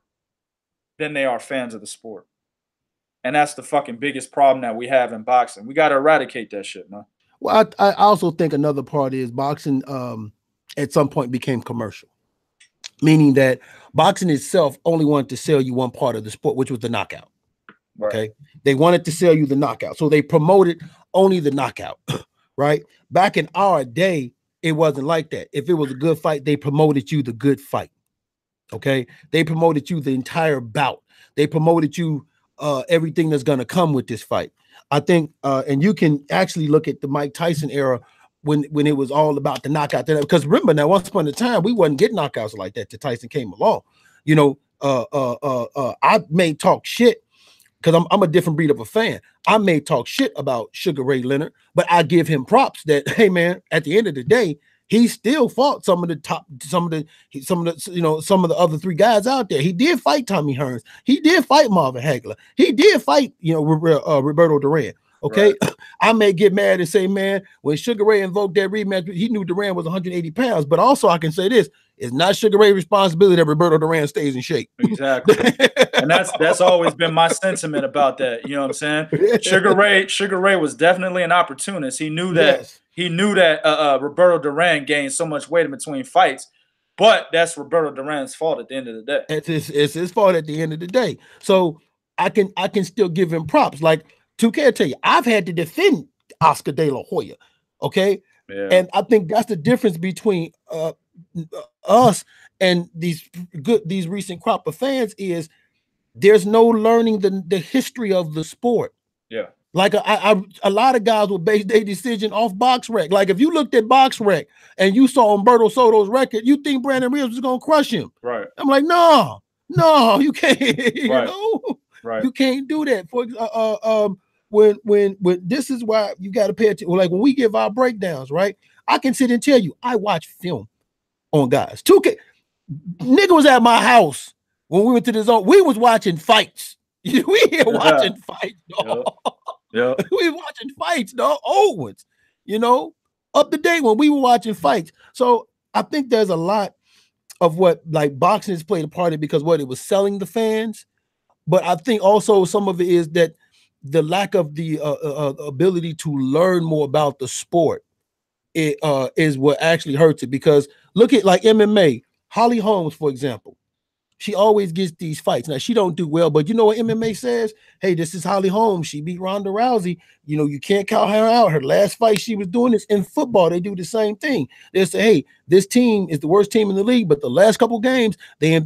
than they are fans of the sport. And that's the fucking biggest problem that we have in boxing. We got to eradicate that shit, man. Well, I also think another part is boxing at some point became commercial, meaning that boxing itself only wanted to sell you one part of the sport, which was the knockout. Right. Okay. They wanted to sell you the knockout. So they promoted only the knockout, right? Back in our day, it wasn't like that. If it was a good fight, they promoted you the good fight. Okay. They promoted you the entire bout. They promoted you everything that's going to come with this fight. I think, and you can actually look at the Mike Tyson era when it was all about the knockout. Because remember now, once upon a time, we wasn't getting knockouts like that till Tyson came along. You know, I may talk shit because I'm a different breed of a fan. I may talk shit about Sugar Ray Leonard, but I give him props that, hey man, at the end of the day, he still fought some of the other 3 guys out there. He did fight Tommy Hearns. He did fight Marvin Hagler. He did fight, Roberto Duran. Okay. Right. I may get mad and say, man, when Sugar Ray invoked that rematch, he knew Duran was 180 pounds. But also I can say this, it's not Sugar Ray's responsibility that Roberto Duran stays in shape. Exactly. And that's always been my sentiment about that. You know what I'm saying? Sugar Ray was definitely an opportunist. He knew that. Yes. He knew that Roberto Duran gained so much weight in between fights, but that's Roberto Duran's fault at the end of the day. It's his fault at the end of the day. So I can still give him props. Like 2K, I tell you, I've had to defend Oscar De La Hoya. Okay, yeah. And I think that's the difference between us and these recent crop of fans is there's no learning the history of the sport. Yeah. Like a lot of guys will base their decision off BoxRec. Like if you looked at BoxRec and you saw Humberto Soto's record, you think Brandon Rios was gonna crush him. Right. I'm like, no, you can't. You right. know, right. You can't do that. For when this is why you got to pay attention. Like when we give our breakdowns, right? I can sit and tell you, I watch film on guys. 2K nigga was at my house when we went to the zone. We was watching fights. We here watching fights, dog. Yeah. We watching fights, dog. Old ones, up to date when we were watching fights. So I think there's a lot of what like boxing has played a part in because what it was selling the fans, but I think also some of it is that the lack of the ability to learn more about the sport is what actually hurts it. Because look at like MMA, Holly Holmes, for example. She always gets these fights. Now, she don't do well, but you know what MMA says? Hey, this is Holly Holmes. She beat Ronda Rousey. You can't count her out. Her last fight she was doing this in football. They do the same thing. They say, hey, this team is the worst team in the league, but the last couple of games, their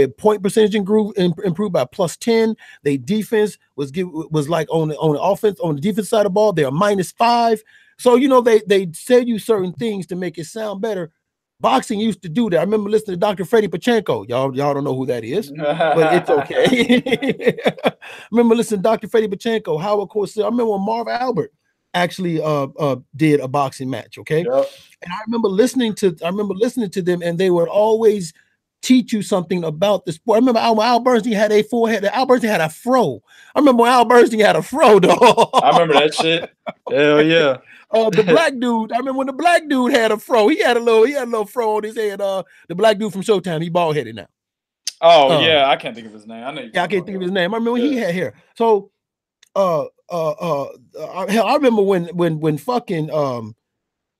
point percentage improved by +10. Their defense was like on the offense, on the defense side of the ball, they're -5. So, they say you certain things to make it sound better. Boxing used to do that. I remember listening to Dr. Freddie Pachenko. Y'all don't know who that is, but it's okay. I remember listening to Dr. Freddie Pachenko, Howard Cosell. I remember when Marv Albert actually did a boxing match. Okay, yep. And I remember listening to them, and they would always teach you something about the sport. I remember when Al Bernstein had a forehead. Al Bernstein had a fro. I remember when Al Bernstein had a fro, though. I remember that shit. Hell yeah. The black dude. I remember when the black dude had a fro. He had a little fro on his head. The black dude from Showtime. He bald headed now. Oh yeah, I can't think of his name. I know. Yeah, I can't think of his name. I remember when he had hair. So, hell, I remember when fucking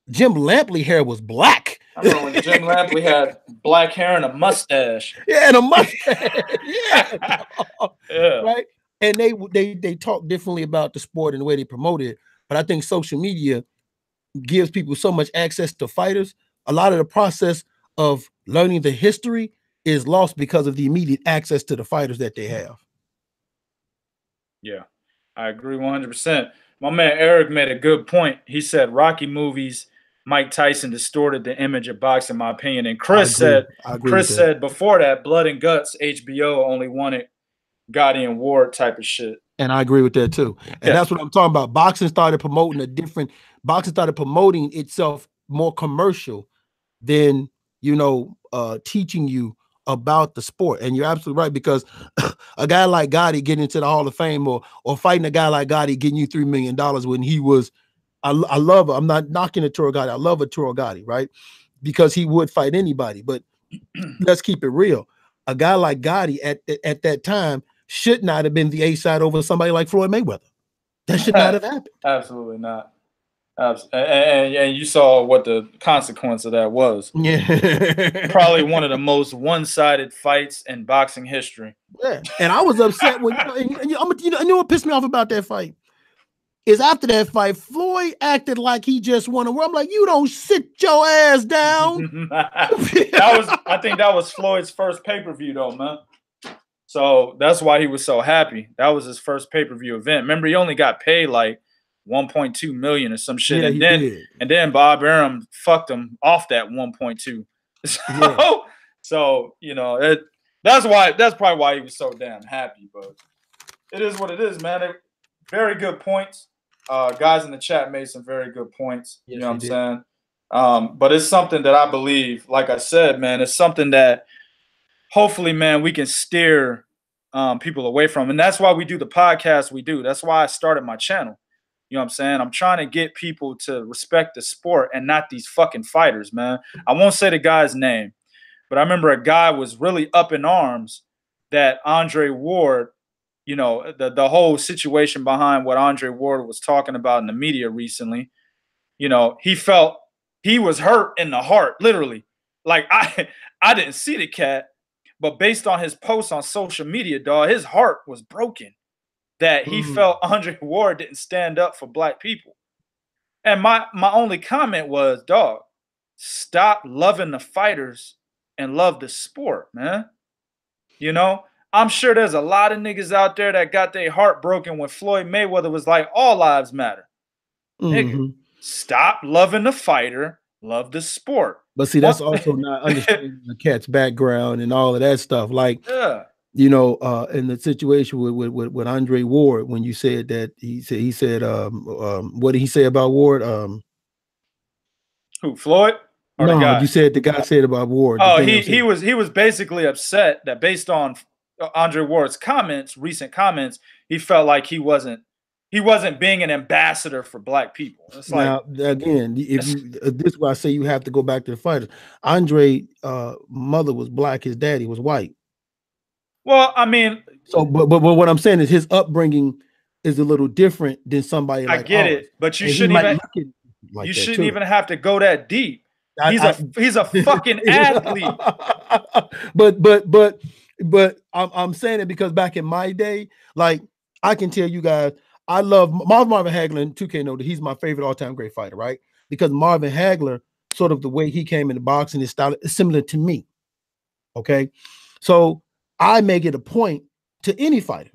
Jim Lampley hair was black. I remember when Jim Lampley had black hair and a mustache. Yeah, and a mustache. Yeah. Yeah. Right. And they talk differently about the sport and the way they promote it. But I think social media gives people so much access to fighters. A lot of the process of learning the history is lost because of the immediate access to the fighters that they have. Yeah, I agree 100%. My man Eric made a good point. He said Rocky movies, Mike Tyson distorted the image of boxing, in my opinion. And Chris said before that, Blood and Guts, HBO only wanted Gotti and Ward type of shit. And I agree with that too. And that's what I'm talking about. Boxing started promoting itself more commercial than, teaching you about the sport. And you're absolutely right, because a guy like Gotti getting into the Hall of Fame or fighting a guy like Gotti getting you $3 million when he was, I'm not knocking Arturo Gotti. I love Arturo Gotti, right? Because he would fight anybody. But let's keep it real. A guy like Gotti at that time should not have been the A-side over somebody like Floyd Mayweather. That should not have happened. Absolutely not. And you saw what the consequence of that was. Yeah. Probably one of the most one-sided fights in boxing history. Yeah. And I was upset when you know what pissed me off about that fight is after that fight, Floyd acted like he just won a war. I'm like, you don't sit your ass down. I think that was Floyd's first pay-per-view though, man. So that's why he was so happy. That was his first pay-per-view event. Remember, he only got paid like 1.2 million or some shit. Yeah, and then Bob Arum fucked him off that 1.2. So that's probably why he was so damn happy. But it is what it is, man. Very good points. Guys in the chat made some very good points. Yes, you know what I'm saying? But it's something that I believe, like I said, man, it's something that hopefully, man, we can steer people away from. And that's why we do the podcast we do. That's why I started my channel. You know what I'm saying? I'm trying to get people to respect the sport and not these fucking fighters, man. I won't say the guy's name, but I remember a guy was really up in arms that Andre Ward, the whole situation behind what Andre Ward was talking about in the media recently, he felt he was hurt in the heart, literally. Like, I didn't see the cat, but based on his posts on social media, dog, his heart was broken. That he felt Andre Ward didn't stand up for black people. And my only comment was, dog, stop loving the fighters and love the sport, man. I'm sure there's a lot of niggas out there that got their heart broken when Floyd Mayweather was like, all lives matter. Nigga, stop loving the fighter, love the sport. But see, that's also not understanding the cat's background and all of that stuff. Like, yeah. In the situation with Andre Ward, when you said that he said what did he say about Ward? Who, Floyd? Or no, the guy? You said the guy said about Ward. Oh, he was basically upset that based on Andre Ward's recent comments, he felt like he wasn't being an ambassador for black people. It's now, again, this is why I say you have to go back to the fighters. Andre mother was black, his daddy was white. Well, I mean, so but what I'm saying is his upbringing is a little different than somebody like I get ours. It, but you shouldn't even have to go that deep. He's a fucking athlete. But I'm saying it because back in my day, like I can tell you guys, I love Marvin Hagler, and 2K know that he's my favorite all-time great fighter, right? Because Marvin Hagler, sort of the way he came into boxing, his style is similar to me. Okay, so I make it a point to any fighter.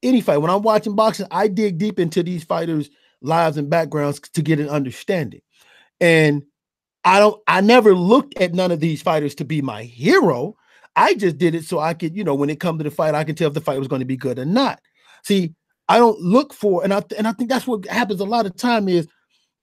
When I'm watching boxing, I dig deep into these fighters' lives and backgrounds to get an understanding. And I never looked at none of these fighters to be my hero. I just did it so I could, when it comes to the fight, I can tell if the fight was going to be good or not. See, I don't look for, and I think that's what happens a lot of time is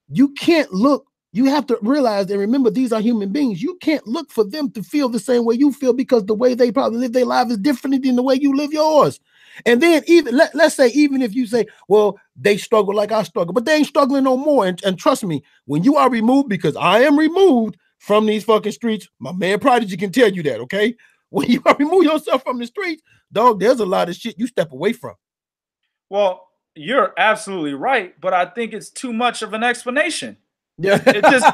you can't look, You have to realize and remember these are human beings. You can't look for them to feel the same way you feel because the way they probably live their life is different than the way you live yours. And then even let's say, even if you say, well, they struggle like I struggle, but they ain't struggling no more. And trust me, when you are removed, because I am removed from these fucking streets, my man Prodigy can tell you that, okay? When you remove yourself from the streets, dog, there's a lot of shit you step away from. Well, you're absolutely right, but I think it's too much of an explanation. Yeah. It just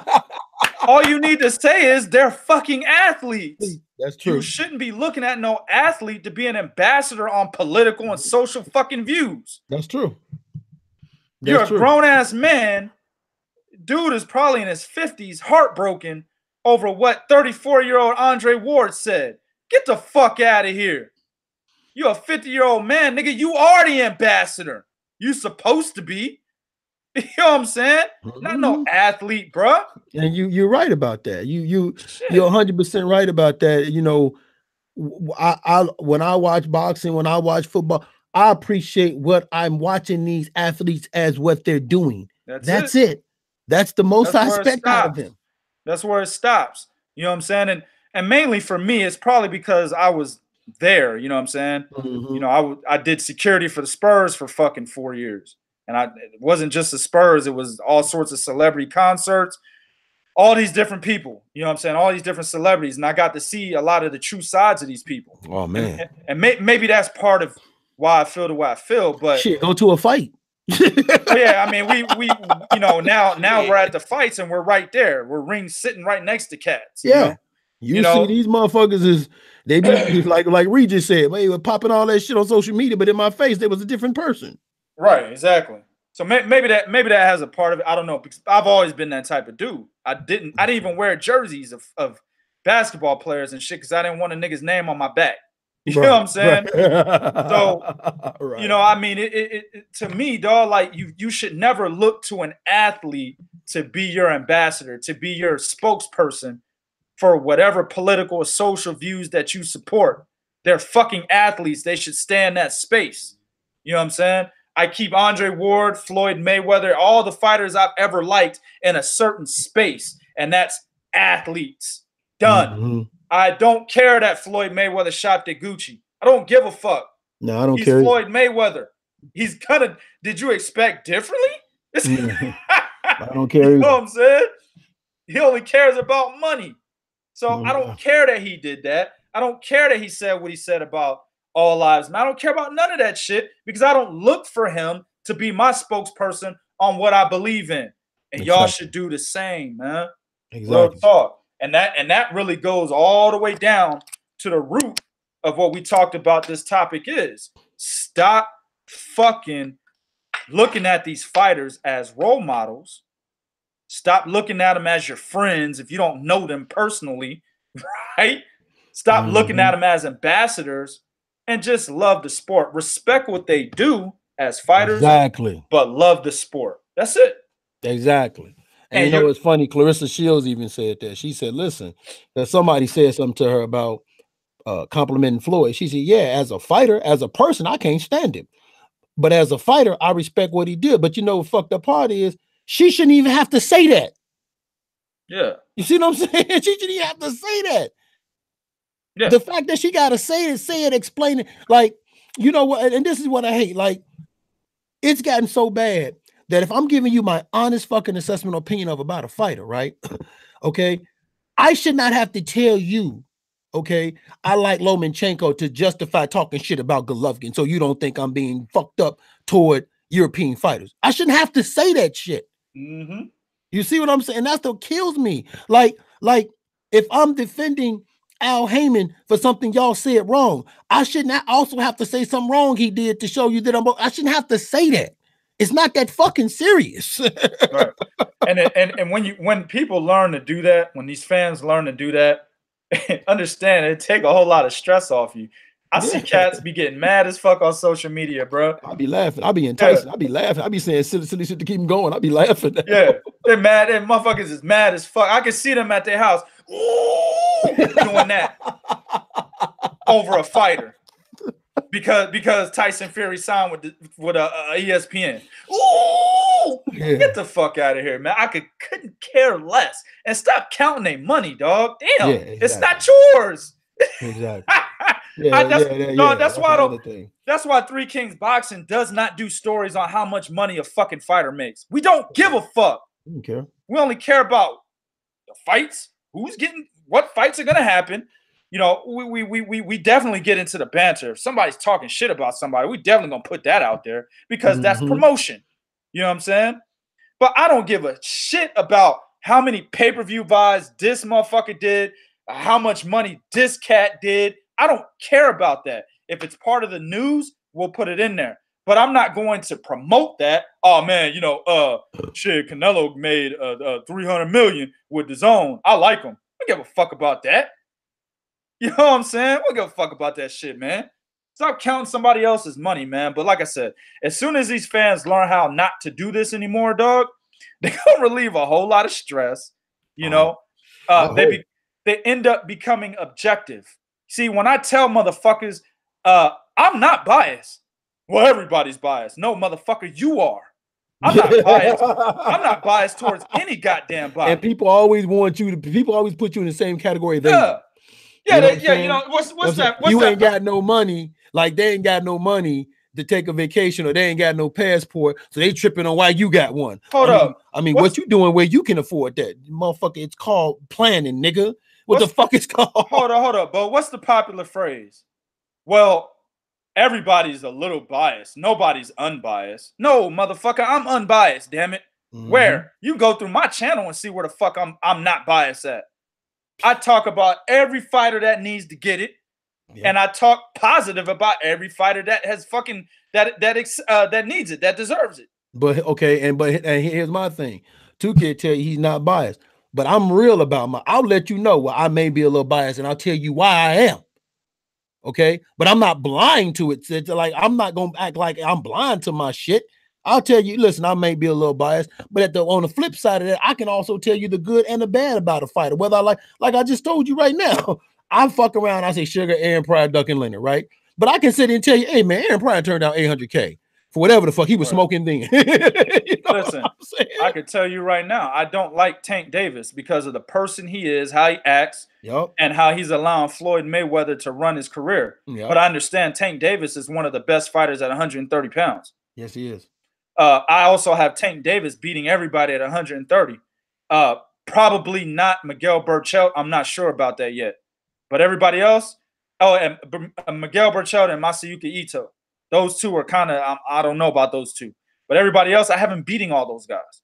all you need to say is they're fucking athletes. That's true. You shouldn't be looking at no athlete to be an ambassador on political and social fucking views. That's true. You're a grown-ass man. Dude is probably in his 50s, heartbroken over what 34-year-old Andre Ward said. Get the fuck out of here. You're a 50-year-old man, nigga. You are the ambassador. You supposed to be. You know what I'm saying? Not no athlete, bruh. And you're right about that. You're 100% right about that. You know, I when I watch boxing, when I watch football, I appreciate what I'm watching these athletes as what they're doing. That's it. That's the most I expect out of them. That's where it stops. You know what I'm saying? And mainly for me, it's probably because I was there. You know what I'm saying? You know, I did security for the Spurs for fucking 4 years. And it wasn't just the Spurs. It was all sorts of celebrity concerts, all these different people. You know what I'm saying? All these different celebrities. And I got to see a lot of the true sides of these people. Oh, man. And maybe that's part of why I feel the way I feel. But shit, go to a fight. Yeah, I mean, we you know, now we're at the fights and we're right there. We're sitting right next to cats. Yeah. You know? See these motherfuckers is they be like Regis said, they were popping all that shit on social media, but in my face, they was a different person. Right, exactly. So maybe that has a part of it. I don't know, because I've always been that type of dude. I didn't even wear jerseys of basketball players and shit because I didn't want a nigga's name on my back. You know what I'm saying? So, you know, I mean, it to me, dog, like you should never look to an athlete to be your ambassador, to be your spokesperson for whatever political or social views that you support. They're fucking athletes. They should stay in that space. You know what I'm saying? I keep Andre Ward, Floyd Mayweather, all the fighters I've ever liked in a certain space, and that's athletes. Done. I don't care that Floyd Mayweather shopped at Gucci. I don't give a fuck. No, I don't care. He's Floyd Mayweather. He's gonna. Did you expect differently? I don't care. You know what I'm saying? He only cares about money. So I don't care that he did that. I don't care that he said what he said about all lives matter. I don't care about none of that shit because I don't look for him to be my spokesperson on what I believe in. And y'all should do the same, man. Real talk. And that really goes all the way down to the root of what we talked about this topic is. Stop fucking looking at these fighters as role models. Stop looking at them as your friends if you don't know them personally, right? Stop looking at them as ambassadors and just love the sport. Respect what they do as fighters, but love the sport. That's it. Exactly. And you know, it's funny. Clarissa Shields even said that. She said, listen, that somebody said something to her about complimenting Floyd. She said, yeah, as a fighter, as a person, I can't stand him. But as a fighter, I respect what he did. But you know, what fucked up part is she shouldn't even have to say that. Yeah. You see what I'm saying? She shouldn't even have to say that. Yeah. The fact that she got to say it, explain it. Like, you know what? And this is what I hate. Like, it's gotten so bad that if I'm giving you my honest fucking assessment opinion of about a fighter, right? Okay. I should not have to tell you, okay, I like Lomachenko to justify talking shit about Golovkin. So you don't think I'm being fucked up toward European fighters. I shouldn't have to say that shit. You see what I'm saying? That's what kills me. Like if I'm defending Al Heyman for something y'all said wrong, I should not also have to say something wrong he did to show you that I shouldn't have to say that. It's not that fucking serious. Right. And when people learn to do that, when these fans learn to do that, understand it take a whole lot of stress off you. I see cats be getting mad as fuck on social media, bro. I'll be laughing. I'll be enticing. I'll be laughing. I'll be saying silly shit to keep them going. I'll be laughing. Yeah, they're mad. And motherfuckers is mad as fuck. I can see them at their house doing that over a fighter because Tyson Fury signed with ESPN. Who? Yeah. Get the fuck out of here, man. Couldn't care less. And stop counting their money, dog. Damn, Yeah, it's not exactly. yours. Exactly. Yeah, That's why another thing. That's why Three Kings Boxing does not do stories on how much money a fucking fighter makes. We don't give a fuck. I don't care. We only care about the fights, who's getting, what fights are gonna happen. You know, we definitely get into the banter. If somebody's talking shit about somebody, we definitely gonna put that out there because that's promotion. You know what I'm saying? But I don't give a shit about how many pay-per-view buys this motherfucker did, how much money this cat did. I don't care about that. If it's part of the news, we'll put it in there. But I'm not going to promote that. Oh man, you know, shit, Canelo made 300 million with Dazn. I like him. I don't give a fuck about that. You know what I'm saying? I don't give a fuck about that shit, man. Stop counting somebody else's money, man. But like I said, as soon as these fans learn how not to do this anymore, dog, they're gonna relieve a whole lot of stress. You know, they end up becoming objective. See, when I tell motherfuckers, I'm not biased. Well, everybody's biased. No, motherfucker, you are. I'm not biased. I'm not biased towards any goddamn body. And people always want you to. People always put you in the same category. You know, what's that? You ain't got no money. Like they ain't got no money to take a vacation, or they ain't got no passport, so they tripping on why you got one. Hold up. I mean, what you doing where you can afford that, motherfucker? It's called planning, nigga. What the fuck is called? Hold up, but what's the popular phrase? Well, everybody's a little biased. Nobody's unbiased. No, motherfucker, I'm unbiased, damn it. Where? You go through my channel and see where the fuck I'm not biased at. I talk about every fighter that needs to get it. Yeah. And I talk positive about every fighter that has fucking that needs it, that deserves it. But okay, and here's my thing. 2K tell you he's not biased, but I'm real about I'll let you know where I may be a little biased, and I'll tell you why I am. Okay, but I'm not blind to it. It's like I'm not gonna act like I'm blind to my shit. I'll tell you, listen, I may be a little biased, but on the flip side of that, I can also tell you the good and the bad about a fighter. Whether I like I just told you right now, I fuck around, I say Sugar, Aaron Pryor, Duck, and Leonard, right? But I can sit here and tell you, hey man, Aaron Pryor turned down $800K for whatever the fuck he was smoking then. You know listen, I can tell you right now, I don't like Tank Davis because of the person he is, how he acts, and how he's allowing Floyd Mayweather to run his career. But I understand Tank Davis is one of the best fighters at 130 pounds. Yes, he is. I also have Tank Davis beating everybody at 130. Probably not Miguel Berchelt. I'm not sure about that yet. But everybody else, and Miguel Berchelt and Masayuki Ito, those two are kind of, I don't know about those two. But everybody else, I haven't beating all those guys.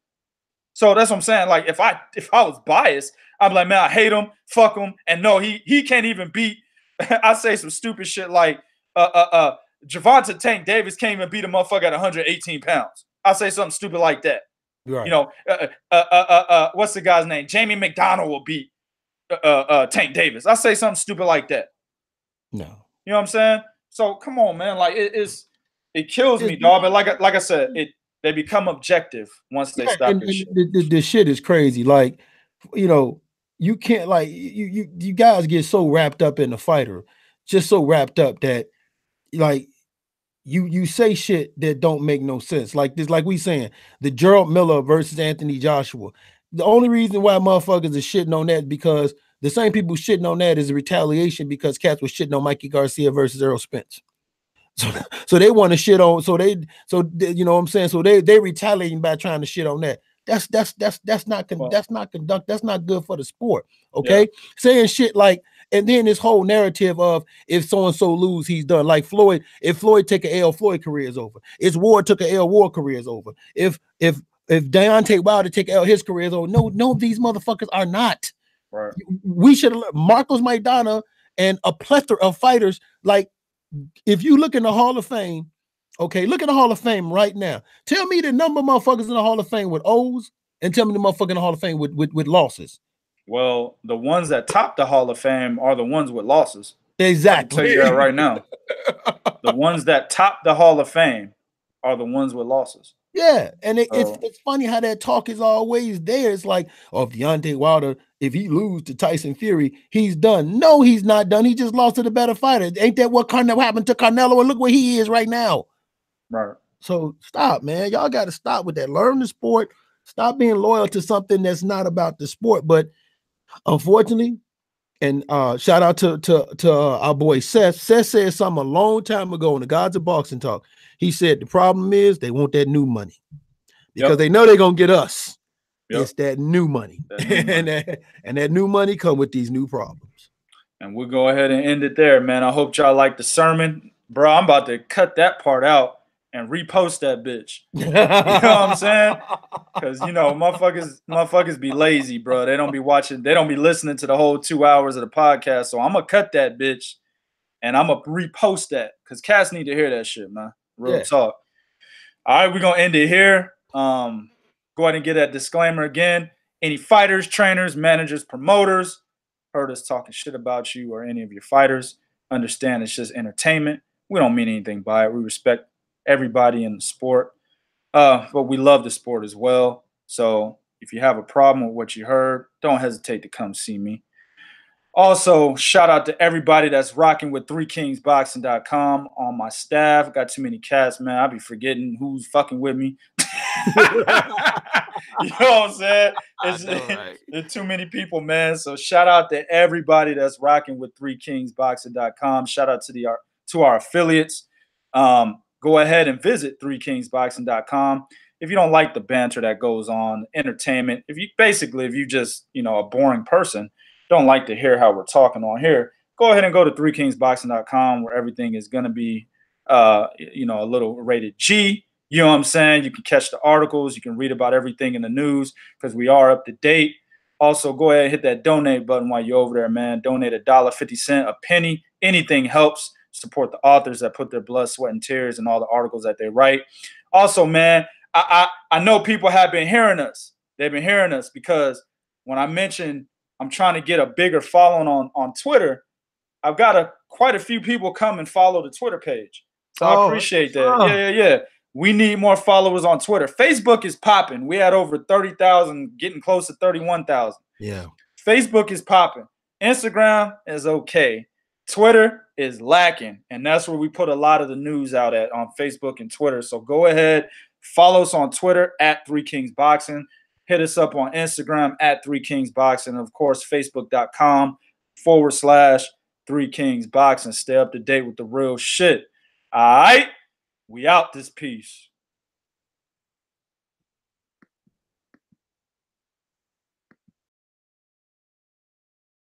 So that's what I'm saying. Like, if I was biased, I'm like, man, I hate him, fuck him. And no, he can't even beat, I say some stupid shit like, Gervonta Tank Davis can't even beat a motherfucker at 118 pounds. I say something stupid like that. Right. You know, what's the guy's name? Jamie McDonald will beat Tank Davis. I say something stupid like that. No. You know what I'm saying? So come on, man. Like it kills me, dog. But like I said, they become objective once they stop this shit. The shit is crazy. Like, you know, you can't like you guys get so wrapped up in the fighter, just so wrapped up that like you say shit that don't make no sense. Like this, like we saying the Jarrell Miller versus Anthony Joshua. The only reason why motherfuckers are shitting on that is because the same people shitting on that is a retaliation because cats was shitting on Mikey Garcia versus Errol Spence. So they want to shit on. So you know what I'm saying. So they retaliating by trying to shit on that. That's not good for the sport. Okay, saying shit like. And then this whole narrative of if so-and-so lose, he's done. Like Floyd, if Floyd take an L, Floyd career is over. If Ward took an L, Ward career is over. If Deontay Wilder take an L, his career is over. No, these motherfuckers are not. Right. We should have Marcos Maidana and a plethora of fighters. Like, if you look in the Hall of Fame, okay, look at the Hall of Fame right now. Tell me the number of motherfuckers in the Hall of Fame with O's, and tell me the motherfucker in the Hall of Fame with losses. Well, the ones that top the Hall of Fame are the ones with losses. Exactly. I can tell you that right now. The ones that top the Hall of Fame are the ones with losses. Yeah, and it's funny how that talk is always there. It's like, oh, if Deontay Wilder, if he lose to Tyson Fury, he's done. No, he's not done. He just lost to the better fighter. Ain't that what happened to Canelo? And look where he is right now. Right. So stop, man. Y'all got to stop with that. Learn the sport. Stop being loyal to something that's not about the sport. But unfortunately, and shout out to our boy Seth. Seth said something a long time ago in the Gods of Boxing Talk. He said the problem is they want that new money because they know they're gonna get us. It's that new money, and that new money come with these new problems. And we'll go ahead and end it there, man. I hope y'all like the sermon, bro. I'm about to cut that part out and repost that bitch. You know what I'm saying? Because, you know, motherfuckers be lazy, bro. They don't be watching. They don't be listening to the whole 2 hours of the podcast. So I'm going to cut that bitch and I'm going to repost that because cats need to hear that shit, man. Real talk. All right, we're going to end it here. Go ahead and get that disclaimer again. Any fighters, trainers, managers, promoters heard us talking shit about you or any of your fighters, understand it's just entertainment. We don't mean anything by it. We respect everybody in the sport, but we love the sport as well. So if you have a problem with what you heard, don't hesitate to come see me. Also, shout out to everybody that's rocking with 3kingsboxing.com on my staff. I got too many cats, man. I'll be forgetting who's fucking with me. You know what I'm saying? There's too many people, man. So shout out to everybody that's rocking with 3kingsboxing.com. Shout out to our affiliates. Go ahead and visit 3kingsboxing.com. If you don't like the banter that goes on, entertainment, if you just, you know, a boring person, don't like to hear how we're talking on here, go ahead and go to 3kingsboxing.com where everything is going to be, you know, a little rated G. You know what I'm saying? You can catch the articles. You can read about everything in the news because we are up to date. Also, go ahead and hit that donate button while you're over there, man. Donate $1.50, a penny. Anything helps. Support the authors that put their blood, sweat, and tears in all the articles that they write. Also, man, I know people have been hearing us. They've been hearing us because when I mentioned I'm trying to get a bigger following on Twitter, I've got quite a few people come and follow the Twitter page. So I appreciate that. Yeah. We need more followers on Twitter. Facebook is popping. We had over 30,000, getting close to 31,000. Yeah. Facebook is popping. Instagram is okay. Twitter is lacking. And that's where we put a lot of the news out at on Facebook and Twitter. So go ahead, follow us on Twitter at 3kingsboxing. Hit us up on Instagram at 3kingsboxing. And of course, Facebook.com/3kingsboxing. Stay up to date with the real shit. All right. We out this piece.